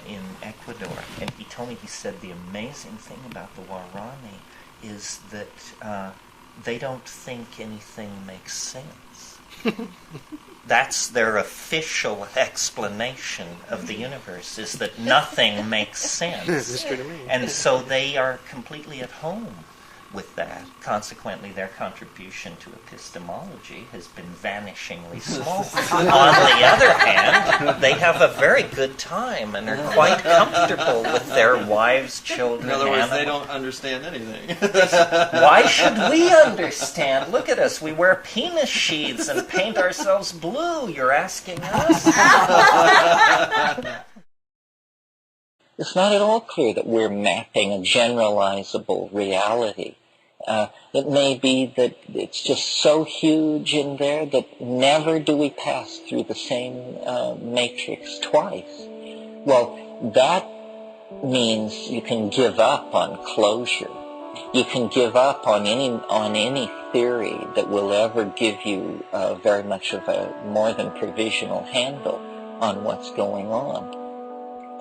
in Ecuador. And he told me, he said, the amazing thing about the Guarani is that they don't think anything makes sense. That's their official explanation of the universe, is that nothing makes sense. That's true to me. And so they are completely at home with that. Consequently, their contribution to epistemology has been vanishingly small. On the other hand, they have a very good time and are quite comfortable with their wives, children, In other words, animals. they don't understand anything. Why should we understand? Look at us. We wear penis sheaths and paint ourselves blue. You're asking us? It's not at all clear that we're mapping a generalizable reality. It may be that it's just so huge in there that never do we pass through the same matrix twice. Well, that means you can give up on closure. You can give up on any theory that will ever give you very much of a more than provisional handle on what's going on.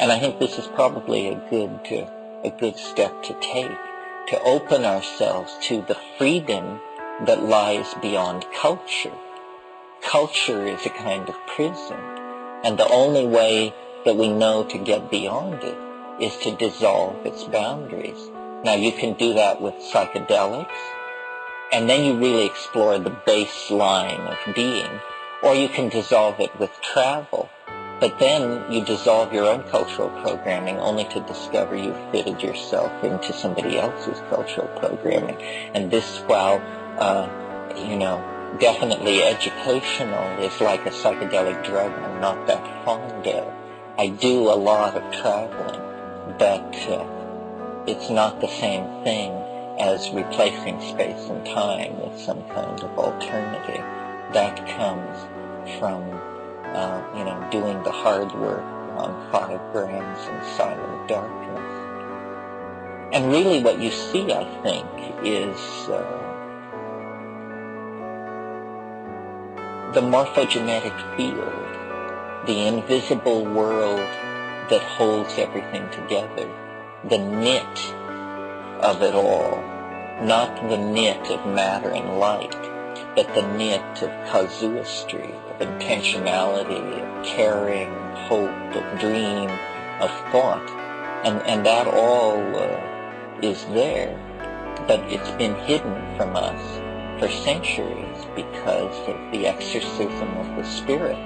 And I think this is probably a good step to take, to open ourselves to the freedom that lies beyond culture. Culture is a kind of prison, and the only way that we know to get beyond it is to dissolve its boundaries. Now, you can do that with psychedelics, and then you really explore the baseline of being, or you can dissolve it with travel. But then you dissolve your own cultural programming only to discover you've fitted yourself into somebody else's cultural programming. And this, while, definitely educational, is like a psychedelic drug I'm not that fond of. I do a lot of traveling, but it's not the same thing as replacing space and time with some kind of alternative. That comes from doing the hard work on 5 grams in silent darkness. And really what you see, I think, is the morphogenetic field, the invisible world that holds everything together, the knit of it all, not the knit of matter and light, but the knit of casuistry, of intentionality, of caring, hope, of dream, of thought. And that all is there, but it's been hidden from us for centuries because of the exorcism of the spirit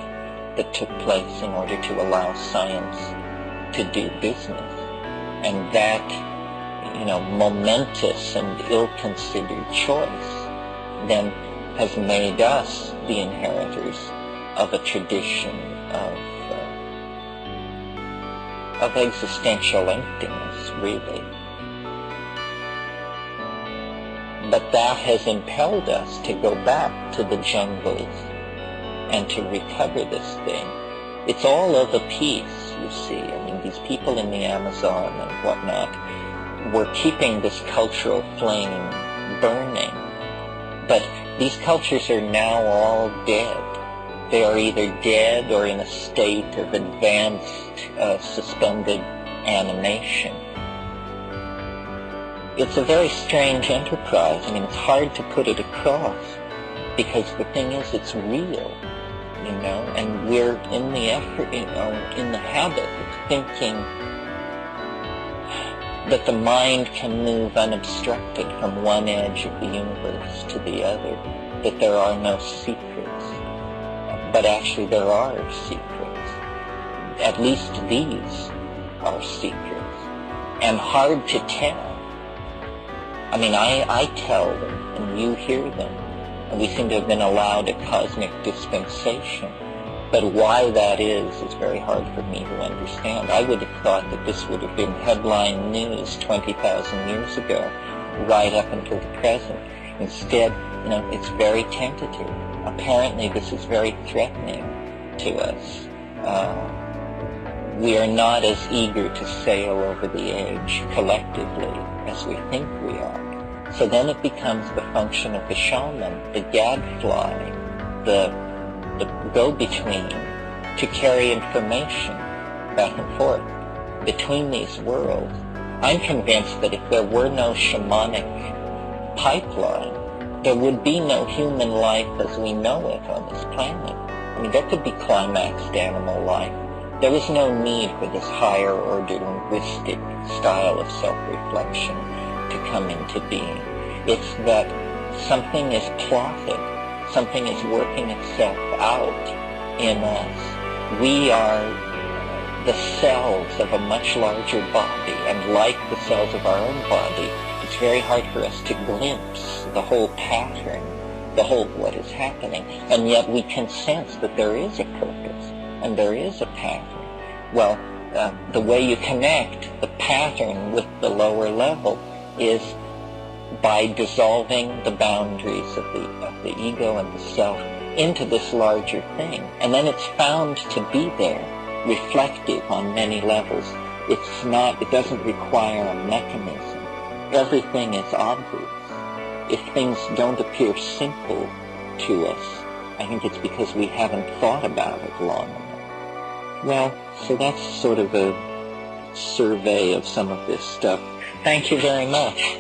that took place in order to allow science to do business. And that, momentous and ill-considered choice then has made us the inheritors of a tradition of existential emptiness, really. But that has impelled us to go back to the jungles and to recover this thing. It's all of a piece, you see. I mean, these people in the Amazon and whatnot were keeping this cultural flame burning. But these cultures are now all dead. They are either dead or in a state of advanced suspended animation. It's a very strange enterprise. I mean, it's hard to put it across because the thing is, it's real, and we're in the effort, in the habit of thinking that the mind can move unobstructed from one edge of the universe to the other, that there are no secrets. But actually there are secrets. At least these are secrets, and hard to tell. I mean, I tell them, and you hear them, and we seem to have been allowed a cosmic dispensation. But why that is very hard for me to understand. I would have thought that this would have been headline news 20,000 years ago, right up until the present. Instead, it's very tentative. Apparently, this is very threatening to us. We are not as eager to sail over the edge collectively as we think we are. So then it becomes the function of the shaman, the gadfly, the go-between, to carry information back and forth between these worlds. I'm convinced that if there were no shamanic pipeline, there would be no human life as we know it on this planet. I mean, there could be climaxed animal life. There is no need for this higher order linguistic style of self-reflection to come into being. It's that something is plotted, something is working itself out in us. We are the cells of a much larger body, and like the cells of our own body, it's very hard for us to glimpse the whole pattern, the whole what is happening, and yet we can sense that there is a purpose and there is a pattern. Well, the way you connect the pattern with the lower level is by dissolving the boundaries of the ego and the self into this larger thing, and then it's found to be there, reflective on many levels. It doesn't require a mechanism. Everything is obvious. If things don't appear simple to us, I think it's because we haven't thought about it long enough. Well, so that's sort of a survey of some of this stuff. Thank you very much.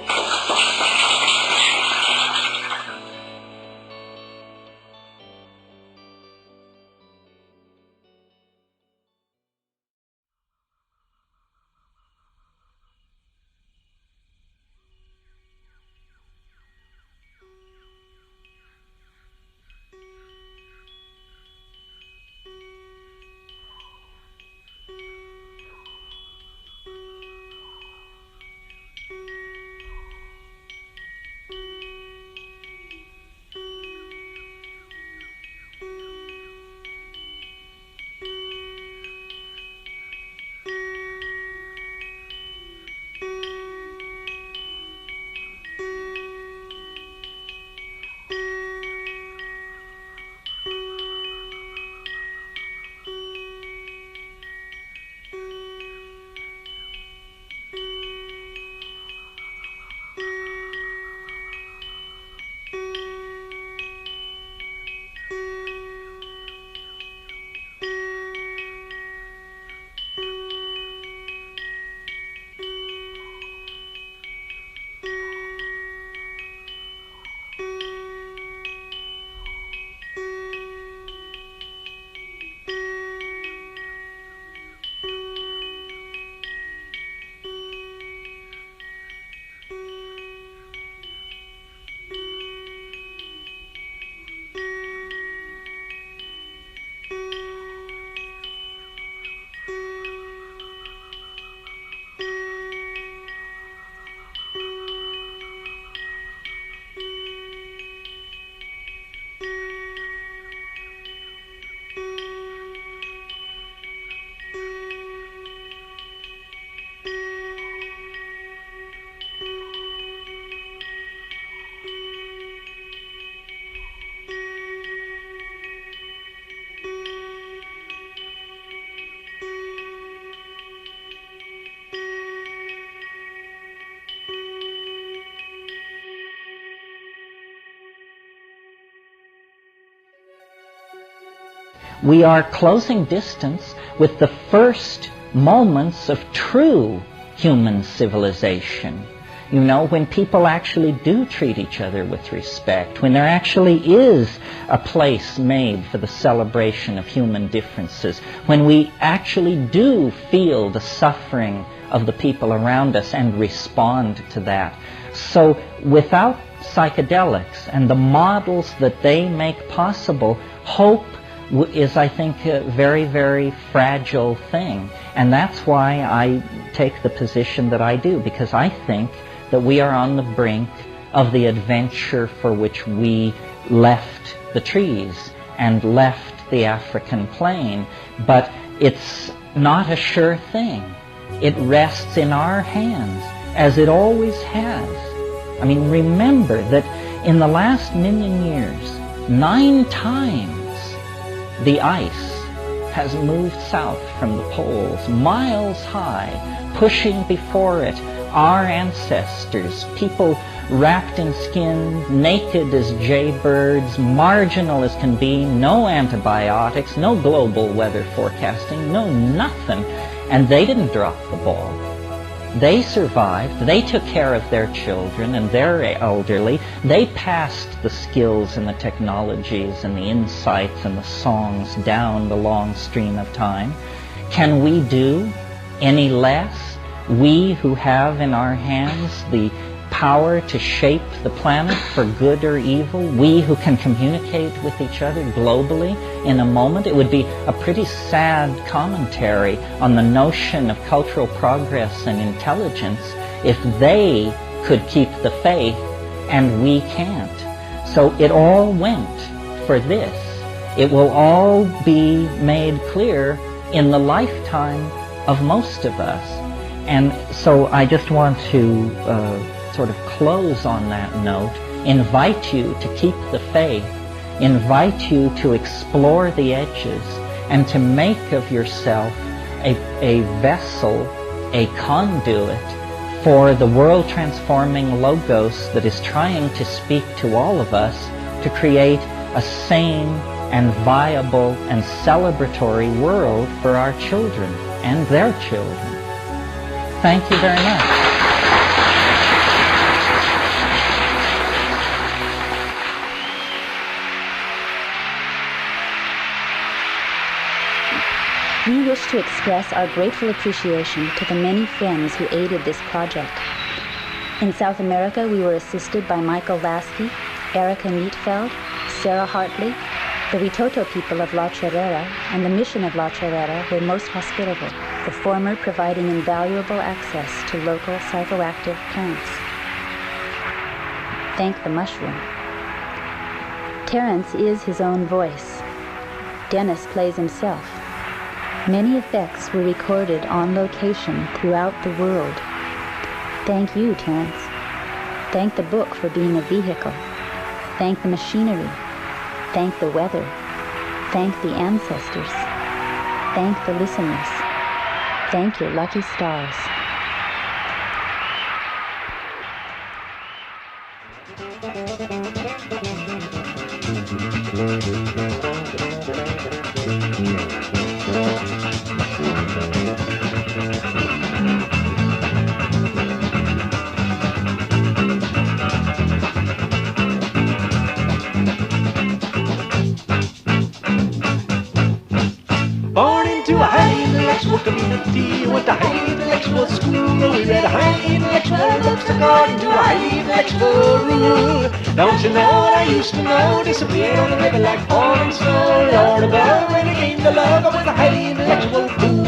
We are closing distance with the first moments of true human civilization. You know, when people actually do treat each other with respect, when there actually is a place made for the celebration of human differences, when we actually do feel the suffering of the people around us and respond to that. So without psychedelics and the models that they make possible, hope is, I think, a very, very fragile thing. And that's why I take the position that I do, because I think that we are on the brink of the adventure for which we left the trees and left the African plain. But it's not a sure thing. It rests in our hands, as it always has. I mean, remember that in the last million years, 9 times the ice has moved south from the poles, miles high, pushing before it our ancestors, people wrapped in skin, naked as jaybirds, marginal as can be, no antibiotics, no global weather forecasting, no nothing. And they didn't drop the ball. They survived. They took care of their children and their elderly. They passed the skills and the technologies and the insights and the songs down the long stream of time. Can we do any less? We who have in our hands the power to shape the planet for good or evil, we who can communicate with each other globally in a moment. It would be a pretty sad commentary on the notion of cultural progress and intelligence if they could keep the faith and we can't. So it all went for this. It will all be made clear in the lifetime of most of us. And so I just want to sort of close on that note, invite you to keep the faith, invite you to explore the edges, and to make of yourself a vessel, a conduit for the world-transforming logos that is trying to speak to all of us to create a sane and viable and celebratory world for our children and their children. Thank you very much. We wish to express our grateful appreciation to the many friends who aided this project. In South America, we were assisted by Michael Lasky, Erica Neatfeld, Sarah Hartley. The Witoto people of La Chorrera and the mission of La Chorrera were most hospitable, the former providing invaluable access to local psychoactive plants. Thank the mushroom. Terence is his own voice. Dennis plays himself. Many effects were recorded on location throughout the world. Thank you, Terence. Thank the book for being a vehicle. Thank the machinery. Thank the weather. Thank the ancestors. Thank the listeners. Thank your lucky stars. Born into a highly intellectual community, went to highly intellectual school. We read highly intellectual books according to a highly intellectual rule. Don't you know what I used to know? Disappeared on the river like falling snow. Lord above, when it came to love, I was a highly intellectual fool.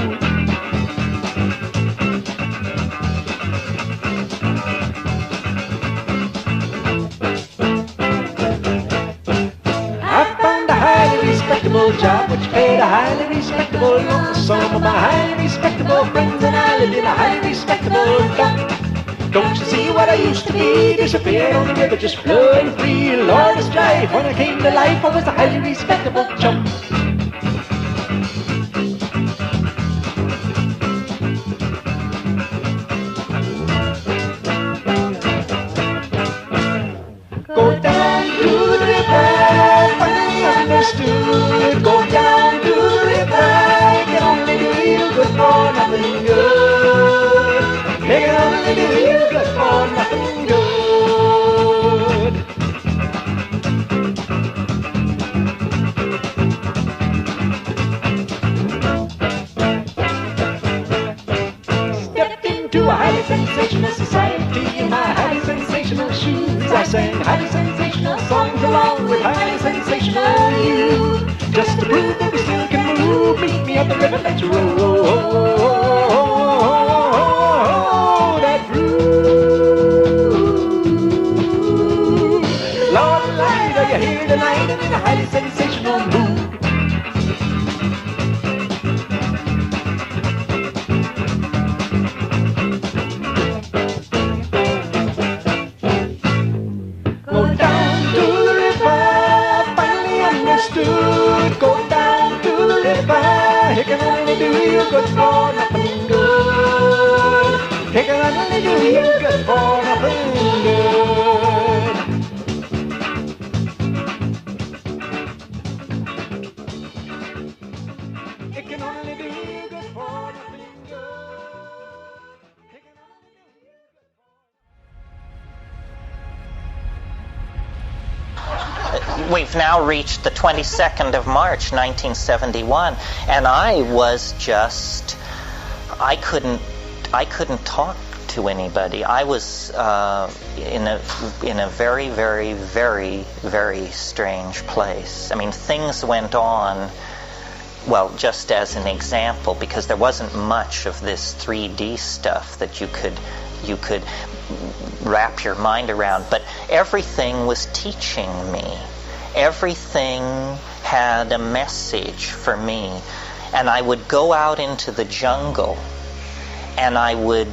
I found a highly respectable job which paid a highly respectable lump sum. Of my highly respectable friends and I lived in a highly respectable dump. Don't you see what I used to be? Disappeared on the river just flowing free. Lord of strife, when I came to life I was a highly respectable chump. Go down to the river, finally understood. Go down to the river, it can only do you good for nothing good. It can only do you good for nothing good. Stepped into a highly sensational society in my highly sensational shoes. I sang highly sensational songs along with highly sensational you. Just to prove that we still can move, meet me at the river, let's roll that groove. Lord alive, are you here tonight and in a highly sensational mood? understood. Go down to the river. It can only do you good for nothing good. It can only do you good for nothing good. It can only do you good for nothing good. We've now reached the 22nd of March, 1971, and I was just, I couldn't talk to anybody. I was in a very, very, very, very strange place. I mean, things went on, well, just as an example, because there wasn't much of this 3D stuff that you could wrap your mind around, but everything was teaching me. Everything had a message for me. And I would go out into the jungle, and I would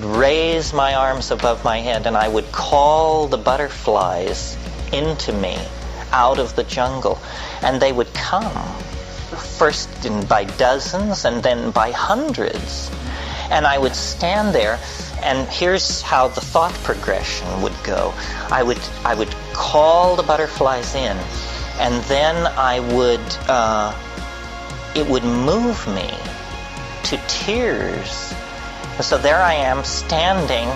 raise my arms above my head, and I would call the butterflies into me out of the jungle, and they would come, first by dozens and then by hundreds. And I would stand there, and here's how the thought progression would go. I would call the butterflies in, and then it would move me to tears. So there I am standing,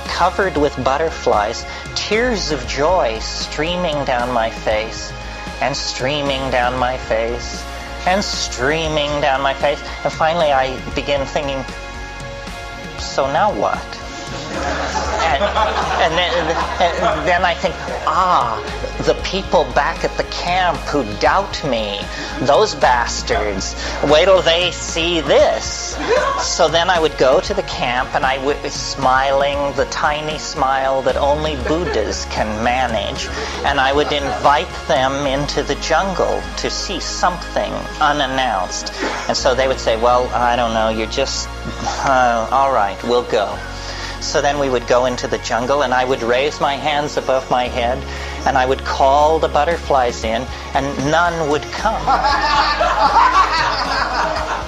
covered with butterflies, tears of joy streaming down my face, and streaming down my face, and streaming down my face. And finally I begin thinking, so now what? And then I think, the people back at the camp who doubt me, those bastards, wait till they see this. So then I would go to the camp, and I would be smiling, the tiny smile that only Buddhas can manage, and I would invite them into the jungle to see something unannounced. And so they would say, well, I don't know, you're just, all right, we'll go. So then we would go into the jungle, and I would raise my hands above my head, and I would call the butterflies in, and none would come.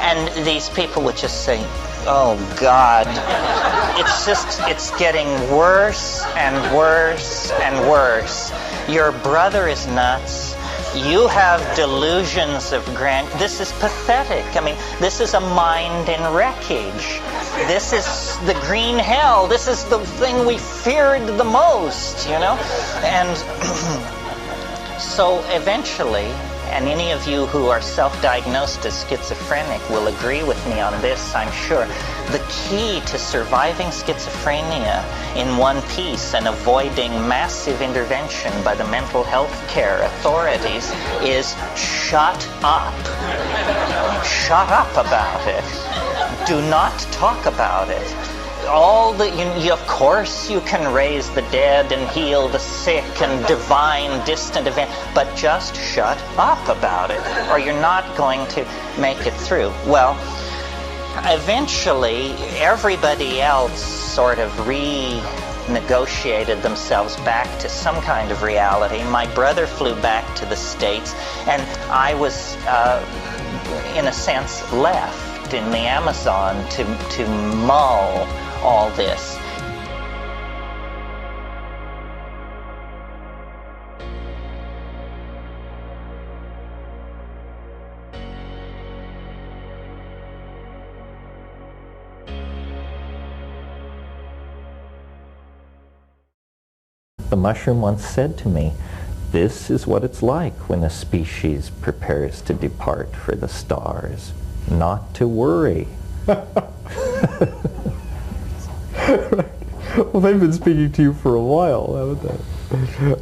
And these people would just say, oh God, it's getting worse and worse and worse. Your brother is nuts. You have delusions of this is pathetic. I mean, this is a mind in wreckage. This is the green hell. This is the thing we feared the most, you know? And so eventually, and any of you who are self-diagnosed as schizophrenic will agree with me on this, I'm sure. The key to surviving schizophrenia in one piece and avoiding massive intervention by the mental health care authorities is shut up. Shut up about it. Do not talk about it. Of course you can raise the dead and heal the sick and divine distant event, but just shut up about it, or you're not going to make it through. Well, eventually everybody else sort of renegotiated themselves back to some kind of reality. My brother flew back to the States, and I was, in a sense, left in the Amazon to mull all this. The mushroom once said to me, "This is what it's like when a species prepares to depart for the stars. Not to worry." Well, they've been speaking to you for a while, haven't they?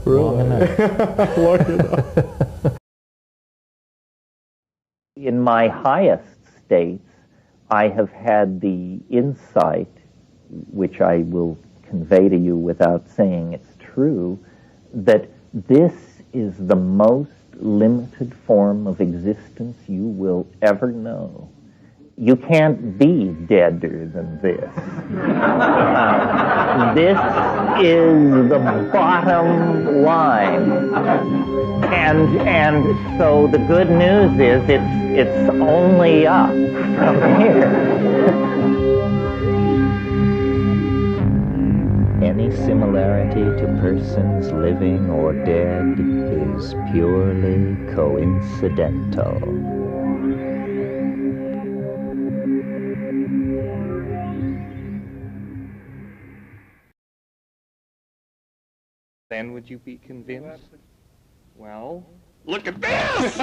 Long enough. Long enough. In my highest states, I have had the insight, which I will convey to you without saying it's true, that this is the most limited form of existence you will ever know. you can't be deader than this. This is the bottom line. And so the good news is it's only up from here. Any similarity to persons living or dead is purely coincidental. Then would you be convinced? Well, look at this!